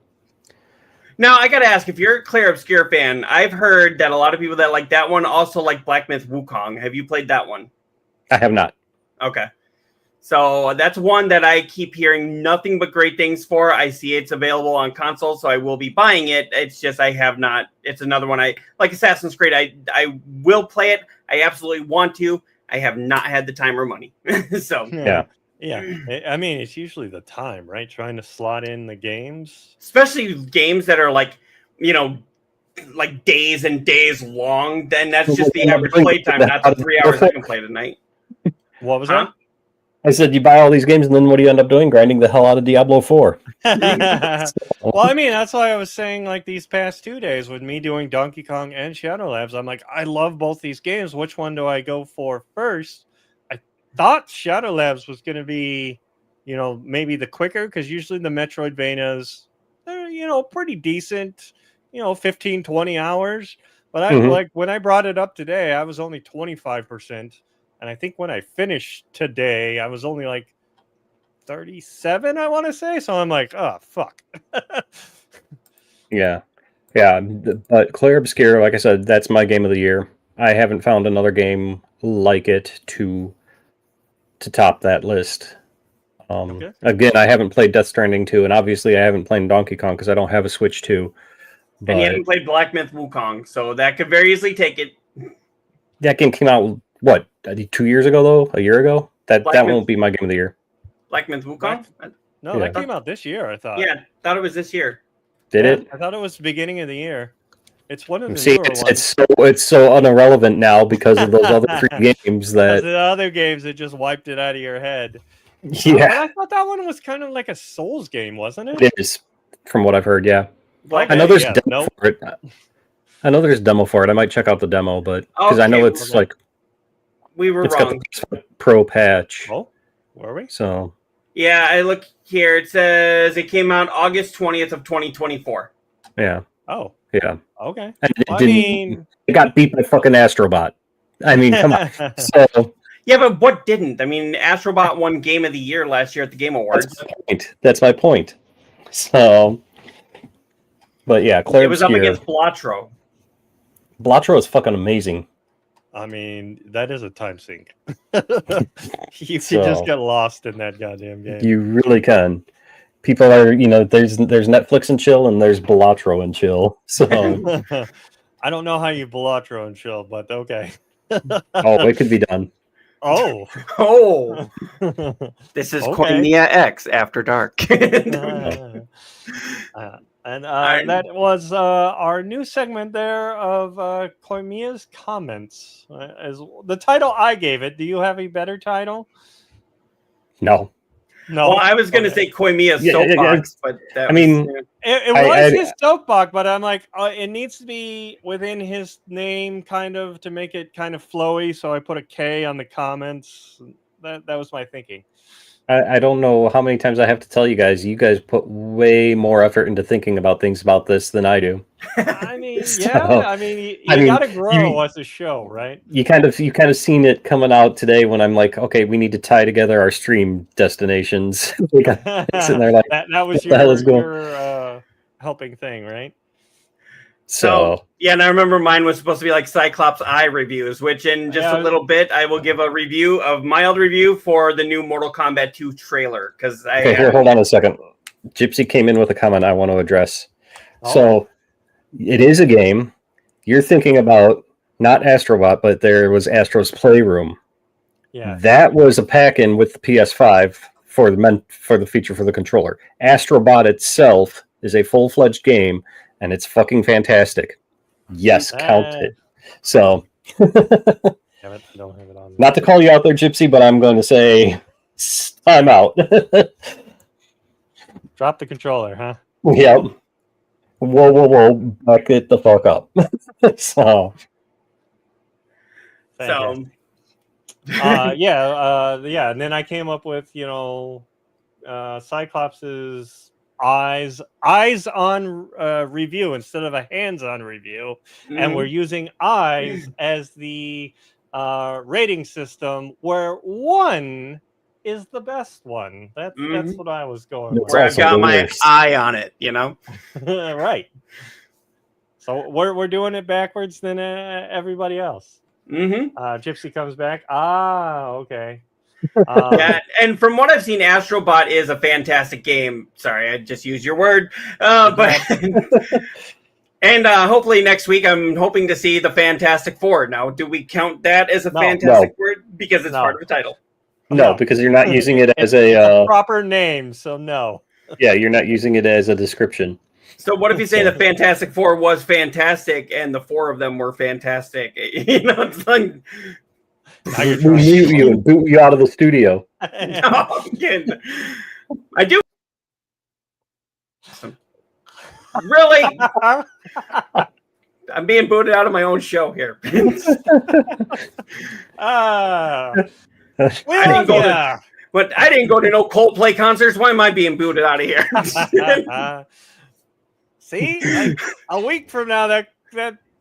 S1: Now I gotta ask, if you're a Claire Obscure fan, I've heard that a lot of people that like that one also like Black Myth Wukong. Have you played that one?
S2: I have not.
S1: Okay. So that's one that I keep hearing nothing but great things for. I see it's available on console, so I will be buying it. It's just I have not. It's another one I like. Assassin's Creed. I will play it. I absolutely want to. I have not had the time or money. So
S2: Yeah.
S3: I mean, it's usually the time, right? Trying to slot in the games.
S1: especially games that are like, you know, like days and days long, then that's just the average play time, not the 3 hours I can play tonight.
S3: What was
S1: Huh?
S2: I said you buy all these games, and then what do you end up doing? Grinding the hell out of Diablo 4.
S3: that? Well, I mean, that's why I was saying, like, these past 2 days with me doing Donkey Kong and Shadow Labs, I'm like, I love both these games. Which one do I go for first? I thought Shadow Labs was going to be, you know, maybe the quicker, because usually the Metroidvanias, they're, you know, pretty decent, you know, 15, 20 hours. But I like when I brought it up today, I was only 25%. And I think when I finished today, I was only like 37, I want to say. So I'm like, oh, fuck.
S2: Yeah. But Claire Obscure, like I said, that's my game of the year. I haven't found another game like it to top that list.
S3: Okay.
S2: Again, I haven't played Death Stranding 2, and obviously I haven't played Donkey Kong because I don't have a Switch 2. But
S1: And you haven't played Black Myth Wukong, so that could very easily take it.
S2: that game came out, what, 2 years ago, though? A year ago? That
S1: Black Myth-
S2: won't be my game of the year.
S1: Black Myth Wukong?
S3: No,
S2: Yeah.
S3: that came out this year. I thought.
S1: Yeah, thought it was this year.
S2: Did
S3: Yeah,
S2: it?
S3: I thought it was the beginning of the year. It's one of the
S2: See,
S3: newer
S2: it's
S3: ones.
S2: it's so unirrelevant now because of those other 3 games
S3: Because
S2: that
S3: the other games, it just wiped it out of your head. But
S2: yeah,
S3: I thought that one was kind of like a Souls game, wasn't it?
S2: it is from what I've heard. Yeah,
S1: Like,
S2: I know
S3: Okay,
S2: there's
S3: yeah,
S2: demo
S3: nope.
S2: for it. I know there's demo for it. I might check out the demo, but because I know
S1: Okay,
S2: it's
S3: okay.
S2: like
S1: we were
S2: it's got
S1: wrong.
S2: the PS5 Pro patch.
S3: Oh, were we?
S2: So
S1: Yeah, I look here. It says it came out August 20th of 2024.
S2: yeah,
S3: Oh,
S2: yeah.
S3: okay.
S2: And it
S3: I
S2: didn't.
S3: mean,
S2: It got beat by fucking Astrobot. I mean, come on. So
S1: Yeah, but what didn't? I mean, Astrobot won Game of the Year last year at the Game Awards.
S2: that's my point. That's my point. So, but yeah, Claire
S1: It was up
S2: Obscure.
S1: against Blatro.
S2: Blatro is fucking amazing.
S3: I mean, that is a time sink. You
S2: So-
S3: can just get lost in that goddamn game.
S2: You really can. People are, there's Netflix and chill, and there's Blatro and chill. So,
S3: I don't know how you Blatro and chill, but okay.
S2: oh, it could be done.
S3: Oh.
S1: Oh, this is
S3: Okay.
S1: Koinonia X After Dark.
S3: And
S1: I-
S3: that was our new segment there of Koimiya's comments. As the title I gave it. Do you have a better title?
S2: No,
S3: No.
S1: Well, I was going to
S3: Okay.
S1: say Koimiya
S2: Yeah,
S1: Soapbox, but that
S2: I mean,
S3: It
S2: I-
S3: was
S2: I-
S3: his soapbox, but I'm like, it needs to be within his name, kind of, to make it kind of flowy. So I put a K on the comments. That was my thinking.
S2: I don't know how many times I have to tell you guys. You guys put way more effort into thinking about things about this than I do.
S3: I mean,
S2: So,
S3: yeah. I mean, you
S2: I mean,
S3: gotta grow
S2: you-
S3: as a show, right?
S2: You kind of seen it coming out today when I'm like, okay, we need to tie together our stream destinations. We got sitting there like,
S3: that was
S2: what the hell is going-
S3: your helping thing, right?
S2: so
S1: yeah, and I remember mine was supposed to be like Cyclops Eye reviews, which in just
S3: Yeah.
S1: a little bit I will give a mild review for the new Mortal Kombat 2 trailer because
S2: okay, here, hold on a second. Gypsy came in with a comment I want to address.
S3: Oh.
S2: So it is a game. You're thinking about not Astrobot, but there was Astro's Playroom.
S3: Yeah.
S2: That was a pack-in with the PS5 for the feature for the controller. Astrobot itself is a full-fledged game, and it's fucking fantastic. Yes, count it. So,
S3: Damn it, I don't have it on.
S2: not to call you out there, Gypsy, but I'm going to say I'm out.
S3: Drop the controller, huh?
S2: Yep. Whoa, back it the fuck up. So,
S1: so
S3: yeah, and then I came up with Cyclops's eyes on review instead of a hands-on review, and we're using eyes as the rating system, where 1 is the best one. That's what I was going
S2: That's
S3: with.
S1: where I've
S2: also
S1: got
S2: the
S1: my
S2: worst.
S1: eye on it,
S3: Right. So we're doing it backwards than everybody else.
S1: Mm-hmm.
S3: Gypsy comes back. Okay.
S1: Yeah, and from what I've seen, Astrobot is a fantastic game. Sorry, I just used your word. But and hopefully next week, I'm hoping to see the Fantastic Four. Now, do we count that as a
S3: No.
S1: fantastic word because it's
S3: No.
S1: part of the title?
S2: no, because you're not using it as
S3: It's
S2: a
S3: proper name, so no.
S2: yeah, you're not using it as a description.
S1: So what if you say the Fantastic Four was fantastic and the 4 of them were fantastic? It's like
S3: Now you're
S2: We
S3: trying.
S2: mute you and boot you out of the studio.
S1: no, I'm kidding. I do. Really? I'm being booted out of my own show here.
S3: Ah.
S1: I didn't go to- But I didn't go to no Coldplay concerts. Why am I being booted out of here?
S3: See, like, a week from now, that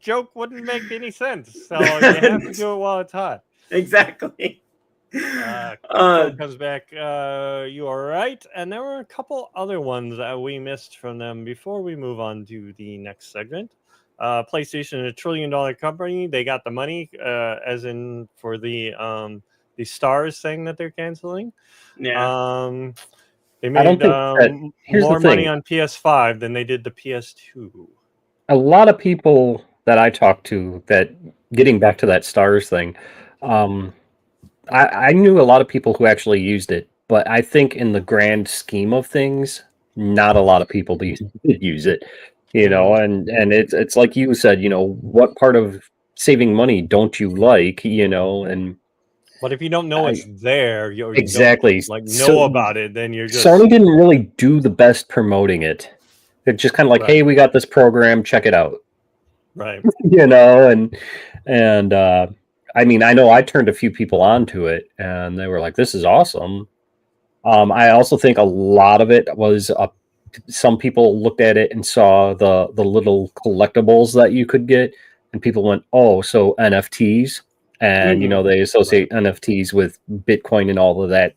S3: joke wouldn't make any sense. So you have to do it while it's hot.
S1: Exactly.
S3: Comes back. You are right. And there were a couple other ones that we missed from them before we move on to the next segment. PlayStation, $1 trillion company. They got the money, as in for the stars saying that they're canceling.
S1: Yeah.
S3: They
S2: I don't
S3: made
S2: think here's the
S3: more money
S2: thing.
S3: on PS5 than they did the PS2.
S2: A lot of people that I talk to, that getting back to that stars thing, I knew a lot of people who actually used it but I think in the grand scheme of things, not a lot of people use it. You know, and it's like you said, you know, what part of saving money don't you like? You know, and
S3: But if you don't know it's there, you
S2: exactly
S3: don't like know
S2: So
S3: about it, then you're just
S2: Sony didn't really do the best promoting it. They're just kind of like,
S3: Right.
S2: hey, we got this program, check it out.
S3: right.
S2: You know, and I mean, I know I turned a few people onto it, and they were like, "This is awesome." I also think a lot of it was some people looked at it and saw the little collectibles that you could get, and people went, "Oh, so NFTs," and you know they associate NFTs with Bitcoin and all of that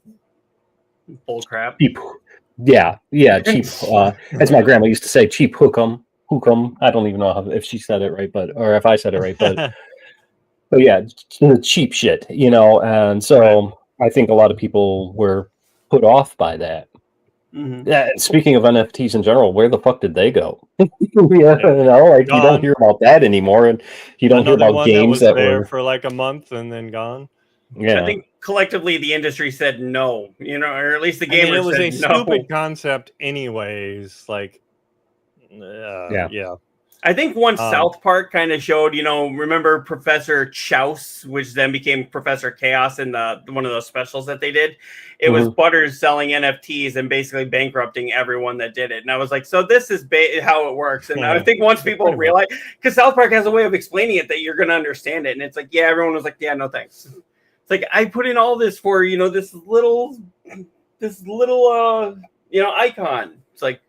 S1: Bull crap.
S2: cheap. Yeah, cheap. As my grandma used to say, cheap hook'em. I don't even know if she said it right, or if I said it right, but yeah, cheap shit, you know. And so I think a lot of people were put off by that. Yeah. Speaking of NFTs in general, where the fuck did they go? You know, like you don't hear about that anymore, and you don't hear about games that
S3: there
S2: were
S3: for like a month and then gone.
S2: Yeah,
S1: I think collectively the industry said no, you know, or at least the
S3: I mean,
S1: gamers
S3: it was a
S1: said no.
S3: stupid concept, anyways. Like, yeah.
S1: I think once South Park kind of showed, you know, remember Professor Chouse, which then became Professor Chaos in the one of those specials that they did. It was Butters selling NFTs and basically bankrupting everyone that did it. And I was like, so this is how it works. And I think once people realize, because South Park has a way of explaining it that you're going to understand it. And it's like, yeah, everyone was like, yeah, no thanks. It's like, I put in all this for, you know, this little, you know, icon. It's like,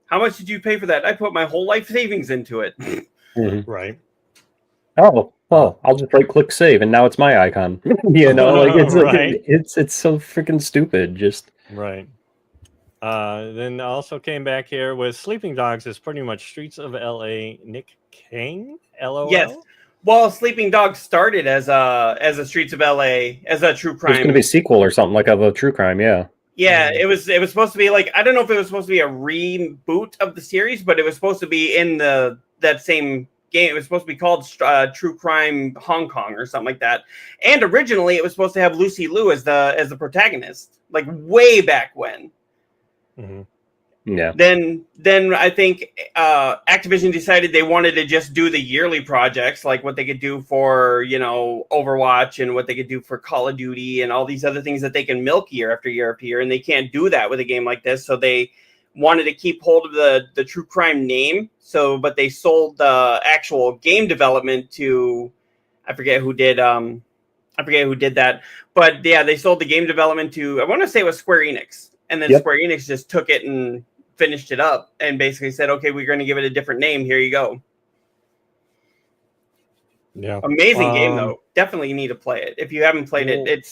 S1: how much did you pay for that? I put my whole life savings into it.
S3: Right.
S2: Oh, well, I'll just right click save and now it's my icon. You know, like it's
S3: Right.
S2: it's so freaking stupid. Just
S3: Right. Then also came back here with Sleeping Dogs is pretty much Streets of LA. Nick King, LOL.
S1: Yes. Well, Sleeping Dogs started as a Streets of LA as a true crime.
S2: There's going to be a sequel or something like of a true crime, yeah.
S1: Yeah, it was supposed to be like, I don't know if it was supposed to be a reboot of the series, but it was supposed to be in that same game. It was supposed to be called True Crime Hong Kong or something like that. And originally, it was supposed to have Lucy Liu as the protagonist, like way back when.
S2: Yeah.
S1: Then I think Activision decided they wanted to just do the yearly projects, like what they could do for, you know, Overwatch and what they could do for Call of Duty and all these other things that they can milk year after year after year, and they can't do that with a game like this. So they wanted to keep hold of the True Crime name. But they sold the actual game development to, I forget who did that, but yeah, they sold the game development to, I want to say it was Square Enix, and then Square Enix just took it and finished it up and basically said, okay, we're going to give it a different name. Here you go.
S3: Yeah.
S1: Amazing game though. Definitely need to play it. If you haven't played it,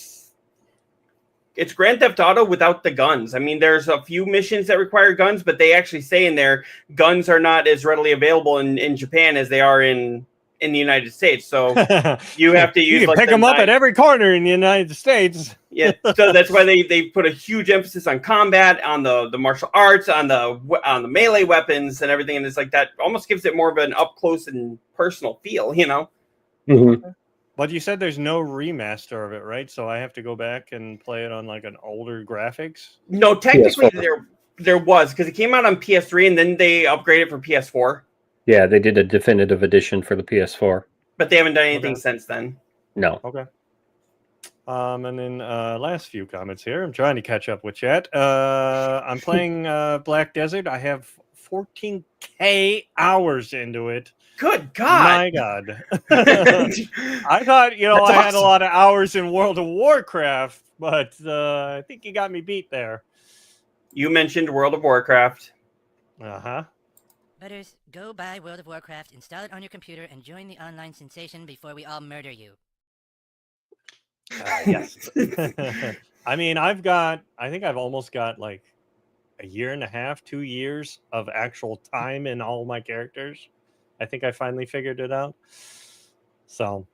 S1: it's Grand Theft Auto without the guns. I mean, there's a few missions that require guns, but they actually say in there guns are not as readily available in Japan as they are in the United States. So you have to use,
S3: you can pick them up at every corner in the United States.
S1: Yeah, so that's why they put a huge emphasis on combat, on the martial arts, on the melee weapons and everything, and it's like that almost gives it more of an up close and personal feel, you know.
S3: But you said there's no remaster of it, right? So I have to go back and play it on like an older graphics.
S1: No, technically there was, because it came out on PS3 and then they upgraded for PS4.
S2: Yeah, they did a definitive edition for the PS4,
S1: but they haven't done anything since then.
S2: No.
S3: Okay. And then last few comments here. I'm trying to catch up with chat. I'm playing Black Desert. I have 14K hours into it.
S1: Good God.
S3: My God. I thought, you know,
S1: That's
S3: I had
S1: awesome.
S3: a lot of hours in World of Warcraft, but I think you got me beat there.
S1: You mentioned World of Warcraft.
S3: Uh-huh.
S6: Butters, go buy World of Warcraft, install it on your computer, and join the online sensation before we all murder you.
S3: Yes. I mean, I think I've almost got like a year and a half, 2 years of actual time in all my characters. I think I finally figured it out. So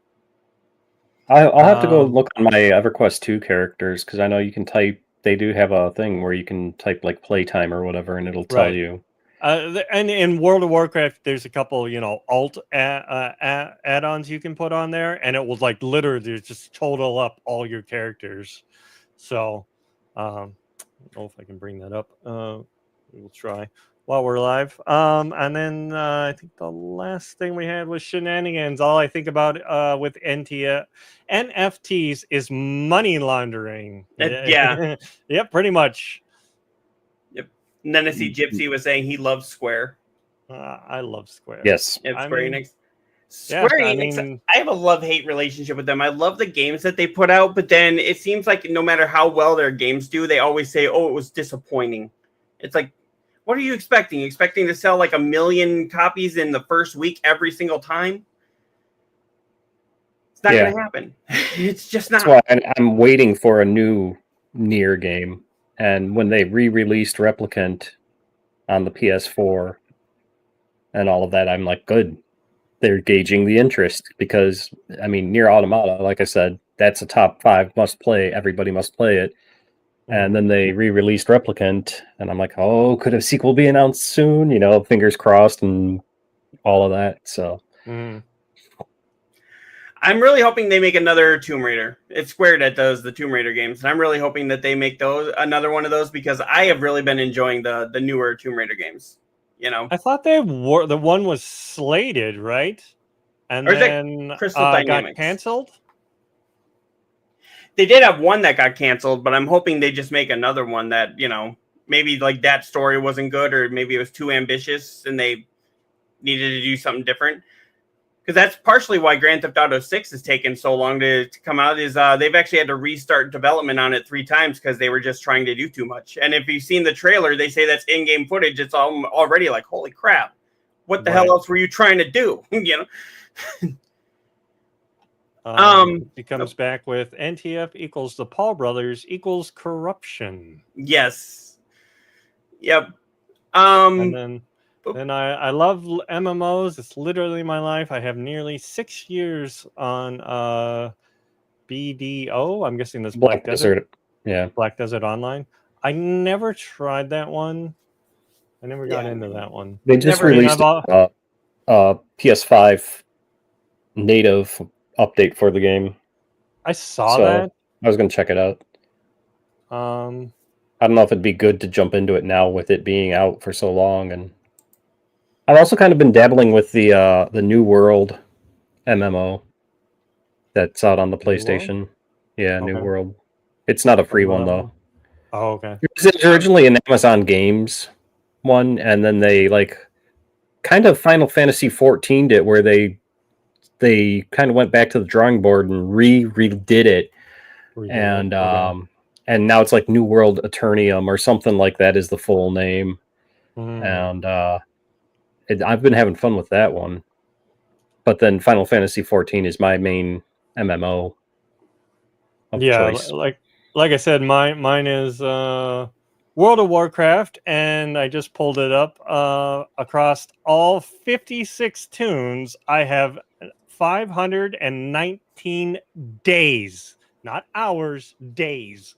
S2: I'll have to go look on my EverQuest 2 characters, because I know you can type. They do have a thing where you can type like playtime or whatever, and it'll tell you.
S3: And in World of Warcraft, there's a couple, you know, alt add-ons you can put on there, and it will like literally just total up all your characters. So I don't know if I can bring that up. We'll try while we're live. And then I think the last thing we had was shenanigans. All I think about with NFTs is money laundering.
S1: Yeah.
S3: Yep, pretty much.
S1: Yep. And then I see Gypsy was saying he loves Square.
S3: I love Square.
S2: Yes.
S1: Yep,
S3: I
S1: Square
S3: mean,
S1: Enix.
S3: yeah,
S1: Square
S3: I
S1: Enix,
S3: mean-
S1: I have a love-hate relationship with them. I love the games that they put out, but then it seems like no matter how well their games do, they always say, "Oh, it was disappointing." It's like, what are you expecting? You expecting to sell like 1 million copies in the first week every single time? It's not going to happen. It's just not.
S2: That's why I'm waiting for a new Nier game. And when they re-released Replicant on the PS4 and all of that, I'm like, good. They're gauging the interest because, I mean, Nier Automata, like I said, that's a top 5 must play. Everybody must play it. And then they re-released Replicant, and I'm like, oh, could a sequel be announced soon? You know, fingers crossed and all of that. So
S1: I'm really hoping they make another Tomb Raider. It's Square that does the Tomb Raider games, and I'm really hoping that they make another one of those because I have really been enjoying the newer Tomb Raider games. You know,
S3: I thought the one was slated, right? And
S1: Or is that
S3: then
S1: Crystal
S3: got
S1: Dynamics?
S3: canceled.
S1: they did have one that got canceled, but I'm hoping they just make another one that, you know, maybe like that story wasn't good, or maybe it was too ambitious and they needed to do something different. Because that's partially why Grand Theft Auto 6 has taken so long to come out. Is they've actually had to restart development on it 3 times because they were just trying to do too much. And if you've seen the trailer, they say that's in-game footage. It's already like, holy crap, what the hell else were you trying to do? You know.
S3: He comes back with NTF equals the Paul brothers equals corruption.
S1: Yes. Yep.
S3: And then I love MMOs. It's literally my life. I have nearly 6 years on BDO. I'm guessing that's Black Desert.
S2: Yeah.
S3: Black Desert Online. I never tried that one. I never got into that one.
S2: They just released a PS5 native update for the game.
S3: I saw that.
S2: I was going to check it out. I don't know if it'd be good to jump into it now with it being out for so long. And I've also kind of been dabbling with the New World MMO that's out on the PlayStation. Yeah, New World. It's not a free one though.
S3: Oh, okay.
S2: It was originally an Amazon Games one, and then they like kind of Final Fantasy 14'd it, where they kind of went back to the drawing board and redid it, and now it's like New World Eternium or something like that is the full name, and I've been having fun with that one. But then Final Fantasy 14 is my main MMO of choice.
S3: Like I said, mine is World of Warcraft, and I just pulled it up. Across all 56 tunes, I have 519 days, not hours, days.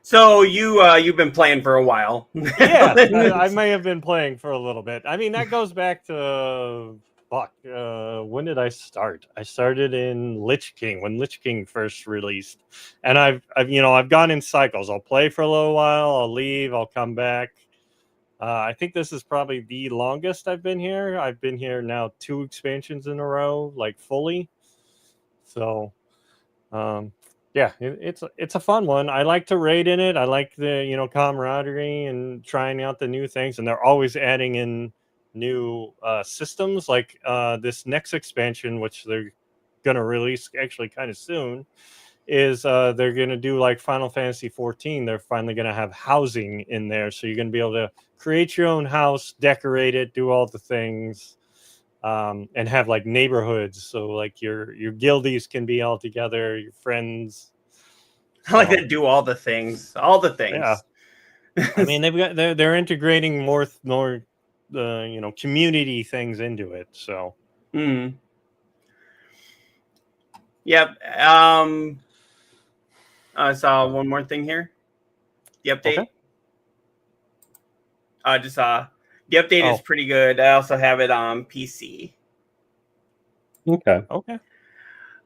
S1: So you've been playing for a while.
S3: Yeah, I may have been playing for a little bit. I mean, that goes back to when did I start? I started in Lich King when Lich King first released, and I've gone in cycles. I'll play for a little while, I'll leave, I'll come back. I think this is probably the longest I've been here. I've been here now 2 expansions in a row, like fully. So, yeah, it's a fun one. I like to raid in it. I like the camaraderie and trying out the new things, and they're always adding in new systems, like this next expansion, which they're gonna release actually kind of soon, is they're gonna do like Final Fantasy 14. They're finally gonna have housing in there, so you're gonna be able to create your own house, decorate it, do all the things, and have like neighborhoods. So like your guildies can be all together, your friends.
S1: I like that. Do all the things.
S3: Yeah. I mean, they're integrating more community things into it. So.
S1: Yep. I saw one more thing here. The update. Okay. The update is pretty good. I also have it on PC.
S2: Okay.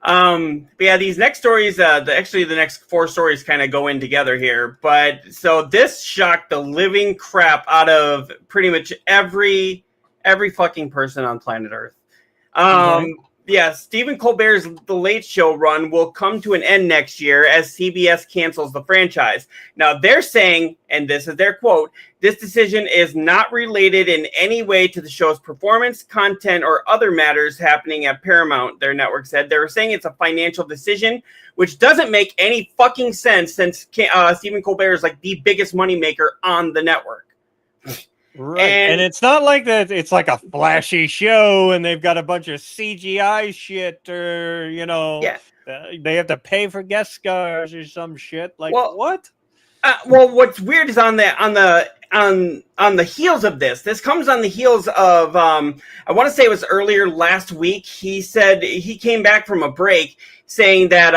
S1: But yeah, these next stories, actually the next 4 stories kind of go in together here. But so this shocked the living crap out of pretty much every fucking person on planet Earth. Yeah, Stephen Colbert's The Late Show run will come to an end next year as CBS cancels the franchise. Now, they're saying, and this is their quote, this decision is not related in any way to the show's performance, content, or other matters happening at Paramount, their network said. They were saying it's a financial decision, which doesn't make any fucking sense since Stephen Colbert is like the biggest moneymaker on the network.
S3: Right, and it's not like that. It's like a flashy show, and they've got a bunch of CGI shit, or they have to pay for guest stars or some shit. Like,
S1: well,
S3: what?
S1: Well, what's weird is on the heels of this. This comes on the heels of I want to say it was earlier last week. He said he came back from a break saying that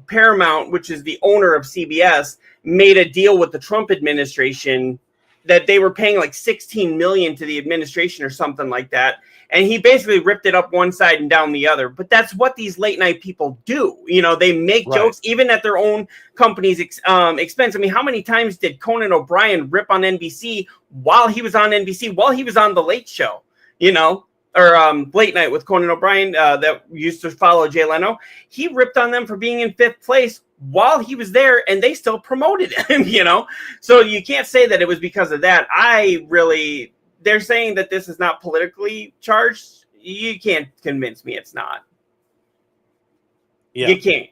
S1: Paramount, which is the owner of CBS, made a deal with the Trump administration that they were paying like $16 million to the administration or something like that. And he basically ripped it up one side and down the other. But that's what these late night people do. They make jokes even at their own company's expense. I mean, how many times did Conan O'Brien rip on NBC while he was on NBC, while he was on The Late Show, or Late Night with Conan O'Brien that used to follow Jay Leno? He ripped on them for being in 5th place while he was there, and they still promoted him, So you can't say that it was because of that. They're saying that this is not politically charged. You can't convince me it's not. Yeah. You can't,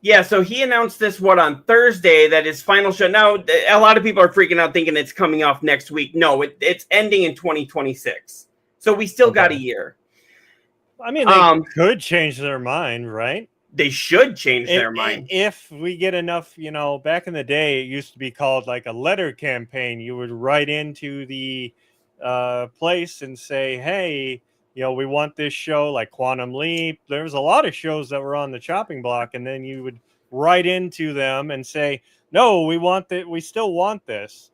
S1: Yeah, so he announced this, on Thursday, that his final show. Now, a lot of people are freaking out thinking it's coming off next week. No, it's ending in 2026. So we still got a year.
S3: I mean, they could change their mind, right?
S1: They should change their mind.
S3: If we get enough, back in the day, it used to be called like a letter campaign. You would write into the place and say, hey, we want this show, like Quantum Leap. There was a lot of shows that were on the chopping block, and then you would write into them and say, no, we still want this.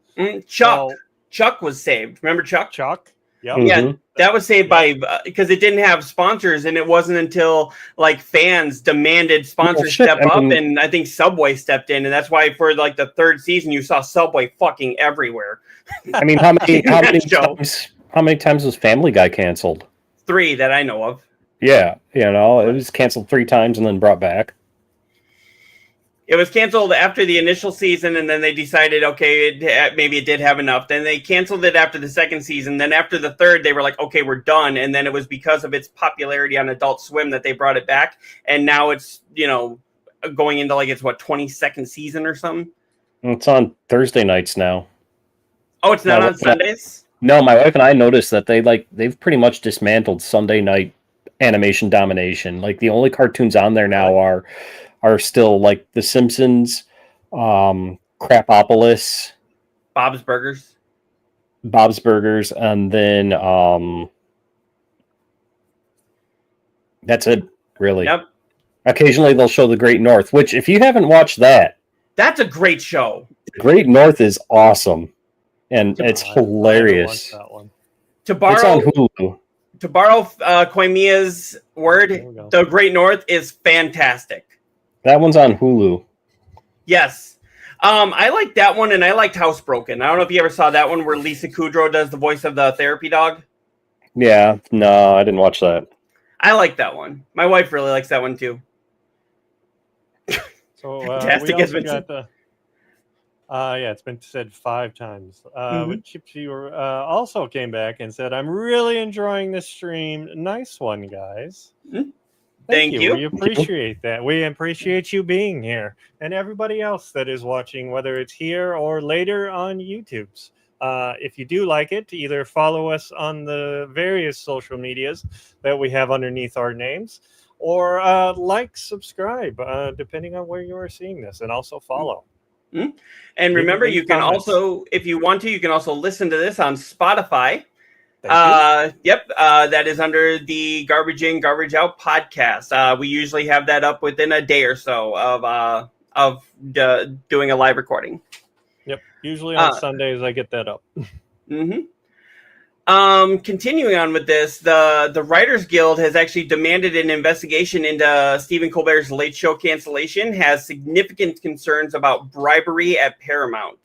S1: Chuck was saved. Remember Chuck?
S3: Chuck? Yep.
S1: Yeah, that was saved by because it didn't have sponsors, and it wasn't until like fans demanded sponsors step up, and I think Subway stepped in, and that's why for like the 3rd season you saw Subway fucking everywhere.
S2: I mean, how many times was Family Guy canceled?
S1: 3 that I know of.
S2: Yeah, it was canceled 3 times and then brought back.
S1: It was canceled after the initial season, and then they decided, okay, maybe it did have enough. Then they canceled it after the 2nd season. Then after the 3rd, they were like, okay, we're done. And then it was because of its popularity on Adult Swim that they brought it back. And now it's, going into like its 22nd season or something.
S2: It's on Thursday nights now.
S1: Oh, it's not on Sundays?
S2: No, my wife and I noticed that they've pretty much dismantled Sunday night animation domination. Like the only cartoons on there now are still like The Simpsons, Crapopolis,
S1: Bob's Burgers,
S2: and then that's it, really.
S1: Yep.
S2: Occasionally they'll show The Great North, which if you haven't watched
S1: that's a great show.
S2: The Great North is awesome, and it's hilarious.
S1: To borrow Koimiya's word, The Great North is fantastic.
S2: That one's on Hulu.
S1: Yes. I liked that one, and I liked Housebroken. I don't know if you ever saw that one where Lisa Kudrow does the voice of the therapy dog.
S2: Yeah, no, I didn't watch that.
S1: I like that one. My wife really likes that one, too.
S3: So,
S1: fantastic.
S3: we also got the... it's been said 5 times. But Chipsy also came back and said, I'm really enjoying this stream. Nice one, guys.
S1: Mm-hmm. Thank you.
S3: We appreciate that. We appreciate you being here, and everybody else that is watching, whether it's here or later on YouTube's. If you do like it, either follow us on the various social medias that we have underneath our names, or subscribe, depending on where you are seeing this, and also follow.
S1: Mm-hmm. And remember, you can also, if you want to, you can also listen to this on Spotify. That is under the Garbage In, Garbage Out podcast. We usually have that up within a day or so of doing a live recording.
S3: Yep. Usually on Sundays, I get that up.
S1: Mm-hmm. Continuing on with this, the Writers Guild has actually demanded an investigation into Stephen Colbert's Late Show cancellation, has significant concerns about bribery at Paramount.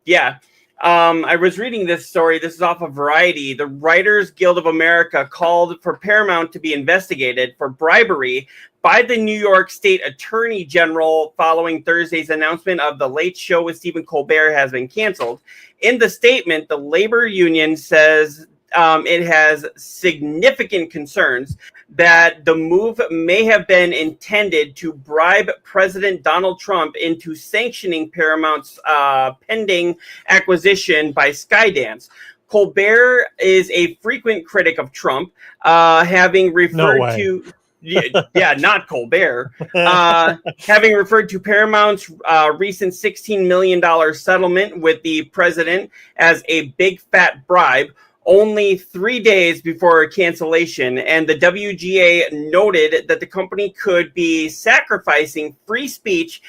S1: Yeah. I was reading this story. This is off of Variety. The Writers Guild of America called for Paramount to be investigated for bribery by the New York State Attorney General following Thursday's announcement of The Late Show with Stephen Colbert has been canceled. In the statement, the labor union says it has significant concerns that the move may have been intended to bribe President Donald Trump into sanctioning Paramount's pending acquisition by Skydance. Colbert is a frequent critic of Trump, having referred to... yeah, not Colbert. Having referred to Paramount's recent $16 million settlement with the president as a big fat bribe, only 3 days before cancellation, and the WGA noted that the company could be sacrificing free speech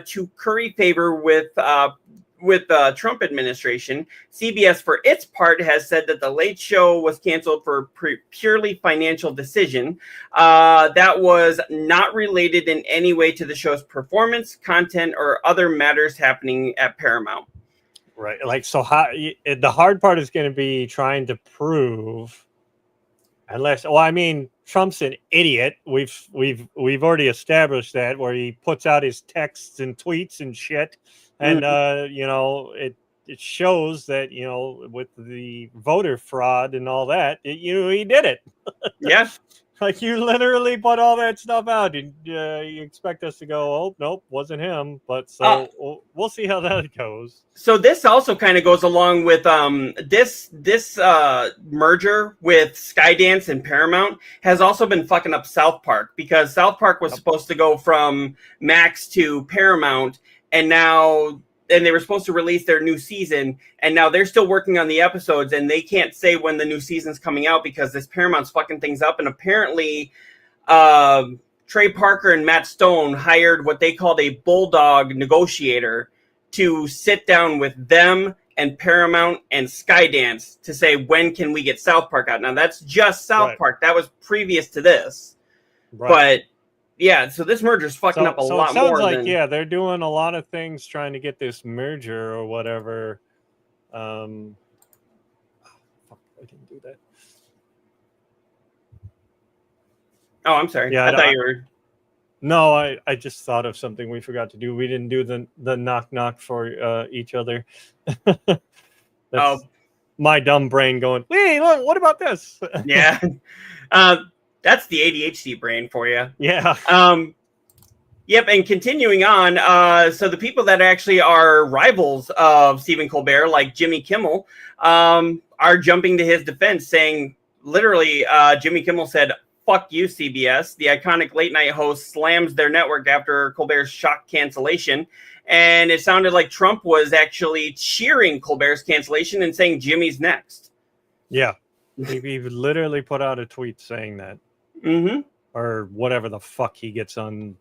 S1: to curry favor with the Trump administration. CBS, for its part, has said that The Late Show was canceled for purely financial decision that was not related in any way to the show's performance, content, or other matters happening at Paramount.
S3: Right. Like, so the hard part is going to be trying to prove, Trump's an idiot. We've already established that, where he puts out his texts and tweets and shit. And, it shows that, with the voter fraud and all that, he did it.
S1: Yeah.
S3: Like, you literally put all that stuff out, and you expect us to go, oh, nope, wasn't him. But we'll see how that goes.
S1: So this also kind of goes along with this merger with Skydance and Paramount has also been fucking up South Park, because South Park was supposed to go from Max to Paramount, and they were supposed to release their new season, and now they're still working on the episodes, and they can't say when the new season's coming out because this Paramount's fucking things up. And apparently Trey Parker and Matt Stone hired what they called a bulldog negotiator to sit down with them and Paramount and Skydance to say, when can we get South Park out? Now, that's just South Park. That was previous to this. Right. But yeah, so this merger's fucking up a lot more.
S3: Sounds like, they're doing a lot of things trying to get this merger or whatever. Fuck, I didn't do that.
S1: Oh, I'm sorry. Yeah, I thought you were...
S3: No, I just thought of something we forgot to do. We didn't do the knock for each other. That's my dumb brain going, hey, look, what about this?
S1: Yeah. That's the ADHD brain for you.
S3: Yeah.
S1: Yep. And continuing on, so the people that actually are rivals of Stephen Colbert, like Jimmy Kimmel, are jumping to his defense, saying literally, Jimmy Kimmel said, "Fuck you, CBS." The iconic late night host slams their network after Colbert's shock cancellation. And it sounded like Trump was actually cheering Colbert's cancellation and saying Jimmy's next.
S3: Yeah. He literally put out a tweet saying that.
S1: Mm-hmm.
S3: Or whatever the fuck he gets on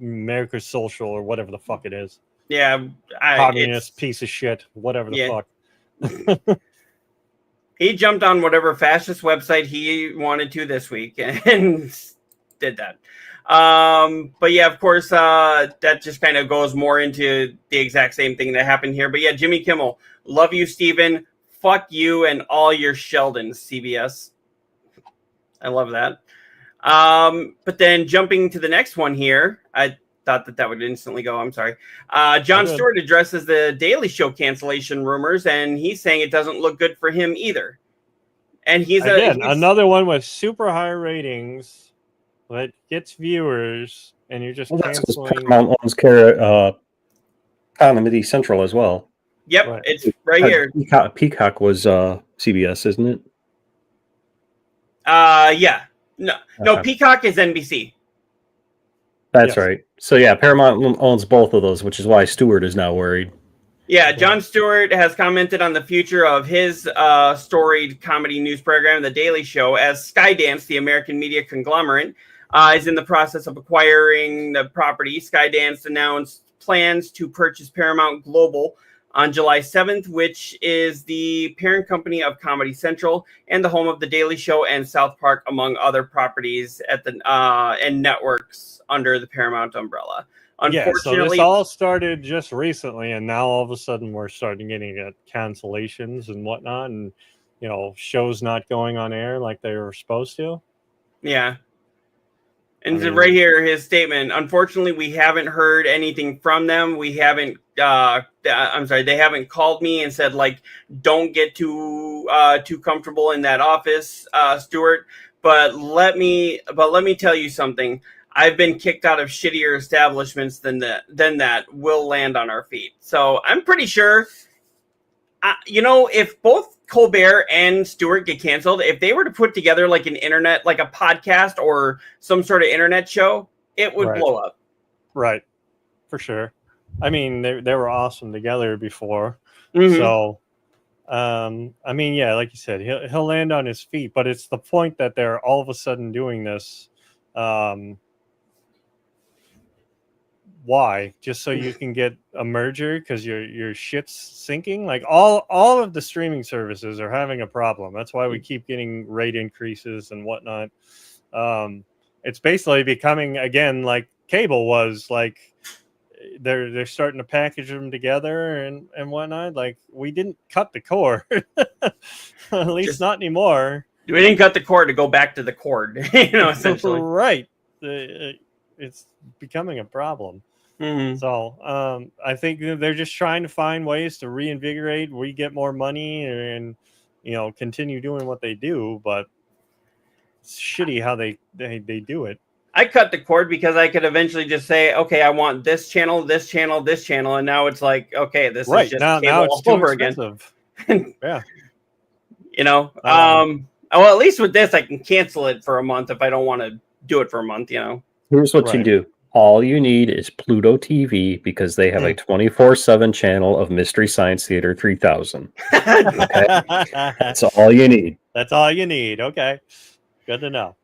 S3: America's Social or whatever the fuck it is.
S1: Yeah.
S3: Communist piece of shit. Whatever the fuck.
S1: He jumped on whatever fascist website he wanted to this week and did that. But yeah, of course, that just kind of goes more into the exact same thing that happened here. But yeah, Jimmy Kimmel, love you, Steven. Fuck you and all your Sheldons, CBS. I love that. But then jumping to the next one here, I thought that would instantly go. I'm sorry. Jon Stewart addresses the Daily Show cancellation rumors, and he's saying it doesn't look good for him either. And he's
S3: another one with super high ratings that gets viewers, and you're just canceling.
S2: Paramount owns Comedy Central as well.
S1: Yep, it's right here.
S2: Peacock was CBS, isn't it?
S1: Yeah. No, Peacock is NBC.
S2: That's right. So yeah, Paramount owns both of those, which is why Stewart is now worried.
S1: Yeah, Jon Stewart has commented on the future of his storied comedy news program, The Daily Show, as Skydance, the American media conglomerate, is in the process of acquiring the property. Skydance announced plans to purchase Paramount Global on July 7th, which is the parent company of Comedy Central and the home of The Daily Show and South Park, among other properties at the and networks under the Paramount umbrella.
S3: Yeah, so
S1: Unfortunately,
S3: this all started just recently, and now all of a sudden we're starting getting cancellations and whatnot, and shows not going on air like they were supposed to.
S1: yeah. And
S3: I mean,
S1: right here, his statement. Unfortunately, we haven't heard anything from them. We haven't. I'm sorry, they haven't called me and said like, don't get too comfortable in that office, Stuart. But let me tell you something. I've been kicked out of shittier establishments than that. We'll land on our feet. So I'm pretty sure. If both Colbert and Stewart get canceled, if they were to put together like an internet, like a podcast or some sort of internet show, it would blow up.
S3: Right. For sure. I mean, they were awesome together before.
S1: Mm-hmm.
S3: So, I mean, yeah, like you said, he'll land on his feet, but it's the point that they're all of a sudden doing this. Why? Just so you can get a merger because your shit's sinking? Like all of the streaming services are having a problem. That's why we keep getting rate increases and whatnot. It's basically becoming again like cable was. Like they're starting to package them together and whatnot. Like we didn't cut the cord, at least not anymore.
S1: We didn't cut the cord to go back to the cord, essentially.
S3: Right. It's becoming a problem.
S1: Mm-hmm.
S3: So I think they're just trying to find ways to reinvigorate, we get more money, and continue doing what they do. But it's shitty how they do it.
S1: I cut the cord because I could eventually just say, okay, I want this channel, this channel, this channel, and now it's like, okay, this is just
S3: now
S1: cable
S3: it's
S1: all over again.
S3: Yeah.
S1: Well, at least with this, I can cancel it for a month if I don't want to do it for a month.
S2: Here's what you do. All you need is Pluto TV because they have a 24/7 channel of Mystery Science Theater 3000. Okay? That's all you need.
S3: That's all you need. Okay. Good to know.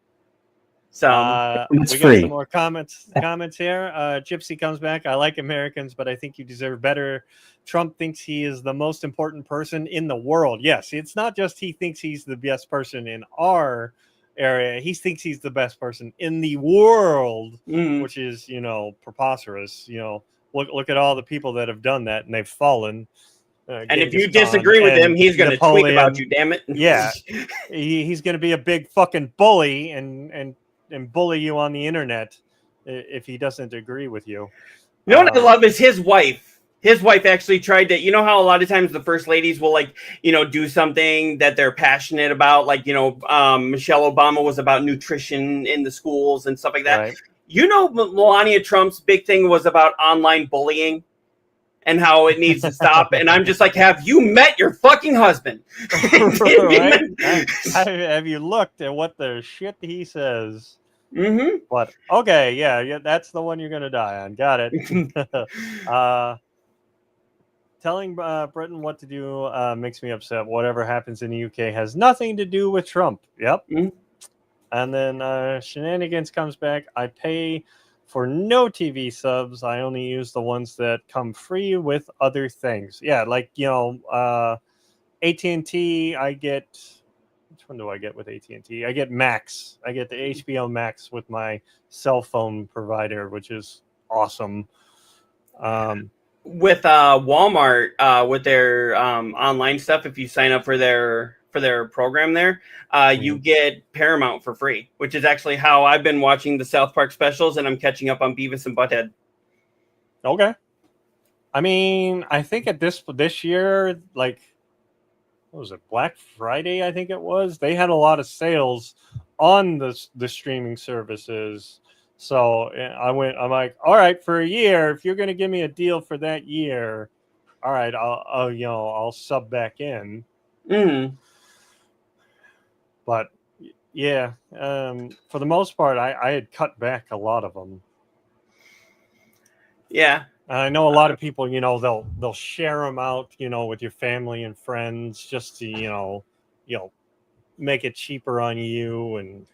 S1: So
S2: it's
S3: we
S2: free.
S3: got some more comments here. Gypsy comes back. I like Americans, but I think you deserve better. Trump thinks he is the most important person in the world. Yes, it's not just he thinks he's the best person in our area. He thinks he's the best person in the world, which is preposterous. Look at all the people that have done that and they've fallen.
S1: And if you disagree with him, he's going to tweet about you. Damn it!
S3: Yeah, he's going to be a big fucking bully and bully you on the internet if he doesn't agree with you.
S1: What I love is his wife. His wife actually tried to, how a lot of times the first ladies will do something that they're passionate about. Like, Michelle Obama was about nutrition in the schools and stuff like that. Right. Melania Trump's big thing was about online bullying and how it needs to stop. And I'm just like, have you met your fucking husband?
S3: Right? Have you looked at what the shit he says?
S1: Mm-hmm.
S3: But okay, yeah, that's the one you're gonna die on. Got it. Telling Britain what to do makes me upset. Whatever happens in the UK has nothing to do with Trump. Yep. Mm-hmm. And then Shenanigans comes back. I pay for no TV subs. I only use the ones that come free with other things. Yeah, like AT&T. I get. Which one do I get with AT&T? I get Max. I get the HBO Max with my cell phone provider, which is awesome.
S1: With Walmart, with their online stuff, if you sign up for their program there, you get Paramount for free, which is actually how I've been watching the South Park specials, and I'm catching up on Beavis and Butthead.
S3: Okay. I mean, I think at this year, like, what was it, Black Friday, I think it was, they had a lot of sales on the streaming services. So I'm like, all right, for a year, if you're going to give me a deal for that year, all right, I'll sub back in.
S1: Mm.
S3: But yeah, for the most part, I had cut back a lot of them.
S1: Yeah.
S3: I know a lot of people, they'll share them out, with your family and friends just to, make it cheaper on you. And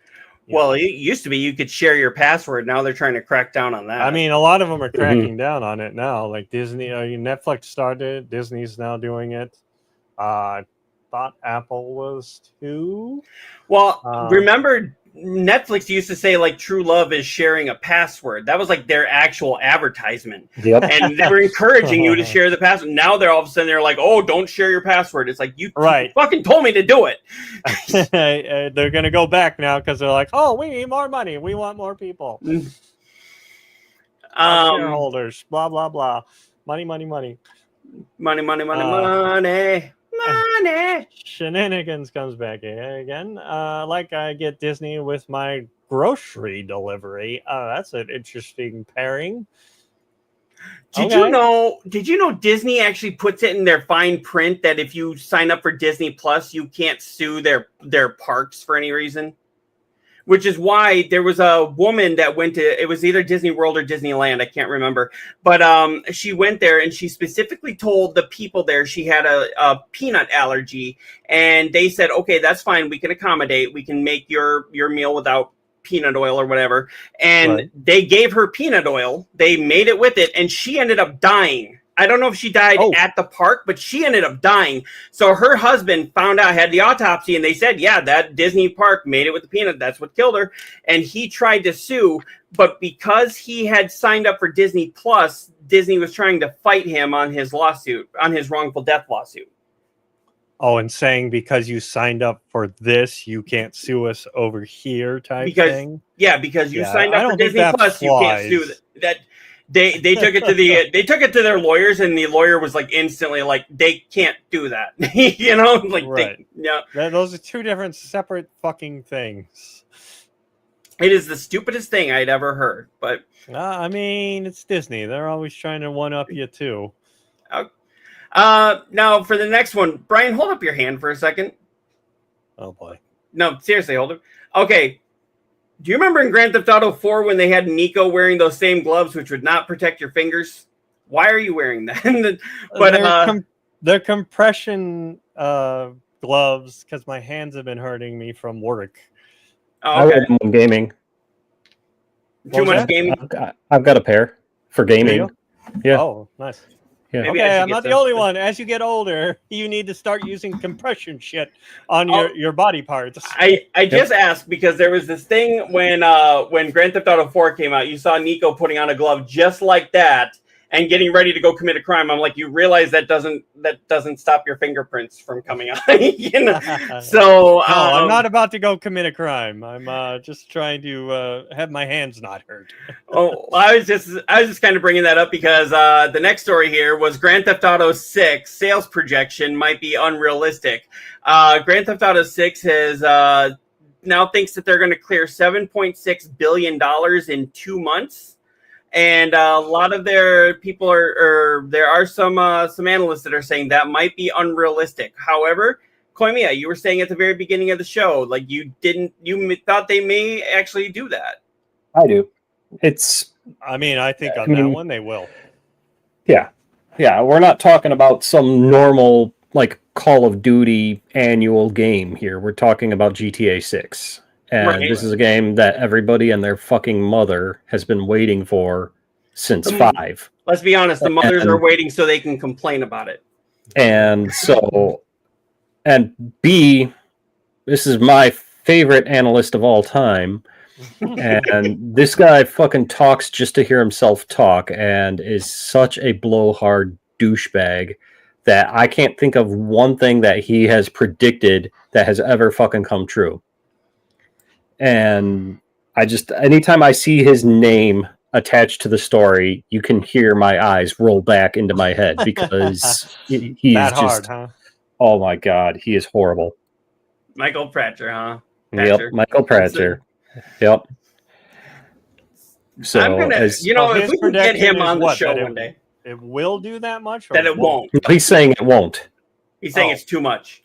S1: Well, it used to be you could share your password. Now they're trying to crack down on that.
S3: I mean, a lot of them are cracking down on it now. Like Disney, Netflix started. Disney's now doing it. I thought Apple was too.
S1: well, remember Netflix used to say like true love is sharing a password. That was like their actual advertisement.
S2: Yep.
S1: And they were encouraging you to share the password. Now they're all of a sudden they're like, oh, don't share your password. It's like you fucking told me to do it.
S3: They're gonna go back now because they're like, oh, we need more money. We want more people. Shareholders. Blah blah blah. Money.
S1: Money.
S3: Shenanigans comes back again. Like I get Disney with my grocery delivery. That's an interesting pairing.
S1: Did you know Disney actually puts it in their fine print that if you sign up for Disney Plus, you can't sue their parks for any reason? Which is why there was a woman that went to, it was either Disney World or Disneyland, I can't remember. But she went there and she specifically told the people there she had a peanut allergy. And they said, okay, that's fine. We can accommodate. We can make your meal without peanut oil or whatever. And they gave her peanut oil. They made it with it. And she ended up dying. I don't know if she died at the park, but she ended up dying. So her husband found out, had the autopsy, and they said, yeah, that Disney park made it with the peanut. That's what killed her. And he tried to sue, but because he had signed up for Disney Plus, Disney was trying to fight him on his lawsuit, on his wrongful death lawsuit.
S3: Oh, and saying because you signed up for this, you can't sue us over here type thing?
S1: Yeah, because you signed up for Disney Plus, you can't sue that. They took it to they took it to their lawyers, and the lawyer was like instantly like, they can't do that. You know, like
S3: those are two different separate fucking things.
S1: It is the stupidest thing I'd ever heard. But
S3: I mean, it's Disney. They're always trying to one up you too.
S1: Now for the next one, Brian, hold up your hand for a second.
S3: Oh boy.
S1: No, seriously, hold it. Okay. Do you remember in Grand Theft Auto 4 when they had Nico wearing those same gloves which would not protect your fingers? Why are you wearing that? But
S3: they're compression gloves because my hands have been hurting me from work.
S2: Oh, okay. I wear them when gaming.
S1: Too much gaming?
S2: I've got a pair for gaming. Yeah.
S3: Oh, nice.
S2: Yeah.
S3: Okay, I'm not the only one. As you get older, you need to start using compression shit on your body parts.
S1: I just asked because there was this thing when Grand Theft Auto 4 came out, you saw Nico putting on a glove just like that and getting ready to go commit a crime. I'm like, you realize that doesn't stop your fingerprints from coming out. You know? So
S3: no, I'm not about to go commit a crime. I'm just trying to have my hands not hurt.
S1: I was just kind of bringing that up because the next story here was Grand Theft Auto 6 sales projection might be unrealistic. Grand Theft Auto 6 has now thinks that they're going to clear $7.6 billion in 2 months. And a lot of their people there are some analysts that are saying that might be unrealistic. However, Koimiya, you were saying at the very beginning of the show, like you thought they may actually do that.
S2: I do.
S3: I think on that one they will.
S2: Yeah. Yeah. We're not talking about some normal like Call of Duty annual game here. We're talking about GTA 6. And this is a game that everybody and their fucking mother has been waiting for since 5.
S1: Let's be honest, the mothers are waiting so they can complain about it.
S2: And so, and B, this is my favorite analyst of all time. And this guy fucking talks just to hear himself talk and is such a blowhard douchebag that I can't think of one thing that he has predicted that has ever fucking come true. And anytime I see his name attached to the story, you can hear my eyes roll back into my head because he is just, oh my God, he is horrible.
S1: Michael Pratcher, huh?
S2: Yep, Michael Pratcher. Yep. So,
S1: I'm gonna, if we can get him on the show one day.
S3: It will do that much?
S1: That it won't.
S2: He's saying it won't.
S1: He's saying it's too much.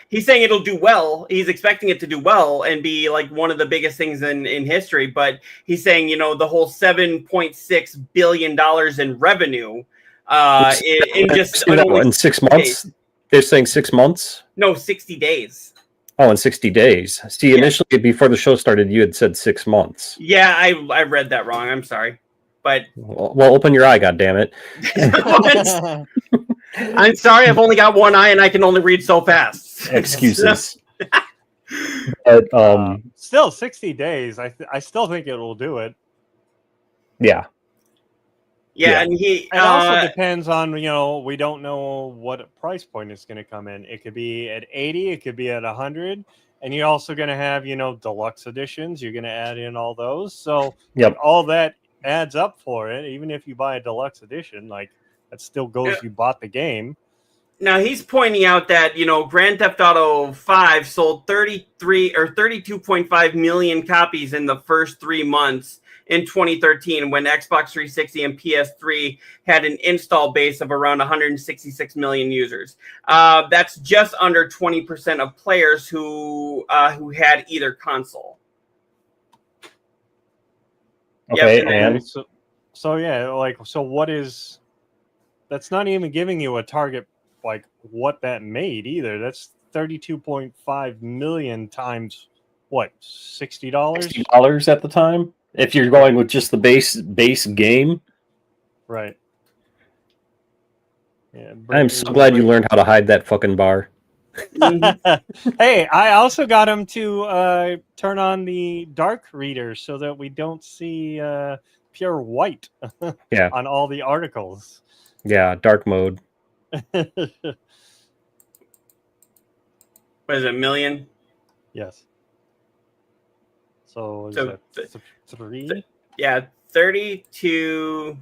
S1: He's saying it'll do well. He's expecting it to do well and be like one of the biggest things in history. But he's saying, the whole $7.6 billion in revenue in
S2: 6 months. They're saying 6 months.
S1: No, 60 days.
S2: Oh, in 60 days. See, initially before the show started, you had said 6 months.
S1: Yeah, I read that wrong. I'm sorry, but
S2: Well, open your eye, goddammit.
S1: I'm sorry. I've only got one eye and I can only read so fast.
S2: Excuses. But
S3: still 60 days. I still think it will do it.
S2: yeah.
S1: Yeah, and he
S3: It also depends on, we don't know what price point it's going to come in. It could be at 80, it could be at 100, and you're also going to have, deluxe editions. You're going to add in all those. So
S2: Yep.
S3: all that adds up for it. Even if you buy a deluxe edition, like that still goes, you bought the game.
S1: Now he's pointing out that, Grand Theft Auto 5 sold 32.5 million copies in the first 3 months in 2013, when Xbox 360 and PS3 had an install base of around 166 million users. That's just under 20% of players who had either console.
S2: Okay,
S1: Yep,
S2: and
S3: So what is? That's not even giving you a target like what that made either. That's 32.5 million times what? $60?
S2: $60 at the time. If you're going with just the base game,
S3: right? Yeah,
S2: I'm so glad you learned how to hide that fucking bar.
S3: Hey, I also got him to turn on the dark reader so that we don't see pure white
S2: Yeah.
S3: on all the articles.
S2: Yeah, dark mode.
S1: What is it, million?
S3: Yes. So is
S1: So
S3: that 3?
S1: Yeah, 32.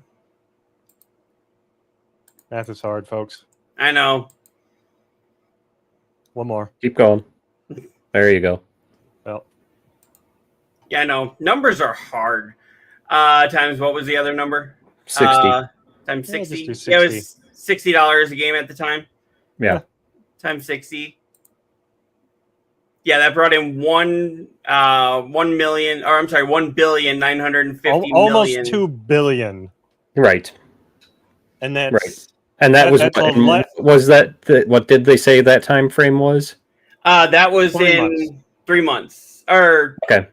S3: Math is hard, folks.
S1: I know.
S3: One more.
S2: Keep going. There you go.
S3: Well,
S1: Yeah, I know. Numbers are hard. Times what was the other number?
S2: 60.
S1: Times
S3: Yeah,
S1: 60.
S3: just do
S1: Yeah, it was $60 a game at the time.
S2: Yeah.
S1: Times 60. Yeah, that brought in 1,950,000,000.
S3: almost 2 billion.
S2: Right.
S3: And that's
S2: Right. And that was
S3: that's
S2: what,
S3: a lot-
S2: was that what did they say that time frame was?
S1: That was
S3: 3
S1: in
S3: months.
S1: 3 months. Or
S2: Okay.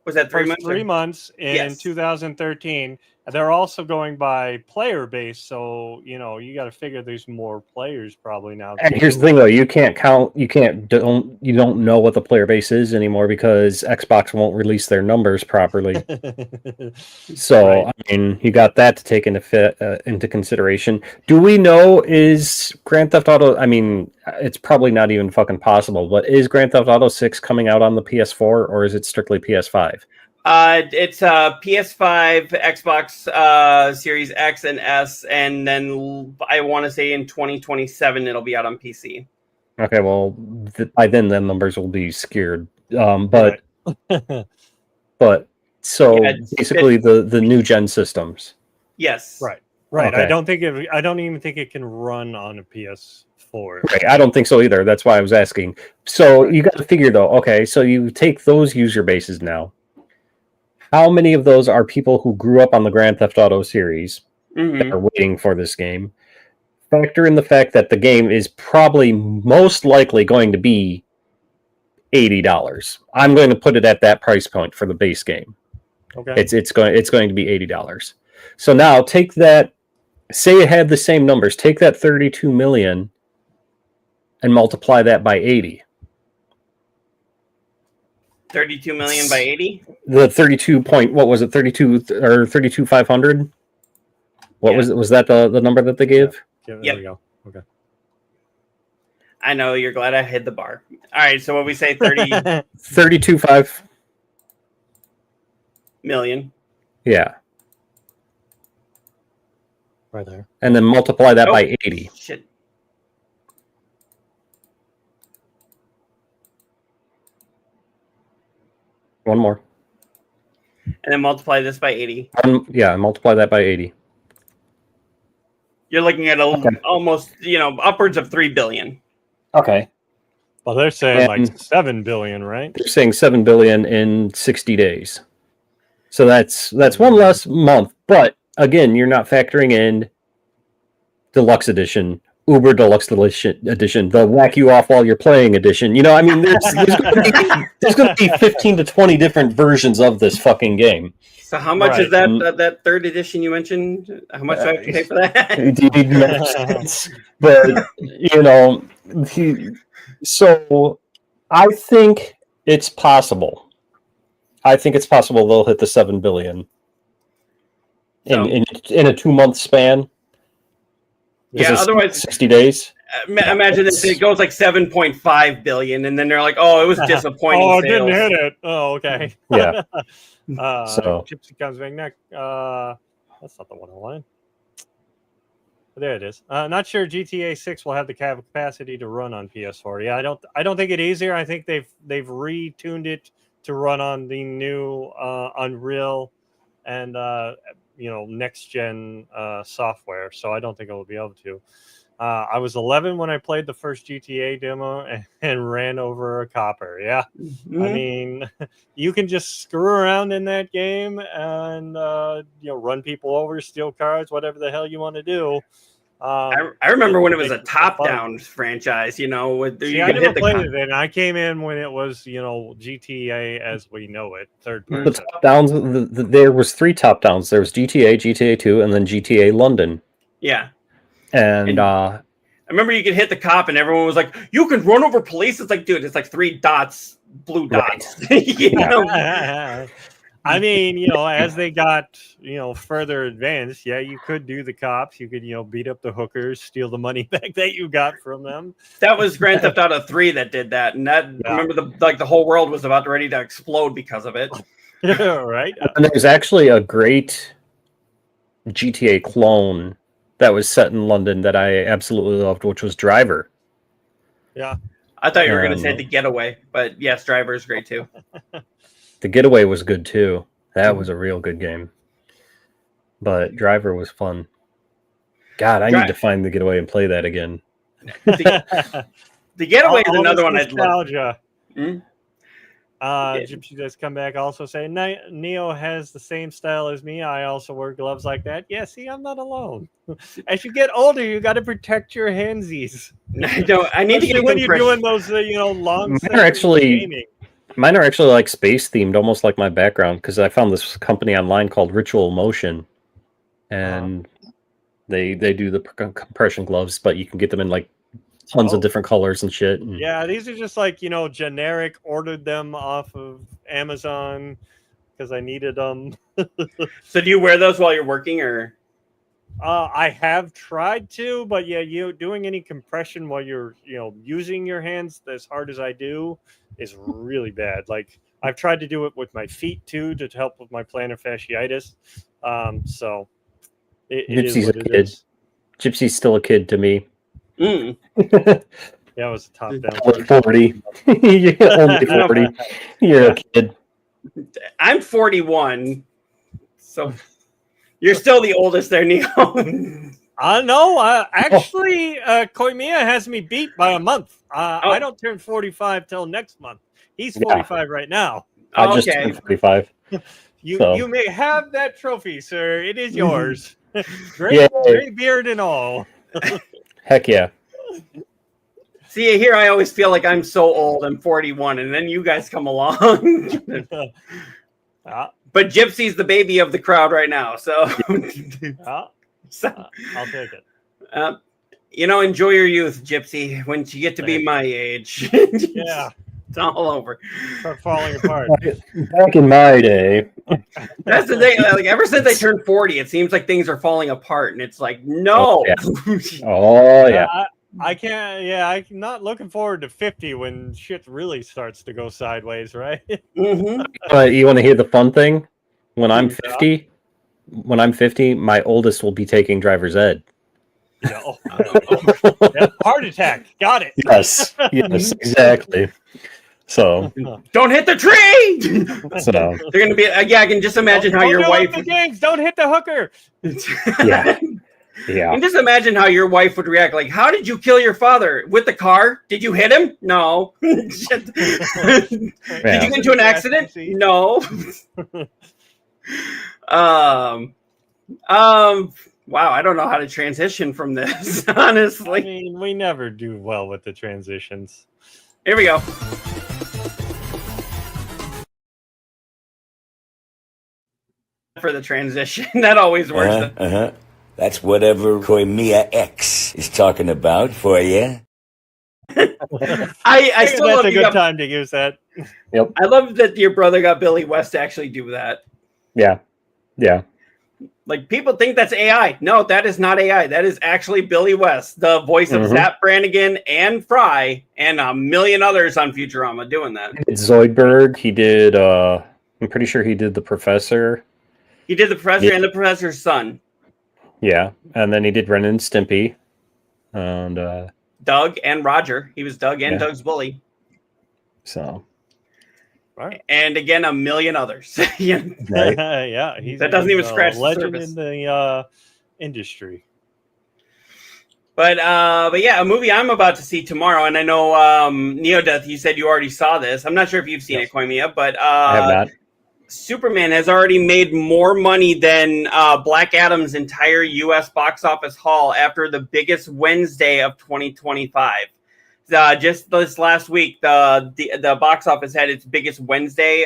S1: was that 3
S3: first
S1: months?
S3: 3 months in
S1: Yes.
S3: 2013. They're also going by player base, so you got to figure there's more players probably now.
S2: And here's the thing, though: you don't know what the player base is anymore because Xbox won't release their numbers properly. So,
S3: Right.
S2: I mean, you got that to take into consideration. Do we know, is Grand Theft Auto? I mean, it's probably not even fucking possible. But is Grand Theft Auto 6 coming out on the PS4 or is it strictly PS5?
S1: It's PS5, Xbox Series X and S, and then I want to say in 2027 it'll be out on PC.
S2: Okay, well, by then numbers will be skewed. But so
S1: Yeah,
S2: basically the new gen systems.
S1: Yes.
S3: Right.
S2: Okay.
S3: I don't even think it can run on a PS4.
S2: Right, I don't think so either. That's why I was asking. So you got to figure though. Okay, so you take those user bases now. How many of those are people who grew up on the Grand Theft Auto series that are waiting for this game? Factor in the fact that the game is probably most likely going to be $80. I'm going to put it at that price point for the base game.
S3: Okay.
S2: It's going to be $80. So now take that. Say it had the same numbers. Take that 32 million and multiply that by 80.
S1: 32 million by 80.
S2: The 32 point. What was it? 32 or 32,500. What was that the number that they gave?
S3: Yeah, there
S1: Yep.
S3: we go. Okay.
S1: I know you're glad I hit the bar. All right, so what we say 30
S2: 32.5.
S1: million.
S2: Yeah,
S3: Right there.
S2: and then multiply that
S1: Oh.
S2: by 80.
S1: Shit.
S2: One more.
S1: And then multiply this by 80.
S2: Yeah, multiply that by 80.
S1: You're looking at almost, upwards of 3 billion.
S2: Okay.
S3: Well, they're saying like
S2: And-
S3: 7 billion, right?
S2: They're saying 7 billion in 60 days. So that's one less month. But again, you're not factoring in deluxe edition, Uber Deluxe Edition, the whack you off while you're playing edition. You know, I mean, there's going to be 15 to 20 different versions of this fucking game.
S1: So how much is that third edition you mentioned? How much do I have to pay for that?
S2: But you know, so I think it's possible. I think it's possible they'll hit the 7 billion in a 2-month span.
S1: Yeah, otherwise
S2: 60 days.
S1: Imagine it goes like 7.5 billion, and then they're like, "Oh, it was disappointing."
S3: Oh, it
S1: sales.
S3: didn't hit it. Oh, okay.
S2: Yeah.
S3: So Gypsy comes back next. That's not the one I wanted. There it is. Not sure GTA 6 will have the capacity to run on PS4. Yeah, I don't think it easier. I think they've retuned it to run on the new Unreal and next gen software. So I don't think it will be able to. I was 11 when I played the first GTA demo and ran over a copper. Yeah.
S1: Mm-hmm.
S3: I mean, you can just screw around in that game and run people over, steal cars, whatever the hell you want to do.
S1: I remember when it was a top-down franchise. You know,
S3: I never played it, and I came in when it was GTA as we know it, third person.
S2: The top downs. There was 3 top downs. There was GTA, GTA 2, and then GTA London.
S1: Yeah.
S2: And
S1: I remember you could hit the cop and everyone was like, "You can run over police." It's like, dude, it's like 3 dots, blue dots.
S3: Right. I mean, as they got, further advanced, yeah, you could do the cops. You could, beat up the hookers, steal the money back that you got from them.
S1: That was Grand Theft Auto 3 that did that. And I remember the whole world was about ready to explode because of it.
S3: Right.
S2: And there was actually a great GTA clone that was set in London that I absolutely loved, which was Driver.
S3: Yeah.
S1: I thought you were going to say The Getaway, but yes, Driver is great too.
S2: The Getaway was good too. That was a real good game. But Driver was fun. God, I need to find The Getaway and play that again.
S1: The Getaway is another one I'd love.
S3: Gypsy does come back also saying, Neo has the same style as me. I also wear gloves like that. Yeah, see, I'm not alone. As you get older, you got to protect your handsies.
S1: I need to get
S3: when you're doing those, long.
S2: Mine are actually like space themed, almost like my background, because I found this company online called Ritual Motion, and they do the compression gloves, but you can get them in like tons of different colors and shit. And...
S3: yeah, these are just like generic. Ordered them off of Amazon because I needed them.
S1: So do you wear those while you're working, or?
S3: I have tried to, but yeah, doing any compression while you're using your hands as hard as I do is really bad. Like I've tried to do it with my feet too to help with my plantar fasciitis. So
S2: Gypsy's a kid. Gypsy's still a kid to me.
S1: Mm.
S3: Yeah, it was a top down.
S2: 40. Only 40. You're a kid.
S1: I'm 41, so you're still the oldest there, Neo.
S3: No, actually, Koimiya has me beat by a month. I don't turn 45 till next month. He's 45 right now.
S2: I just turned 45.
S3: You may have that trophy, sir. It is yours. Gray beard and all.
S2: Heck yeah.
S1: See, here I always feel like I'm so old. I'm 41, and then you guys come along. But Gypsy's the baby of the crowd right now, so
S3: I'll take it.
S1: Enjoy your youth, Gypsy. When you get to be my age,
S3: yeah,
S1: it's all over.
S3: Start falling apart.
S2: Back in my day,
S1: that's the thing. Like ever since I turned 40, it seems like things are falling apart, and it's like no.
S2: Oh yeah.
S3: I can't. Yeah, I'm not looking forward to 50 when shit really starts to go sideways, right?
S1: Mm-hmm.
S2: You want to hear the fun thing? When I'm 50, my oldest will be taking driver's ed.
S3: No. Heart attack. Got it.
S2: Yes, exactly. So
S1: don't hit the tree.
S2: So
S1: they're gonna be. I can just imagine how your wife.
S3: The games. Don't hit the hooker.
S2: Yeah.
S1: And just imagine how your wife would react. Like, how did you kill your father? With the car? Did you hit him? No. Did you get into an accident? No. Wow, I don't know how to transition from this,
S3: I
S1: honestly.
S3: mean, we never do well with the transitions.
S1: Here we go. For the transition, that always works.
S7: That's whatever Koimiya X is talking about for you.
S1: I still
S3: That's
S1: love
S3: a
S1: you
S3: good
S1: got,
S3: time to use that.
S2: Yep.
S1: I love that your brother got Billy West to actually do that.
S2: Yeah. Yeah.
S1: Like, people think that's AI. No, that is not AI. That is actually Billy West, the voice of Zap Brannigan and Fry and a million others on Futurama doing that.
S2: He did Zoidberg. He did, I'm pretty sure he did the Professor.
S1: He did the Professor and the Professor's son.
S2: Yeah. And then he did Ren and Stimpy. And,
S1: Doug and Roger. He was Doug and
S2: Yeah.
S1: Doug's bully.
S2: so.
S3: Right.
S1: And again, a million others. Yeah.
S2: Right.
S3: Yeah, he's
S1: That doesn't even scratch the
S3: legend
S1: surface.
S3: in the industry.
S1: But yeah, a movie I'm about to see tomorrow, and I know Neodeath, you said you already saw this. I'm not sure if you've seen it, Koimiya, but
S2: I have not.
S1: Superman has already made more money than Black Adam's entire U.S. box office haul after the biggest Wednesday of 2025. Just this last week, the box office had its biggest Wednesday,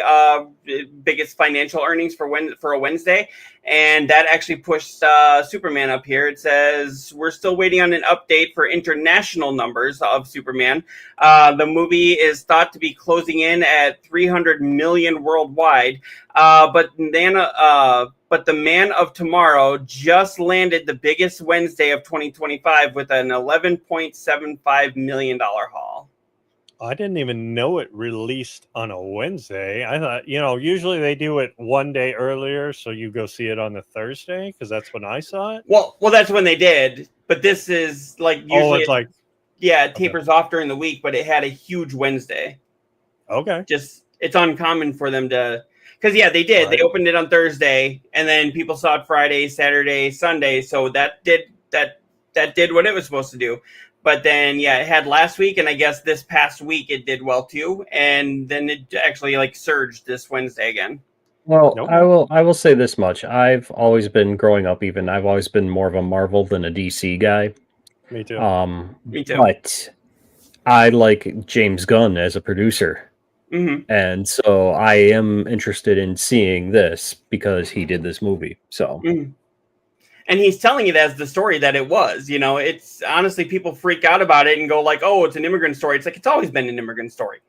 S1: biggest financial earnings for a Wednesday, and that actually pushed Superman up here. It says we're still waiting on an update for international numbers of Superman. The movie is thought to be closing in at 300 million worldwide, but the Man of Tomorrow just landed the biggest Wednesday of 2025 with an $11.75 million haul.
S3: I didn't even know it released on a Wednesday. I thought, usually they do it one day earlier, so you go see it on the Thursday, because that's when I saw it.
S1: Well, that's when they did, but this is like usually it tapers off during the week, but it had a huge Wednesday.
S3: Okay.
S1: Just it's uncommon for them to. Because, yeah, they did.
S3: Right.
S1: They opened it on Thursday, and then people saw it Friday, Saturday, Sunday. So that did what it was supposed to do. But then, yeah, it had last week, and I guess this past week it did well, too. And then it actually, surged this Wednesday again.
S2: Well,
S3: Nope.
S2: I will say this much. I've always been, growing up even, I've always been more of a Marvel than a DC guy.
S3: Me too.
S1: Me too.
S2: But I like James Gunn as a producer.
S1: Mm-hmm.
S2: And so I am interested in seeing this because he did this movie. So,
S1: and he's telling it as the story that it was. It's honestly, people freak out about it and go like, "Oh, it's an immigrant story." It's like it's always been an immigrant story.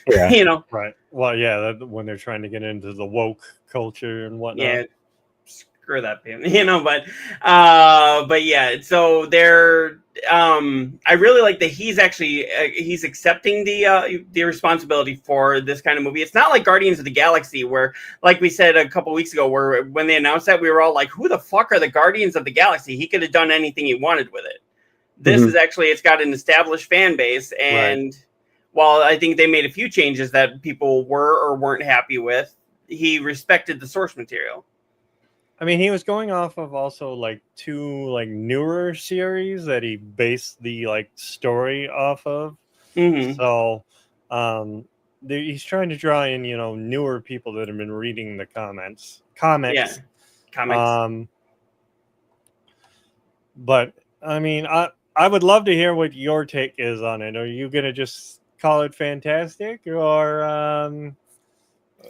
S2: yeah.
S3: Right. Well, yeah, when they're trying to get into the woke culture and whatnot.
S1: Yeah, screw that, but yeah. So they're. I really like that he's actually he's accepting the responsibility for this kind of movie. It's not like Guardians of the Galaxy, where, like we said a couple weeks ago, where when they announced that, we were all like, "Who the fuck are the Guardians of the Galaxy?" He could have done anything he wanted with it. This is actually, it's got an established fan base, and while I think they made a few changes that people were or weren't happy with, he respected the source material.
S3: I mean, he was going off of also two newer series that he based the story off of.
S1: Mm-hmm.
S3: So he's trying to draw in newer people that have been reading the comics.
S1: Yeah, comics.
S3: But I mean, I would love to hear what your take is on it. Are you gonna just call it fantastic, or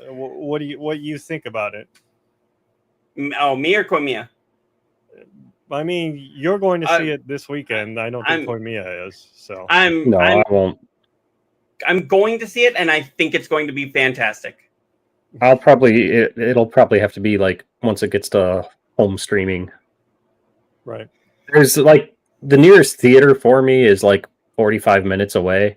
S3: what do you think about it?
S1: Oh, me or Koimiya?
S3: I mean, you're going to see it this weekend. I don't think Koimiya is. So
S2: I won't.
S1: I'm going to see it, and I think it's going to be fantastic.
S2: I'll probably it'll probably have to be once it gets to home streaming.
S3: Right.
S2: There's the nearest theater for me is 45 minutes away.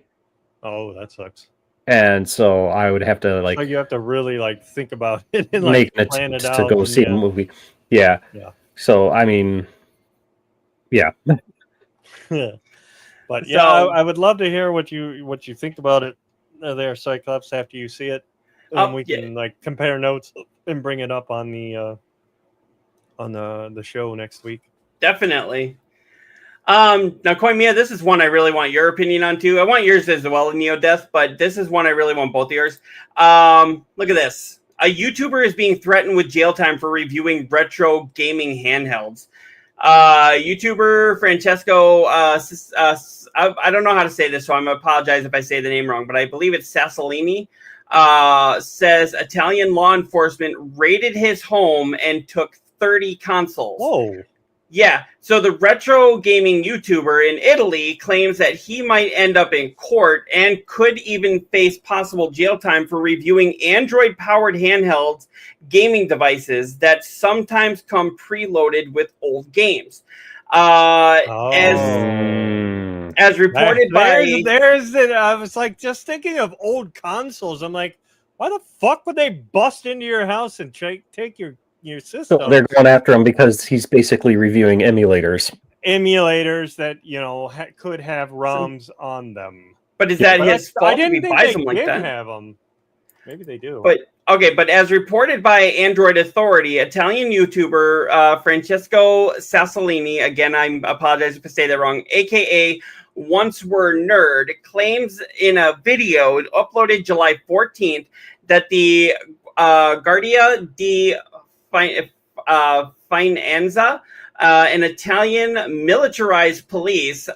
S3: Oh, that sucks.
S2: And so I would have to
S3: so you have to really think about it and
S2: make an
S3: plan it
S2: attempt
S3: out
S2: to go see a movie. Yeah.
S3: Yeah.
S2: So I mean, yeah.
S3: But yeah, I would love to hear what you think about it there, Cyclops, after you see it. And we can compare notes and bring it up on the show next week.
S1: Definitely. Now, Koimiya, this is one I really want your opinion on too. I want yours as well, Neodeath, but this is one I really want both of yours. Look at this. A YouTuber is being threatened with jail time for reviewing retro gaming handhelds. YouTuber Francesco, I don't know how to say this, so I'm going to apologize if I say the name wrong, but I believe it's Sassolini, says Italian law enforcement raided his home and took 30 consoles.
S3: Whoa.
S1: Yeah, so the retro gaming YouTuber in Italy claims that he might end up in court and could even face possible jail time for reviewing Android-powered handhelds gaming devices that sometimes come preloaded with old games. As reported
S3: I was like just thinking of old consoles. I'm like, why the fuck would they bust into your house and take your system?
S2: So they're going after him because he's basically reviewing emulators
S3: that could have ROMs on them.
S1: But is that his fault if he buys them like that?
S3: Have them. Maybe they do.
S1: But as reported by Android Authority, Italian YouTuber Francesco Sassolini, again, I apologize if I say that wrong, aka Once Were Nerd, claims in a video uploaded July 14th that the Guardia di Finanza, an Italian militarized police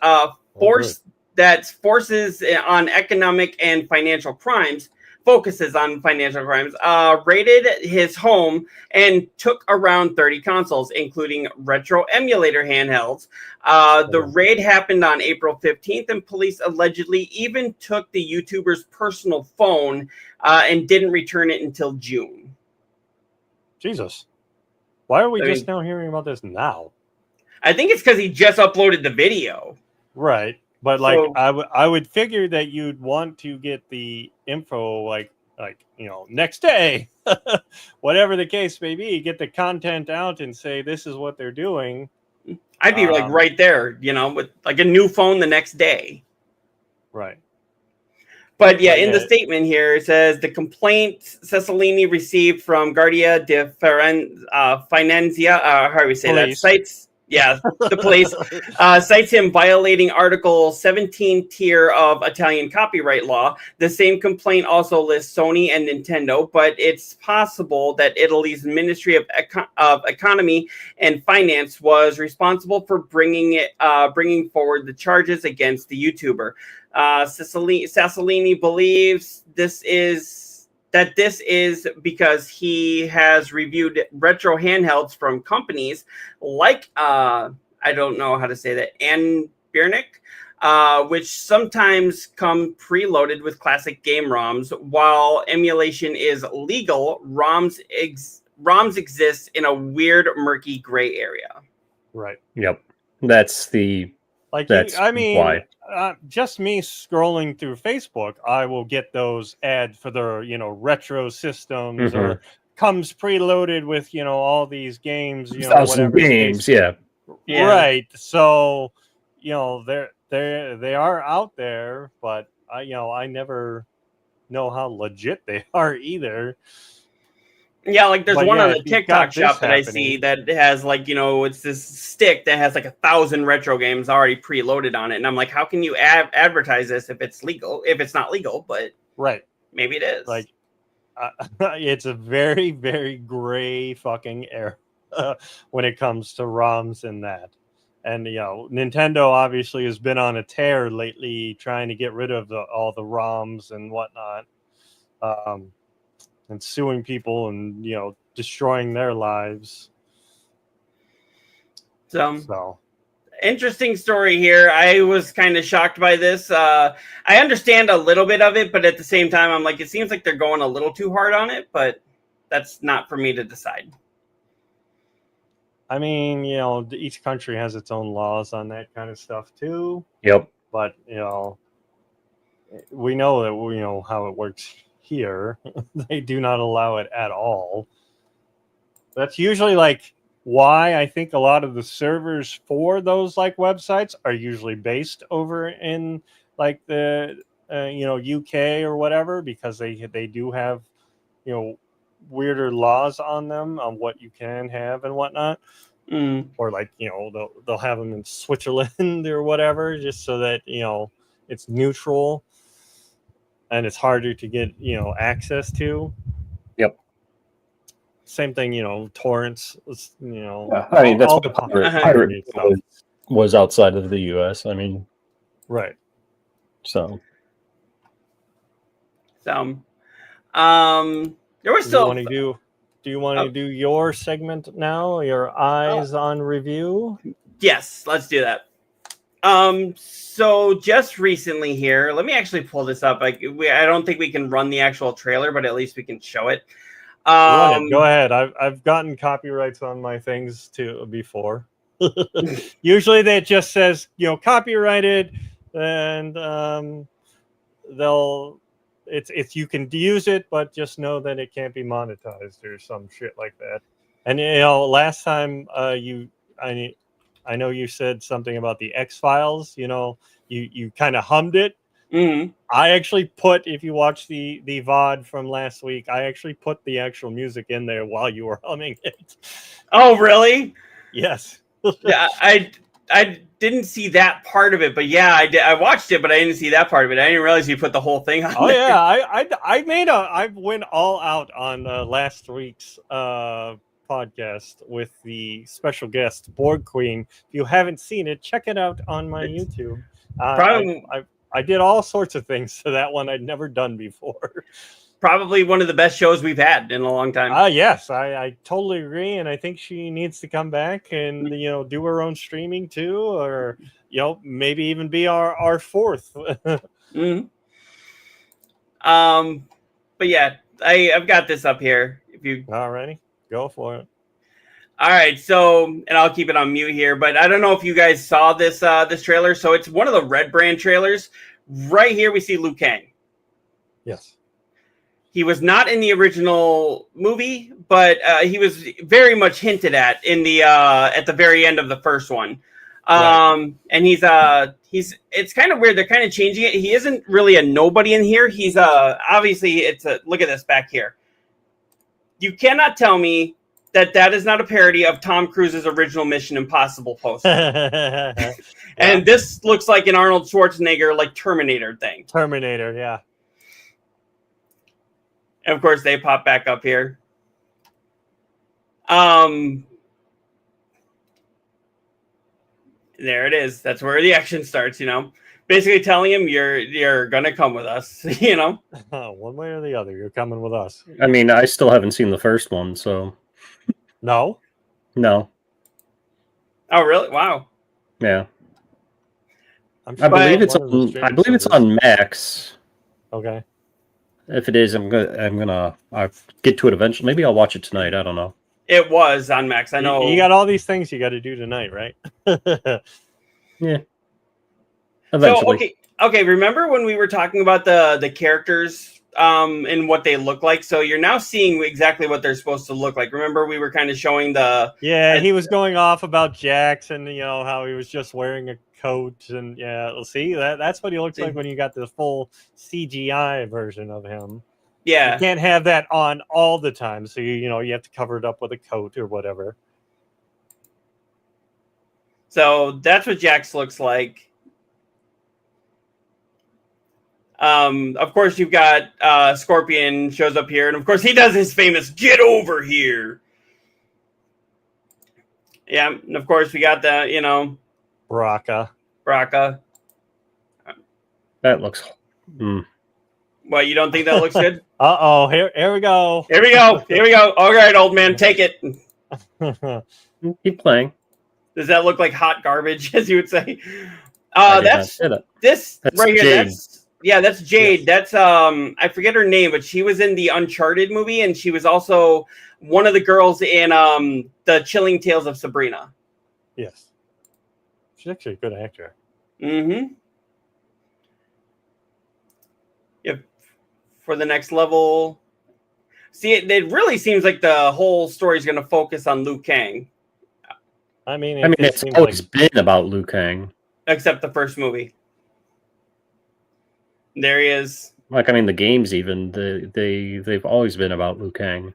S1: forces on economic and financial crimes, focuses on financial crimes, raided his home and took around 30 consoles, including retro emulator handhelds. The raid happened on April 15th, and police allegedly even took the YouTuber's personal phone and didn't return it until June.
S3: Jesus. Why are we just now hearing about this now?
S1: I think it's because he just uploaded the video.
S3: Right. But I would figure that you'd want to get the info like next day, whatever the case may be, get the content out and say this is what they're doing.
S1: I'd be like right there, with like a new phone the next day.
S3: Right.
S1: But yeah, in the statement here, it says the complaint Cessolini received from Guardia di Finanza, how do we say
S3: police.
S1: That? The police cites him violating Article 17 tier of Italian copyright law. The same complaint also lists Sony and Nintendo, but it's possible that Italy's Ministry of Economy and Finance was responsible for bringing forward the charges against the YouTuber. Sassolini believes this is because he has reviewed retro handhelds from companies like I don't know how to say that, Anbernic, which sometimes come preloaded with classic game ROMs. While emulation is legal, ROMs exist in a weird, murky gray area.
S3: Right.
S2: Yep. That's why.
S3: Just me scrolling through Facebook, I will get those ads for their, retro systems, or comes preloaded with, all these games, whatever
S2: games, yeah.
S3: Right. So, they are out there, but I never know how legit they are either.
S1: Yeah, like there's one on the TikTok shop that I see that has it's this stick that has 1,000 retro games already preloaded on it, and I'm like, how can you advertise this if it's legal? If it's not legal, but
S3: right,
S1: maybe it is.
S3: It's a very, very gray fucking area when it comes to ROMs and that. And Nintendo obviously has been on a tear lately, trying to get rid of all the ROMs and whatnot. And suing people and destroying their lives. So
S1: interesting story here. I was kind of shocked by this. I understand a little bit of it, but at the same time, I'm like, it seems like they're going a little too hard on it. But that's not for me to decide.
S3: I mean, each country has its own laws on that kind of stuff too.
S2: Yep.
S3: But we know that how it works. Here, they do not allow it at all. That's usually why I think a lot of the servers for those websites are usually based over in the UK or whatever, because they do have weirder laws on them on what you can have and whatnot. Or they'll have them in Switzerland or whatever, just so that it's neutral. And it's harder to get, access to.
S2: Yep.
S3: same thing, torrents,
S2: I mean, that's
S3: all
S2: what
S3: the
S2: Pirate
S3: stuff.
S2: was outside of the U.S. I mean,
S3: Right.
S2: so
S1: So, there was
S3: Do you
S1: still.
S3: want to
S1: Oh.
S3: do your segment now? Your eyes on review?
S1: Yes, let's do that. So just recently here, let me actually pull this up. I don't think we can run the actual trailer, but at least we can show it.
S3: Run it. Go ahead. I've gotten copyrights on my things too before. Usually that just says, copyrighted, and it's you can use it, but just know that it can't be monetized or some shit like that. And last time I know you said something about the X-Files, you kind of hummed it.
S1: Mm-hmm.
S3: I actually put, if you watch the VOD from last week, I actually put the actual music in there while you were humming it.
S1: Oh, really?
S3: Yes.
S1: Yeah, I didn't see that part of it, but yeah, I watched it, but I didn't see that part of it. I didn't realize you put the whole thing on.
S3: Oh
S1: there.
S3: yeah, I went all out on last week's podcast with the special guest Borg Queen. If you haven't seen it, check it out on my YouTube.
S1: Probably,
S3: I did all sorts of things to that one I'd never done before.
S1: probably one of the best shows we've had in a long time.
S3: Yes, I totally agree, and I think she needs to come back and do her own streaming too, or maybe even be our fourth.
S1: Mm-hmm. But yeah, I've got this up here. If you
S3: Alrighty, go for it.
S1: all right, so and I'll keep it on mute here, but I don't know if you guys saw this this trailer. So it's one of the Red Brand trailers. Right here, we see Liu Kang.
S3: Yes.
S1: He was not in the original movie, but he was very much hinted at in the at the very end of the first one.
S3: Right.
S1: And he's it's kind of weird. They're kind of changing it. He isn't really a nobody in here. He's obviously it's a look at this back here. You cannot tell me that is not a parody of Tom Cruise's original Mission Impossible poster.
S3: Yeah.
S1: And this looks like an Arnold Schwarzenegger like Terminator thing.
S3: Terminator, yeah.
S1: And of course, they pop back up here. There it is. That's where the action starts. Basically telling him you're gonna come with us.
S3: One way or the other, you're coming with us.
S2: I mean, I still haven't seen the first one, so
S3: No.
S2: no.
S1: Oh, really? Wow.
S2: Yeah,
S3: I'm
S2: I believe
S3: on
S2: it's
S3: one of the
S2: on. I
S3: streaming
S2: believe it's
S3: services.
S2: on Max.
S3: Okay.
S2: If it is, I'm gonna get to it eventually. Maybe I'll watch it tonight. I don't know.
S1: It was on Max. I know.
S3: You got all these things you got to do tonight, right?
S2: Yeah. Eventually.
S1: So okay. Remember when we were talking about the characters and what they look like? So you're now seeing exactly what they're supposed to look like. Remember we were kind of showing the
S3: He was going off about Jax and how he was just wearing a coat, and see that's what he looks like when you got the full CGI version of him.
S1: Yeah.
S3: You can't have that on all the time, so you have to cover it up with a coat or whatever.
S1: So that's what Jax looks like. Of course, you've got Scorpion shows up here, and of course, he does his famous "Get over here." Yeah, and of course, we got the
S3: Baraka.
S2: That looks.
S1: What, you don't think that looks good?
S3: Here we go.
S1: Here we go. All right, old man, take it.
S2: Keep playing.
S1: Does that look like hot garbage, as you would say?
S2: I did not
S1: That's
S2: say that.
S1: this
S2: That's
S1: right here.
S2: Jade.
S1: That's Jade.
S3: Yes.
S1: That's I forget her name, but she was in the Uncharted movie, and she was also one of the girls in the Chilling Tales of Sabrina.
S3: Yes. She's actually a good actor.
S1: Mm-hmm. Yep. For the next level. See, it really seems like the whole story is going to focus on Liu Kang,
S3: I mean,
S2: It's
S3: seems
S2: always been about Liu Kang.
S1: except the first movie. There he is.
S2: The games even they've always been about Liu Kang.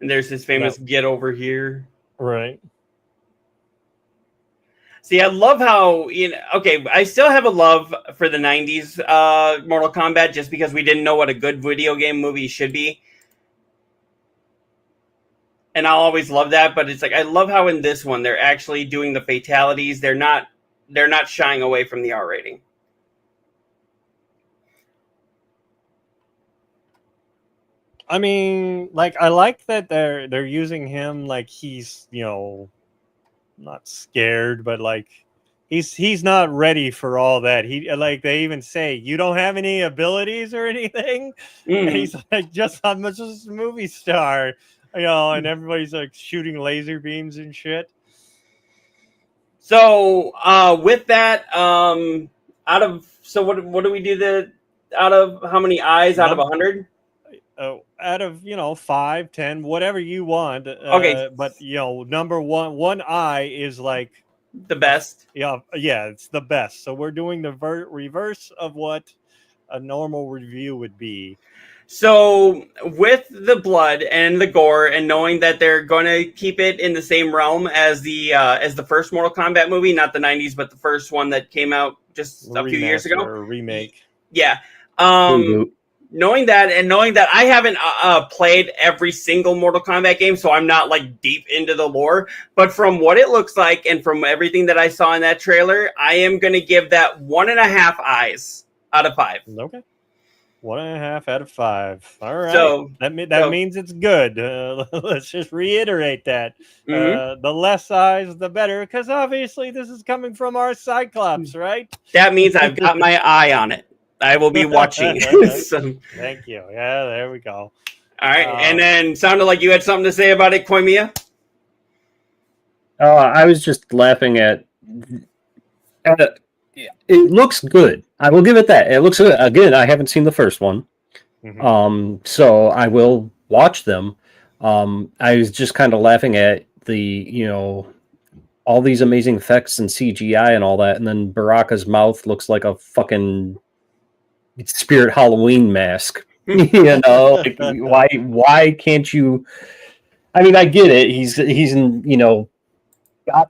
S1: And there's his famous "Get over here."
S3: right.
S1: See, I love how, okay, I still have a love for the 90s Mortal Kombat just because we didn't know what a good video game movie should be. And I'll always love that, but it's like I love how in this one they're actually doing the fatalities. They're not shying away from the R rating.
S3: I mean, like I like that they're using him like he's, not scared, but like he's not ready for all that. He like they even say you don't have any abilities or anything. And he's like I'm just a movie star. And everybody's like shooting laser beams and shit.
S1: So with that, what do we do out of how many eyes out of 100?
S3: Out of 5, 10, whatever you want.
S1: Okay,
S3: but number one eye is like
S1: the best.
S3: Yeah, it's the best. So we're doing the reverse of what a normal review would be.
S1: So with the blood and the gore, and knowing that they're going to keep it in the same realm as the first Mortal Kombat movie, not the 90s, but the first one that came out just a few years ago,
S3: remake.
S1: Yeah. Knowing that I haven't played every single Mortal Kombat game, so I'm not like deep into the lore. But from what it looks like and from everything that I saw in that trailer, I am going to give that 1.5 eyes out of 5.
S3: Okay. 1.5 out of 5. All right.
S1: So
S3: that means it's good. Let's just reiterate that. The less eyes, the better, because obviously this is coming from our Cyclops, right?
S1: That means I've got my eye on it. I will be watching. So,
S3: thank you. Yeah, there we go.
S1: All right. And then sounded like you had something to say about it, Koimiya?
S2: I was just laughing at it looks good. I will give it that. It looks good. Again, I haven't seen the first one. So I will watch them. I was just kind of laughing at the, all these amazing effects and CGI and all that, and then Baraka's mouth looks like a fucking Spirit Halloween mask. Why can't you? I mean, I get it. He's got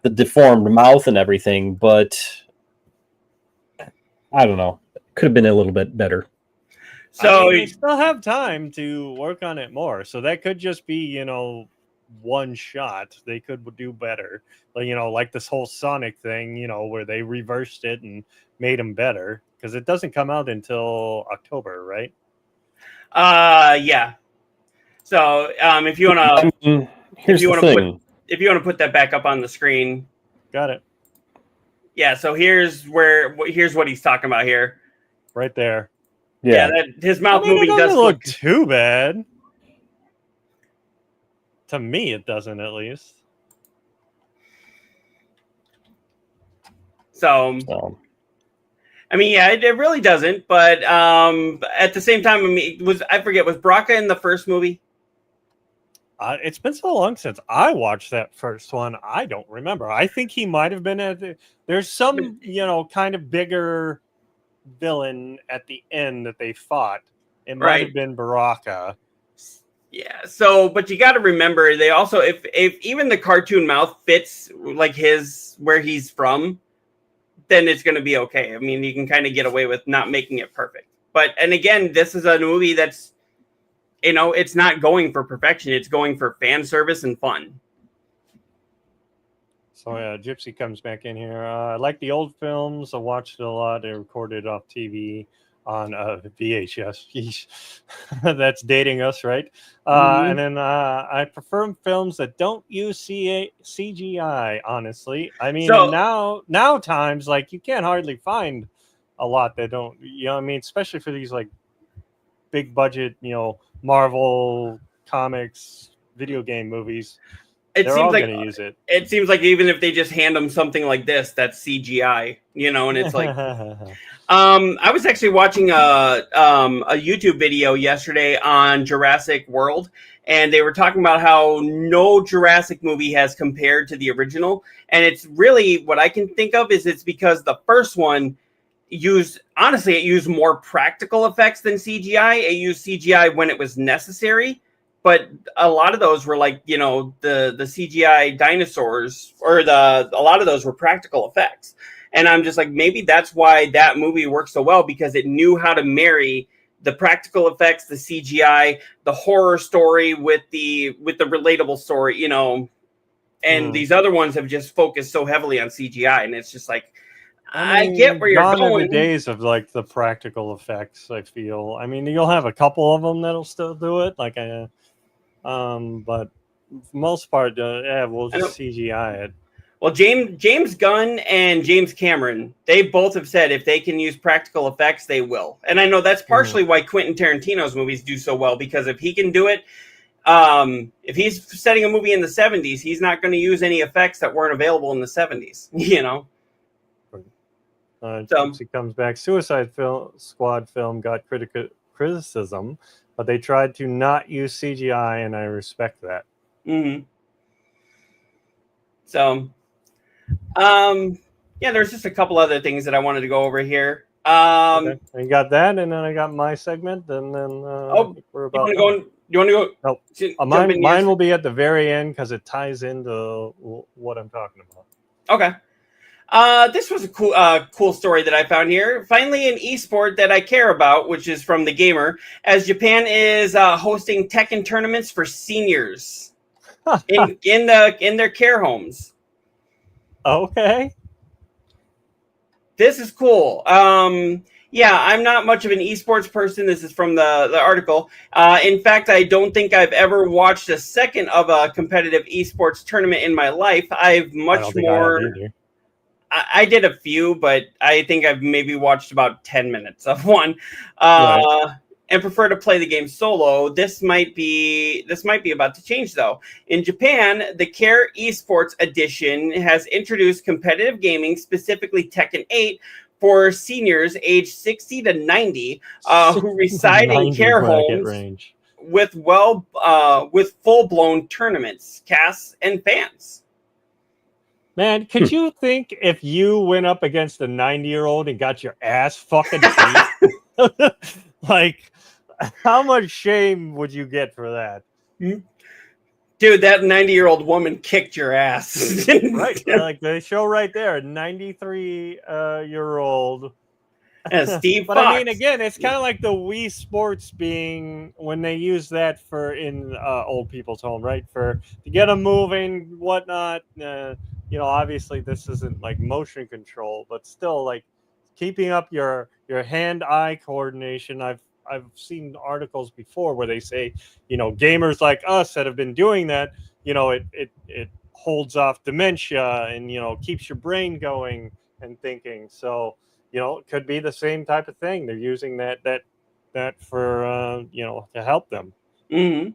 S2: the deformed mouth and everything, but I don't know. Could have been a little bit better.
S3: So they still have time to work on it more. So that could just be, one shot. They could do better. Like this whole Sonic thing, where they reversed it and made him better. Because it doesn't come out until October, right?
S1: Yeah. So if you want to, if you want to put that back up on the screen,
S3: got it.
S1: Yeah. So here's what he's talking about here,
S3: right there.
S1: Yeah, that his mouth moving doesn't
S3: look too bad. To me, it doesn't, at least.
S1: So. I mean, yeah, it really doesn't. But at the same time, was Baraka in the first movie?
S3: It's been so long since I watched that first one. I don't remember. I think he might have been there's some, kind of bigger villain at the end that they fought. It might have been Baraka.
S1: Yeah. So, but you got to remember, they also, if even the cartoon mouth fits like where he's from, then it's going to be okay. I mean, you can kind of get away with not making it perfect. And again, this is a movie that's, it's not going for perfection. It's going for fan service and fun. So
S3: Gypsy comes back in here. I like the old films. I watched it a lot. They recorded off TV on VHS. That's dating us, right? And then I prefer films that don't use CGI, honestly. I mean, now times, like, you can't hardly find a lot that don't, especially for these, like, big budget, Marvel comics, video game movies. They're all going to use it.
S1: It seems like even if they just hand them something like this, that's CGI, and it's like... I was actually watching a YouTube video yesterday on Jurassic World, and they were talking about how no Jurassic movie has compared to the original. And it's really, what I can think of is it's because the first one used more practical effects than CGI. It used CGI when it was necessary, but a lot of those were like, you know, the CGI dinosaurs, or a lot of those were practical effects. And I'm just like, maybe that's why that movie worked so well, because it knew how to marry the practical effects, the CGI, the horror story with the relatable story, you know. And these other ones have just focused so heavily on CGI, and it's just like, I get where you're
S3: gone are
S1: going.
S3: the days of like the practical effects. I feel. I mean, you'll have a couple of them that'll still do it, like but for the most part, yeah, we'll just CGI it.
S1: Well, James Gunn and James Cameron, they both have said if they can use practical effects, they will. And I know that's partially why Quentin Tarantino's movies do so well, because if he can do it, if he's setting a movie in the 70s, he's not going to use any effects that weren't available in the 70s, you know?
S3: Gypsy comes back. Suicide Squad film got criticism, but they tried to not use CGI, and I respect that.
S1: Mm-hmm. So, yeah, there's just a couple other things that I wanted to go over here.
S3: Okay. I got that, and then I got my segment, and then we're about.
S1: You want to go?
S3: No, mine will be at the very end because it ties into what I'm talking about.
S1: Okay. This was a cool story that I found here. Finally, an esport that I care about, which is from The Gamer, as Japan is hosting Tekken tournaments for seniors in their care homes.
S3: Okay.
S1: This is cool. Yeah, I'm not much of an esports person. This is from the article. In fact, I don't think I've ever watched a second of a competitive esports tournament in my life. I've much more. I did a few, but I think I've maybe watched about 10 minutes of one, and prefer to play the game solo. This might be about to change, though. In Japan, the Care Esports Edition has introduced competitive gaming, specifically Tekken 8, for seniors aged 60 to 90 who reside in care homes
S3: range.
S1: with full-blown tournaments, casts, and fans.
S3: Man, could you think if you went up against a 90-year-old and got your ass fucking beat? Like, how much shame would you get for that?
S1: Dude, that 90-year-old woman kicked your ass.
S3: Right. Like they show right there, 93-year-old.
S1: Steve
S3: But
S1: Fox.
S3: I mean, again, it's kind of like the Wii Sports being when they use that for in old people's home, right? To get them moving, whatnot. Obviously this isn't like motion control, but still like keeping up your hand-eye coordination. I've seen articles before where they say, gamers like us that have been doing that, it holds off dementia and, keeps your brain going and thinking. So, it could be the same type of thing. They're using that for, to help them.
S1: Mm-hmm.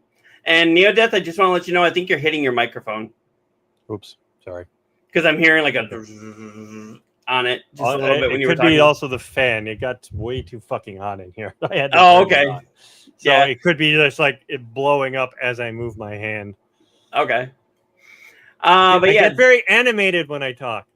S1: And Neodeath, I just want to let you know, I think you're hitting your microphone.
S3: Oops. Sorry.
S1: Because I'm hearing like a on it just a little bit when you were talking.
S3: It could be also the fan. It got way too fucking hot in here. I had to
S1: okay.
S3: So yeah, it could be just like it blowing up as I move my hand.
S1: Okay. But
S3: I
S1: yeah,
S3: get very animated when I talk.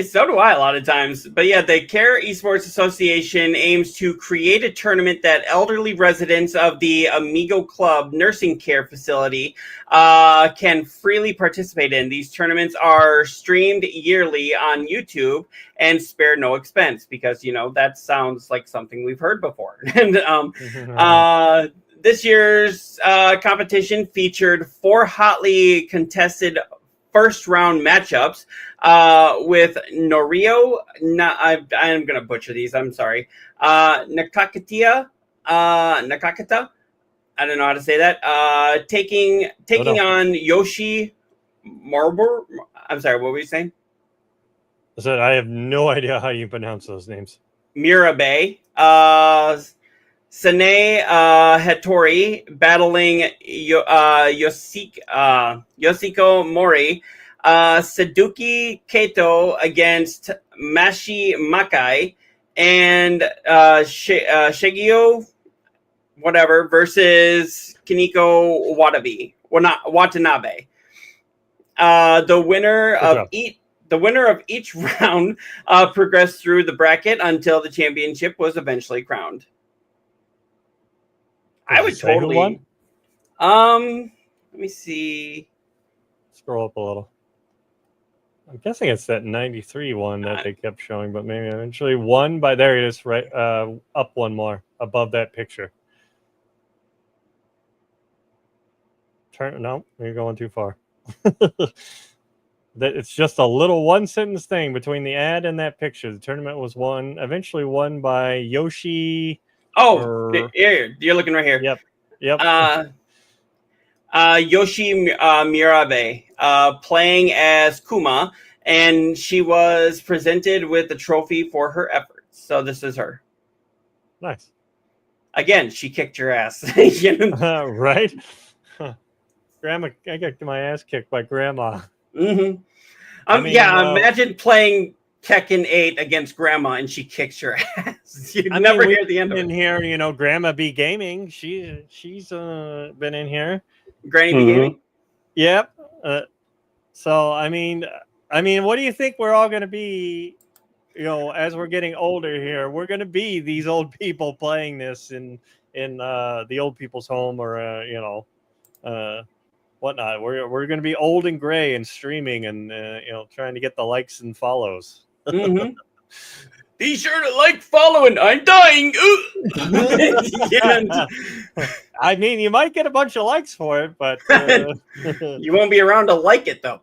S1: So do I a lot of times. But yeah, the Care Esports Association aims to create a tournament that elderly residents of the Amigo Club nursing care facility can freely participate in. These tournaments are streamed yearly on YouTube and spare no expense because, that sounds like something we've heard before. And this year's competition featured 4 hotly contested first round matchups with Norio. I'm going to butcher these. I'm sorry. Nakakata. I don't know how to say that. Taking on Yoshi Marbor. I'm sorry. What were you saying?
S3: I have no idea how you pronounce those names.
S1: Mirabe. Sane Hattori battling Yoshiko Mori. Saduki Kato against Mashi Makai. And Shigeo whatever versus Kiniko Watanabe. The winner of each round progressed through the bracket until the championship was eventually crowned. I would
S3: Does it say who
S1: totally.
S3: won?
S1: Let me see.
S3: Scroll up a little. I'm guessing it's that 93 one that they kept showing, but maybe eventually won by, there it is, right up one more above that picture. No, you're going too far. That it's just a little one sentence thing between the ad and that picture. The tournament was eventually won by Yoshi.
S1: Oh, here, you're looking right here.
S3: Yep.
S1: Yoshi Mirabe, playing as Kuma, and she was presented with the trophy for her efforts. So this is her.
S3: Nice.
S1: Again, she kicked your ass.
S3: Right? Huh. Grandma, I got my ass kicked by Grandma.
S1: Mm-hmm.
S3: I mean,
S1: imagine playing Tekken 8 against Grandma and she kicks your ass. You'd never hear the end of
S3: in
S1: it.
S3: here, Grandma B Gaming. She's been in here.
S1: Granny B Gaming?
S3: Yep. So I mean, what do you think we're all going to be? As we're getting older here, we're going to be these old people playing this in the old people's home, or whatnot. We're going to be old and gray and streaming and trying to get the likes and follows.
S1: Mm-hmm. Be sure to like, follow, and I'm dying.
S3: I mean, you might get a bunch of likes for it, but
S1: you won't be around to like it though.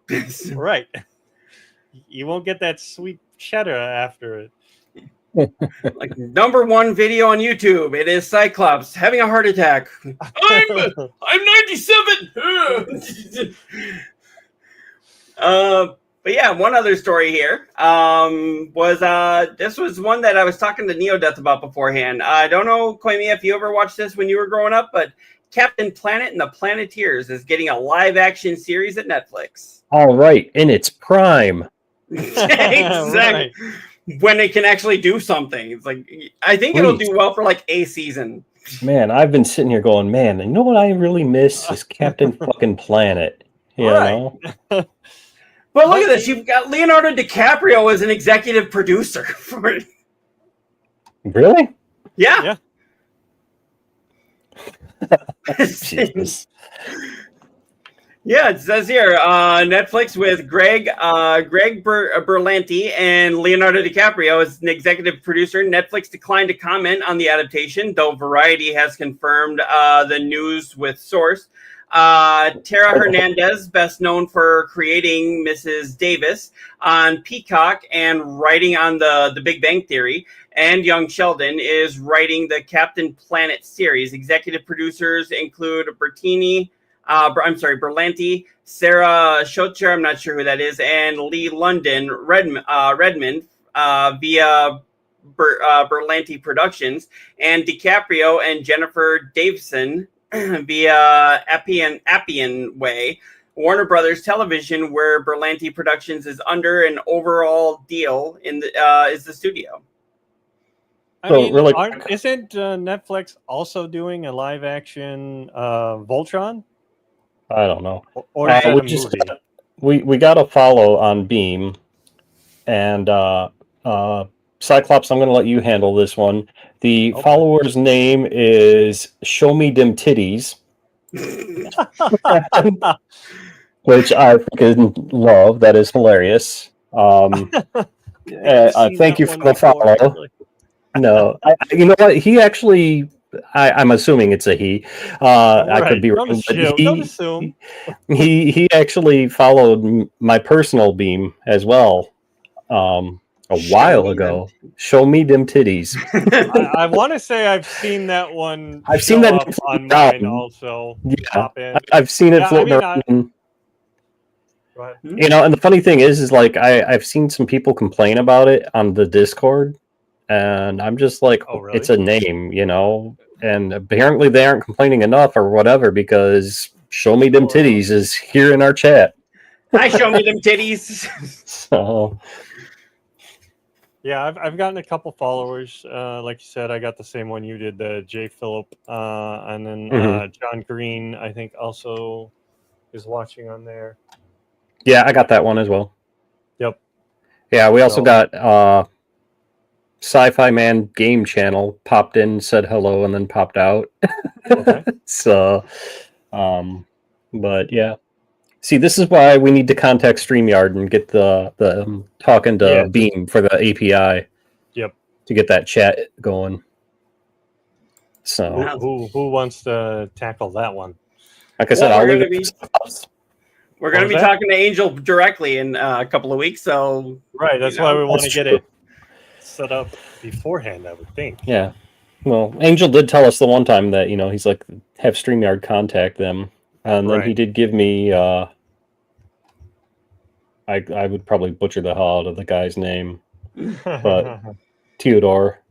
S3: Right. You won't get that sweet cheddar after it.
S1: Like #1 video on YouTube. It is Cyclops having a heart attack. I'm 97. But yeah, one other story here was this was one that I was talking to Neodeath about beforehand. I don't know, Koimi, if you ever watched this when you were growing up, but Captain Planet and the Planeteers is getting a live action series at Netflix.
S2: All right, in its prime.
S1: Exactly.
S3: Right.
S1: When it can actually do something. It's like, I think it'll do well for like a season.
S2: Man, I've been sitting here going, man, you know what I really miss is Captain fucking Planet. You know?
S1: But look at this. You've got Leonardo DiCaprio as an executive producer for it.
S2: Really?
S1: Yeah.
S2: Jesus.
S1: Yeah, it says here, Netflix with Greg Berlanti and Leonardo DiCaprio as an executive producer. Netflix declined to comment on the adaptation, though Variety has confirmed the news with source. Tara Hernandez, best known for creating Mrs. Davis on Peacock and writing on the Big Bang Theory, and Young Sheldon is writing the Captain Planet series. Executive producers include Berlanti, Sarah Schotcher, I'm not sure who that is, and Lee London Redmond via Berlanti Productions, and DiCaprio and Jennifer Davison via Appian Way. Warner Brothers Television, where Berlanti Productions is under an overall deal in is the studio.
S3: I mean, isn't Netflix also doing a live action Voltron?
S2: I don't know.
S3: Or is that a movie?
S2: We got a follow on Beam, and Cyclops, I'm going to let you handle this one. The follower's name is Show Me Dim Titties, which I freaking love. That is hilarious. Thank you for the follow. Actually. No, you know what? He actually, I'm assuming it's a he. I could be wrong, but
S3: don't assume.
S2: He actually followed my personal Beam as well. A while ago. Show Me Dim Titties.
S3: I want to say I've seen that one.
S2: I've seen that
S3: on mine also.
S2: Yeah, I've seen it floating around.
S3: Right.
S2: And the funny thing is like I've seen some people complain about it on the Discord, and I'm just like,
S3: really?
S2: It's a name, and apparently they aren't complaining enough or whatever, because Show Me Dim Titties is here in our chat.
S1: Hi, Show Me Dim Titties.
S2: So.
S3: Yeah, I've gotten a couple followers. Like you said, I got the same one you did, the J. Phillip, and then John Green, I think, also is watching on there. Yeah,
S2: I got that one as well.
S3: Yep.
S2: Yeah, we also got Sci-Fi Man Game Channel popped in, said hello, and then popped out.
S3: Okay.
S2: So, but yeah. See, this is why we need to contact StreamYard and get the talking to
S3: Yeah.
S2: Beam for the API.
S3: Yep.
S2: To get that chat going. So,
S3: Who wants to tackle that one?
S2: like I said,
S1: Well,
S2: I'll
S1: we're
S2: leave
S1: gonna
S2: it.
S1: We're going
S3: What
S1: to be
S3: was that?
S1: talking to Angel directly in a couple of weeks. So,
S3: Right. That's
S1: you
S3: why
S1: know,
S3: we want to
S2: that's
S3: get
S2: true.
S3: it set up beforehand, I would think.
S2: Yeah. Well, Angel did tell us the one time that, he's like, have StreamYard contact them. And then he
S3: Right.
S2: did give me, I would probably butcher the hell out of the guy's name, but Theodore,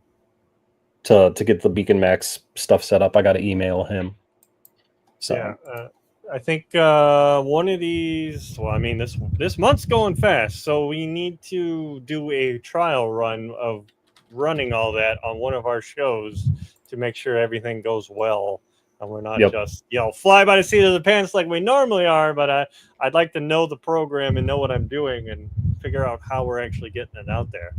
S2: to get the Beacon Max stuff set up, I got to email him. So,
S3: yeah. I think one of these. Well, I mean, this month's going fast, so we need to do a trial run of running all that on one of our shows to make sure everything goes well, and we're not
S2: Yep.
S3: just fly by the seat of the pants like we normally are. But I'd like to know the program and know what I'm doing and figure out how we're actually getting it out there.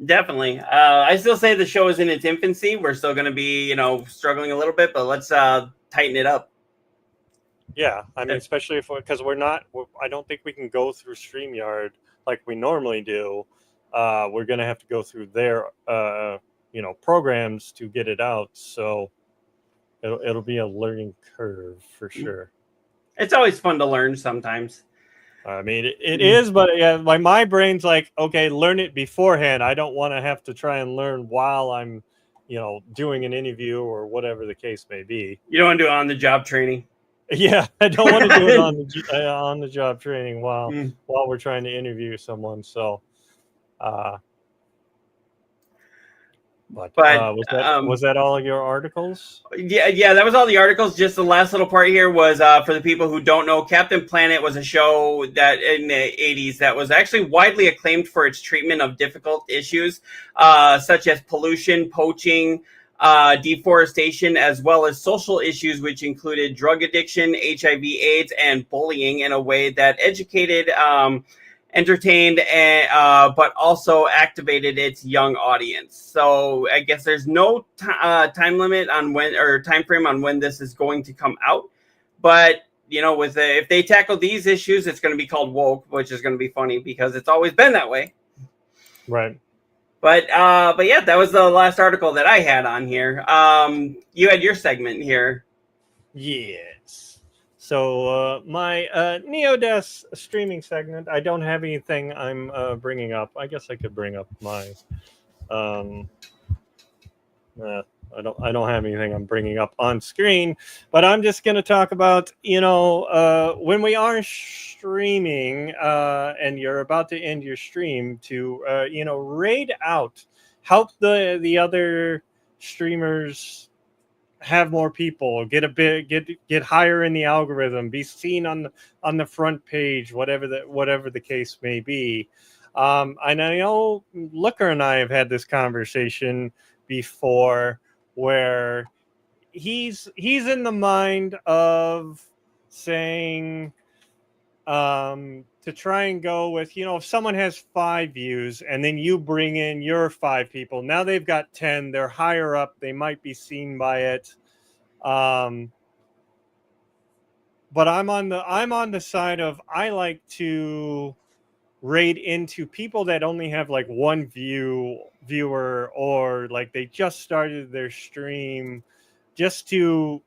S1: definitely. I still say the show is in its infancy. We're still going to be, struggling a little bit, but let's tighten it up.
S3: Yeah, I mean, especially because I don't think we can go through StreamYard like we normally do. We're going to have to go through their, programs to get it out. So it'll be a learning curve for sure.
S1: It's always fun to learn sometimes.
S3: I mean, it is, but yeah, my brain's like, okay, learn it beforehand. I don't want to have to try and learn while I'm, doing an interview or whatever the case may be.
S1: You don't want to do on-the-job training.
S3: Yeah, I don't want to do it on the job training while we're trying to interview someone. So, but was that all of your articles?
S1: Yeah, that was all the articles. Just the last little part here was for the people who don't know, Captain Planet was a show that in the 80s that was actually widely acclaimed for its treatment of difficult issues such as pollution, poaching, deforestation, as well as social issues, which included drug addiction, HIV/AIDS, and bullying in a way that educated, entertained, and but also activated its young audience. So I guess there's no time limit on when, or time frame on when this is going to come out. But if they tackle these issues, it's going to be called woke, which is going to be funny because it's always been that way.
S3: Right.
S1: But yeah, that was the last article that I had on here. You had your segment here.
S3: Yes. So my NeoDeath streaming segment, I don't have anything I'm bringing up. I guess I could bring up my. I don't have anything I'm bringing up on screen, but I'm just going to talk about when we are streaming and you're about to end your stream to raid out, help the other streamers have more people, get higher in the algorithm, be seen on the front page, whatever the case may be. And I know Looker and I have had this conversation before, where he's in the mind of saying to try and go with, if someone has 5 views and then you bring in your 5 people, now they've got 10, they're higher up, they might be seen by it. But I'm on the side of, I like to raid into people that only have like 1 viewer, or like they just started their stream, just to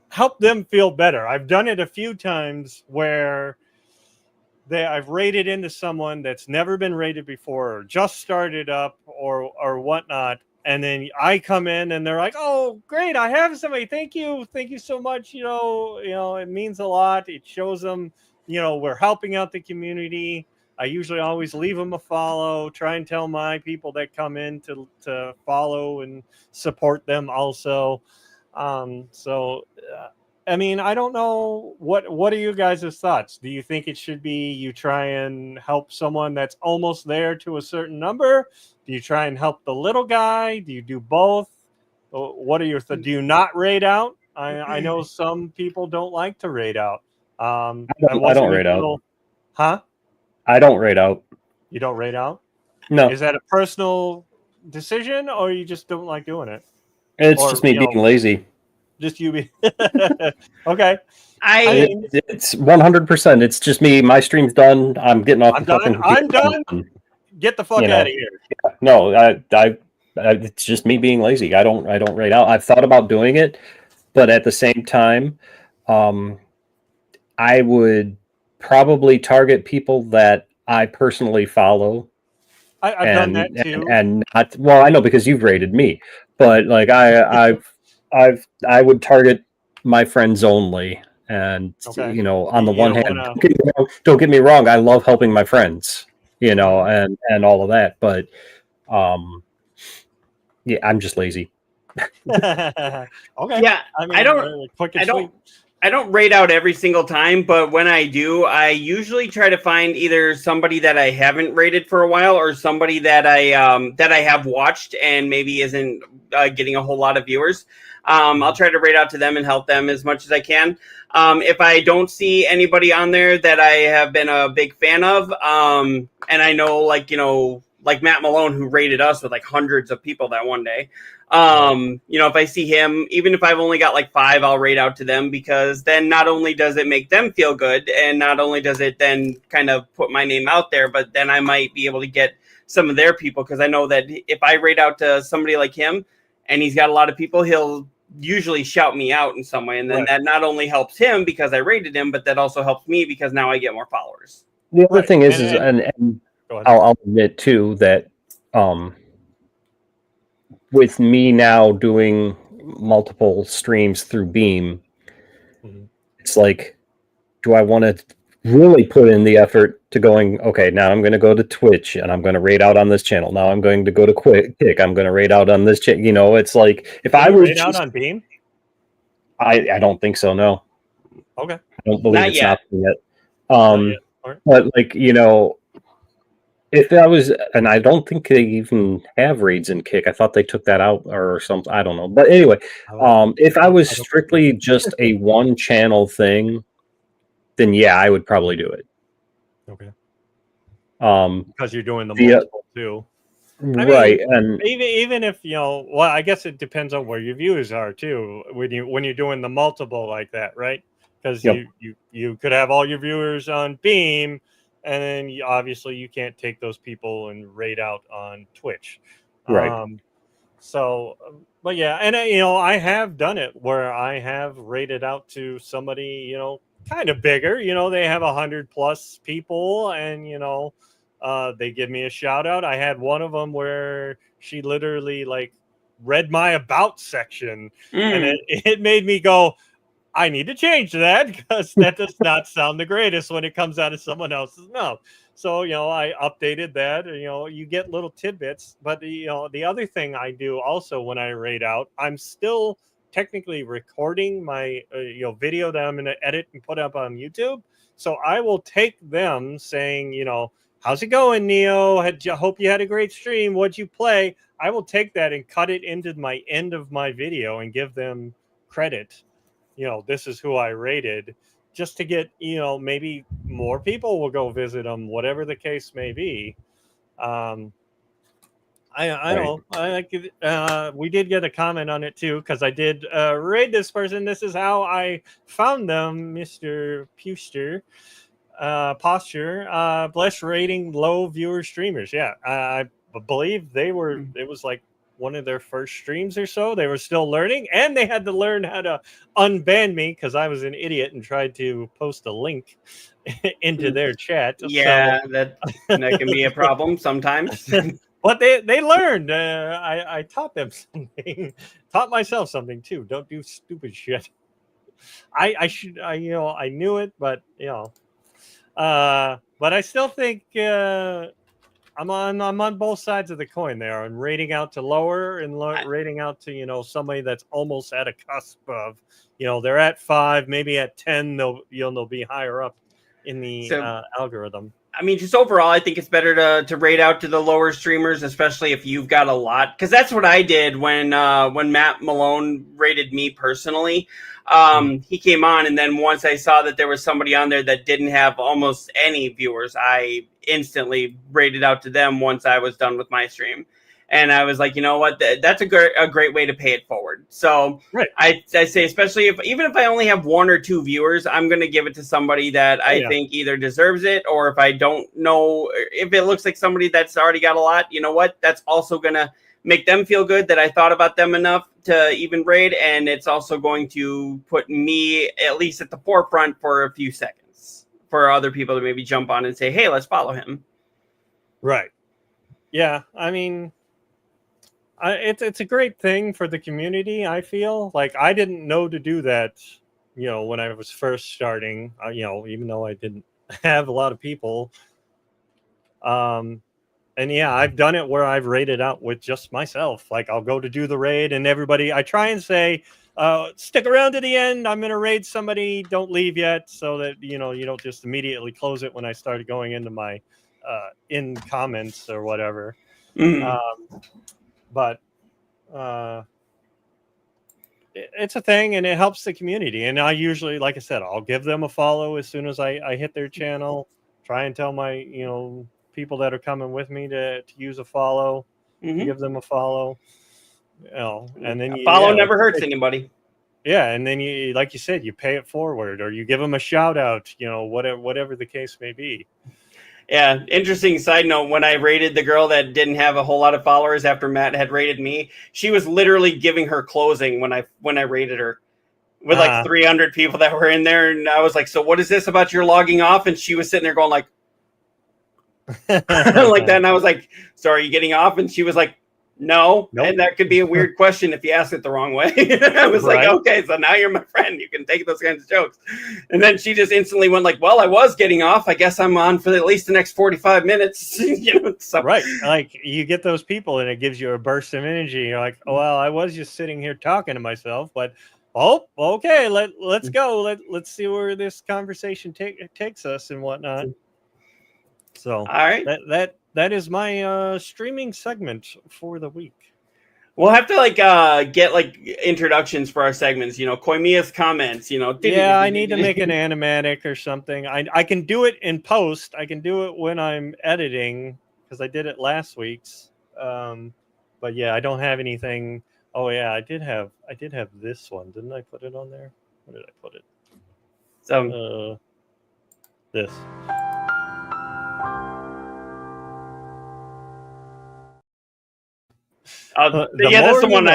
S3: help them feel better. I've done it a few times where I've raided into someone that's never been raided before, or just started up, or whatnot, and then I come in and they're like, "Oh, great! I have somebody. Thank you so much. It means a lot. It shows them, we're helping out the community." I usually always leave them a follow, try and tell my people that come in to follow and support them also. I mean, I don't know, what are you guys' thoughts? Do you think it should be you try and help someone that's almost there to a certain number? Do you try and help the little guy? Do you do both? What are your thoughts? Do you not raid out? I know some people don't like to raid out.
S2: I don't raid out.
S3: Huh?
S2: I don't raid out.
S3: You don't raid out?
S2: No,
S3: Is that a personal decision, or you just don't like doing it?
S2: it's
S3: or,
S2: just me
S3: you know,
S2: being lazy.
S3: Just you be okay.
S1: I
S3: mean,
S2: It's 100%. It's just me. My stream's done. I'm getting off
S3: I'm
S2: the fucking
S3: done. I'm
S2: computer.
S3: done. Get the fuck
S2: You know.
S3: out of here.
S2: No, it's just me being lazy. I don't rate out. I've thought about doing it, but at the same time, I would probably target people that I personally follow.
S3: I've done that too.
S2: And not, well, I know because you've rated me, but like I would target my friends only. And
S3: Okay.
S2: you know, on the
S3: You
S2: one
S3: don't
S2: hand,
S3: wanna-
S2: don't get me wrong, I love helping my friends, you know, and all of that, but yeah, I'm just lazy.
S3: okay.
S1: yeah,
S3: I mean,
S1: I don't
S3: quick and
S1: I don't
S3: sweet.
S1: I don't rate out every single time, but when I do, I usually try to find either somebody that I haven't rated for a while or somebody that I have watched and maybe isn't getting a whole lot of viewers. I'll try to rate out to them and help them as much as I can. If I don't see anybody on there that I have been a big fan of, and I know, like, you know, like Matt Malone, who rated us with like hundreds of people that one day. You know, if I see him, even if I've only got like 5, I'll rate out to them, because then not only does it make them feel good, and not only does it then kind of put my name out there, but then I might be able to get some of their people, because I know that if I rate out to somebody like him and he's got a lot of people, he'll usually shout me out in some way, and then that not only helps him because I rated him, but that also helps me because now I get more followers.
S2: The other thing is, and I'll admit too that with me now doing multiple streams through Beam, it's like, do I want to really put in the effort to going, okay, now I'm going to go to Twitch and I'm going to rate out on this channel. Now I'm going to go to Kick. I'm going to rate out on this channel. You know, it's like, if I was
S3: rate out on Beam,
S2: I don't think so. No.
S3: Okay.
S2: I don't believe
S1: Not
S2: it's
S1: yet.
S2: not yet. But like, you know, if I was, and I don't think they even have raids in Kick. I thought they took that out or something. I don't know. But anyway, if I was strictly just a one channel thing, then yeah, I would probably do it.
S3: Okay.
S2: Because
S3: you're doing the multiple too.
S2: Right.
S3: I mean, and even if, you know, well, I guess it depends on where your viewers are too, when you're doing the multiple like that, right? Because you could have all your viewers on Beam, and then obviously you can't take those people and rate out on Twitch.
S2: Right.
S3: So, but yeah, and you know, I have done it where I have rated out to somebody, you know, kind of bigger. You know, they have 100+ people, and you know, they give me a shout out. I had one of them where she literally like read my about section, and it made me go, I need to change that, because that does not sound the greatest when it comes out of someone else's mouth. So, you know, I updated that. You know, you get little tidbits. But, you know, the other thing I do also when I rate out, I'm still technically recording my, you know, video that I'm going to edit and put up on YouTube. So I will take them saying, you know, how's it going, Neo? Hope you had a great stream. What'd you play? I will take that and cut it into my end of my video and give them credit. You know, this is who I rated, just to get, you know, maybe more people will go visit them, whatever the case may be. I don't know. We did get a comment on it too, because I did raid this person. This is how I found them, Mr. Puster. Posture. Bless rating low viewer streamers. Yeah, I believe they were. It was like one of their first streams or so. They were still learning, and they had to learn how to unban me because I was an idiot and tried to post a link into their chat.
S1: Yeah, so that can be a problem sometimes.
S3: But they learned. I taught them something. Taught myself something too. Don't do stupid shit. I you know, I knew it, but you know, but I still think I'm on both sides of the coin there. I'm rating out to lower and rating out to, you know, somebody that's almost at a cusp of, you know, they're at 5, maybe at 10, they'll be higher up in the algorithm.
S1: I mean, just overall, I think it's better to rate out to the lower streamers, especially if you've got a lot, because that's what I did when Matt Malone rated me personally. He came on, and then once I saw that there was somebody on there that didn't have almost any viewers, I instantly rated out to them once I was done with my stream. And I was like, you know what? That's a great way to pay it forward. So
S3: Right.
S1: I say, especially even if I only have 1 or 2 viewers, I'm going to give it to somebody that I think either deserves it, or if I don't know, if it looks like somebody that's already got a lot, you know what? That's also going to make them feel good that I thought about them enough to even raid. And it's also going to put me at least at the forefront for a few seconds for other people to maybe jump on and say, hey, let's follow him.
S3: Right. Yeah. I mean, it's a great thing for the community. I feel like I didn't know to do that, when I was first starting, even though I didn't have a lot of people. And yeah, I've done it where I've raided out with just myself. Like I'll go to do the raid and everybody, I try and say, stick around to the end. I'm going to raid somebody. Don't leave yet. So that, you don't just immediately close it when I started going into my in comments or whatever.
S1: Mm-hmm.
S3: But it's a thing, and it helps the community. And I usually, like I said, I'll give them a follow as soon as I hit their channel. Try and tell my people that are coming with me to use a follow. Give them a follow. And then
S1: follow never hurts anybody.
S3: Yeah, and then you, like you said, you pay it forward, or you give them a shout out. Whatever the case may be.
S1: Yeah, interesting side note, when I rated the girl that didn't have a whole lot of followers after Matt had rated me, she was literally giving her closing when I rated her with like 300 people that were in there. And I was like, so what is this about your logging off? And she was sitting there going like, like that. And I was like, so are you getting off? And she was like, no. Nope. And that could be a weird question if you ask it the wrong way. I was like, okay, so now you're my friend. You can take those kinds of jokes. And then she just instantly went like, well, I was getting off. I guess I'm on for at least the next 45 minutes. So.
S3: Right. Like you get those people and it gives you a burst of energy. You're like, oh, well, I was just sitting here talking to myself, but okay, let's go. Let's see where this conversation takes us and whatnot. So
S1: all right.
S3: That is my streaming segment for the week.
S1: We'll have to get introductions for our segments. Koimiya's comments.
S3: Yeah, I need to make an animatic or something. I can do it in post. I can do it when I'm editing because I did it last week's. But yeah, I don't have anything. Oh yeah, I did have this one. Didn't I put it on there? Where did I put it?
S1: So
S3: this.
S1: That's the one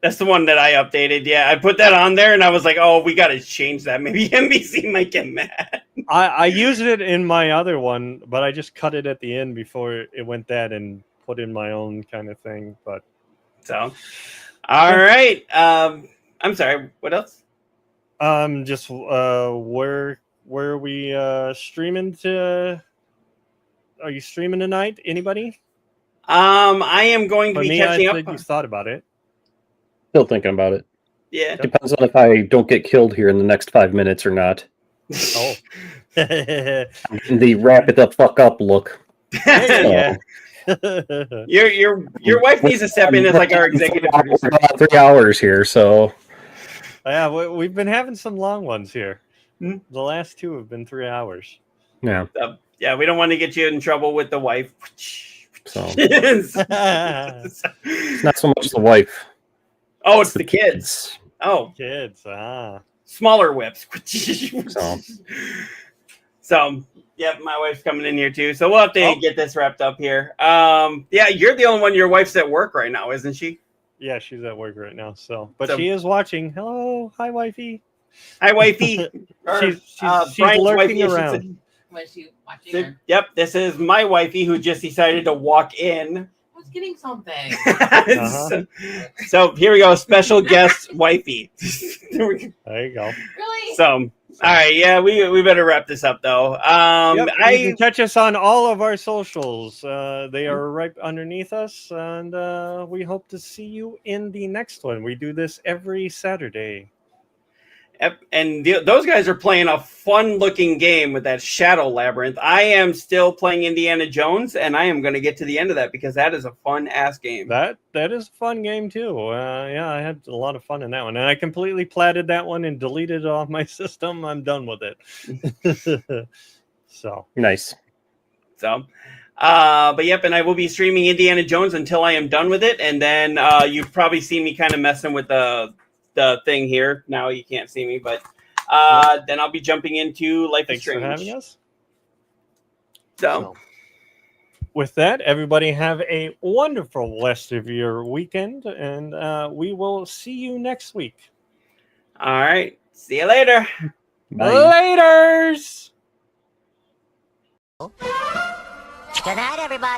S1: that's the one that I updated. Yeah, I put that on there, and I was like, "Oh, we got to change that. Maybe NBC might get mad."
S3: I used it in my other one, but I just cut it at the end before it went that and put in my own kind of thing. But
S1: so, all right. I'm sorry. What else?
S3: Just where are we streaming to? Are you streaming tonight? Anybody?
S1: I am going to be catching up.
S3: You thought about it.
S2: Still thinking about it.
S1: Yeah.
S2: Depends on if I don't get killed here in the next 5 minutes or not.
S3: Oh.
S2: The wrap it the fuck up look.
S3: Yeah.
S1: Your wife needs to step in as like our executive producer.
S2: 3 hours here, so.
S3: Yeah, we've been having some long ones here. The last 2 have been 3 hours.
S2: Yeah.
S1: Yeah, we don't want to get you in trouble with the wife.
S2: So it's not so much the wife.
S1: Oh, it's the kids. Oh,
S3: kids.
S1: Smaller whips.
S2: So
S1: yeah, my wife's coming in here too. So we'll have to get this wrapped up here. Yeah, you're the only one. Your wife's at work right now, isn't she?
S3: Yeah, she's at work right now. But she is watching. Hello, hi, wifey.
S1: Hi, wifey.
S3: she's lurking around.
S8: Was she watching?
S1: Yep, this is my wifey who just decided to walk in.
S8: I was getting something.
S1: So here we go, special guest wifey.
S3: There you go.
S8: Really?
S1: So, all right, yeah, we better wrap this up though.
S3: You can catch us on all of our socials. They are right underneath us, and we hope to see you in the next one. We do this every Saturday.
S1: Yep, and those guys are playing a fun-looking game with that Shadow Labyrinth. I am still playing Indiana Jones, and I am going to get to the end of that because that is a fun-ass game.
S3: That is a fun game too. Yeah, I had a lot of fun in that one, and I completely platted that one and deleted it off my system. I'm done with it. So
S2: Nice.
S1: So, but yep, and I will be streaming Indiana Jones until I am done with it, and then you've probably seen me kind of messing with the thing here. Now you can't see me, but then I'll be jumping into Life is
S3: thanks for
S1: Strange.
S3: having us.
S1: So,
S3: with that, everybody have a wonderful rest of your weekend, and we will see you next week.
S1: all right, see you later.
S2: Bye.
S3: Laters.
S6: Good night, everybody.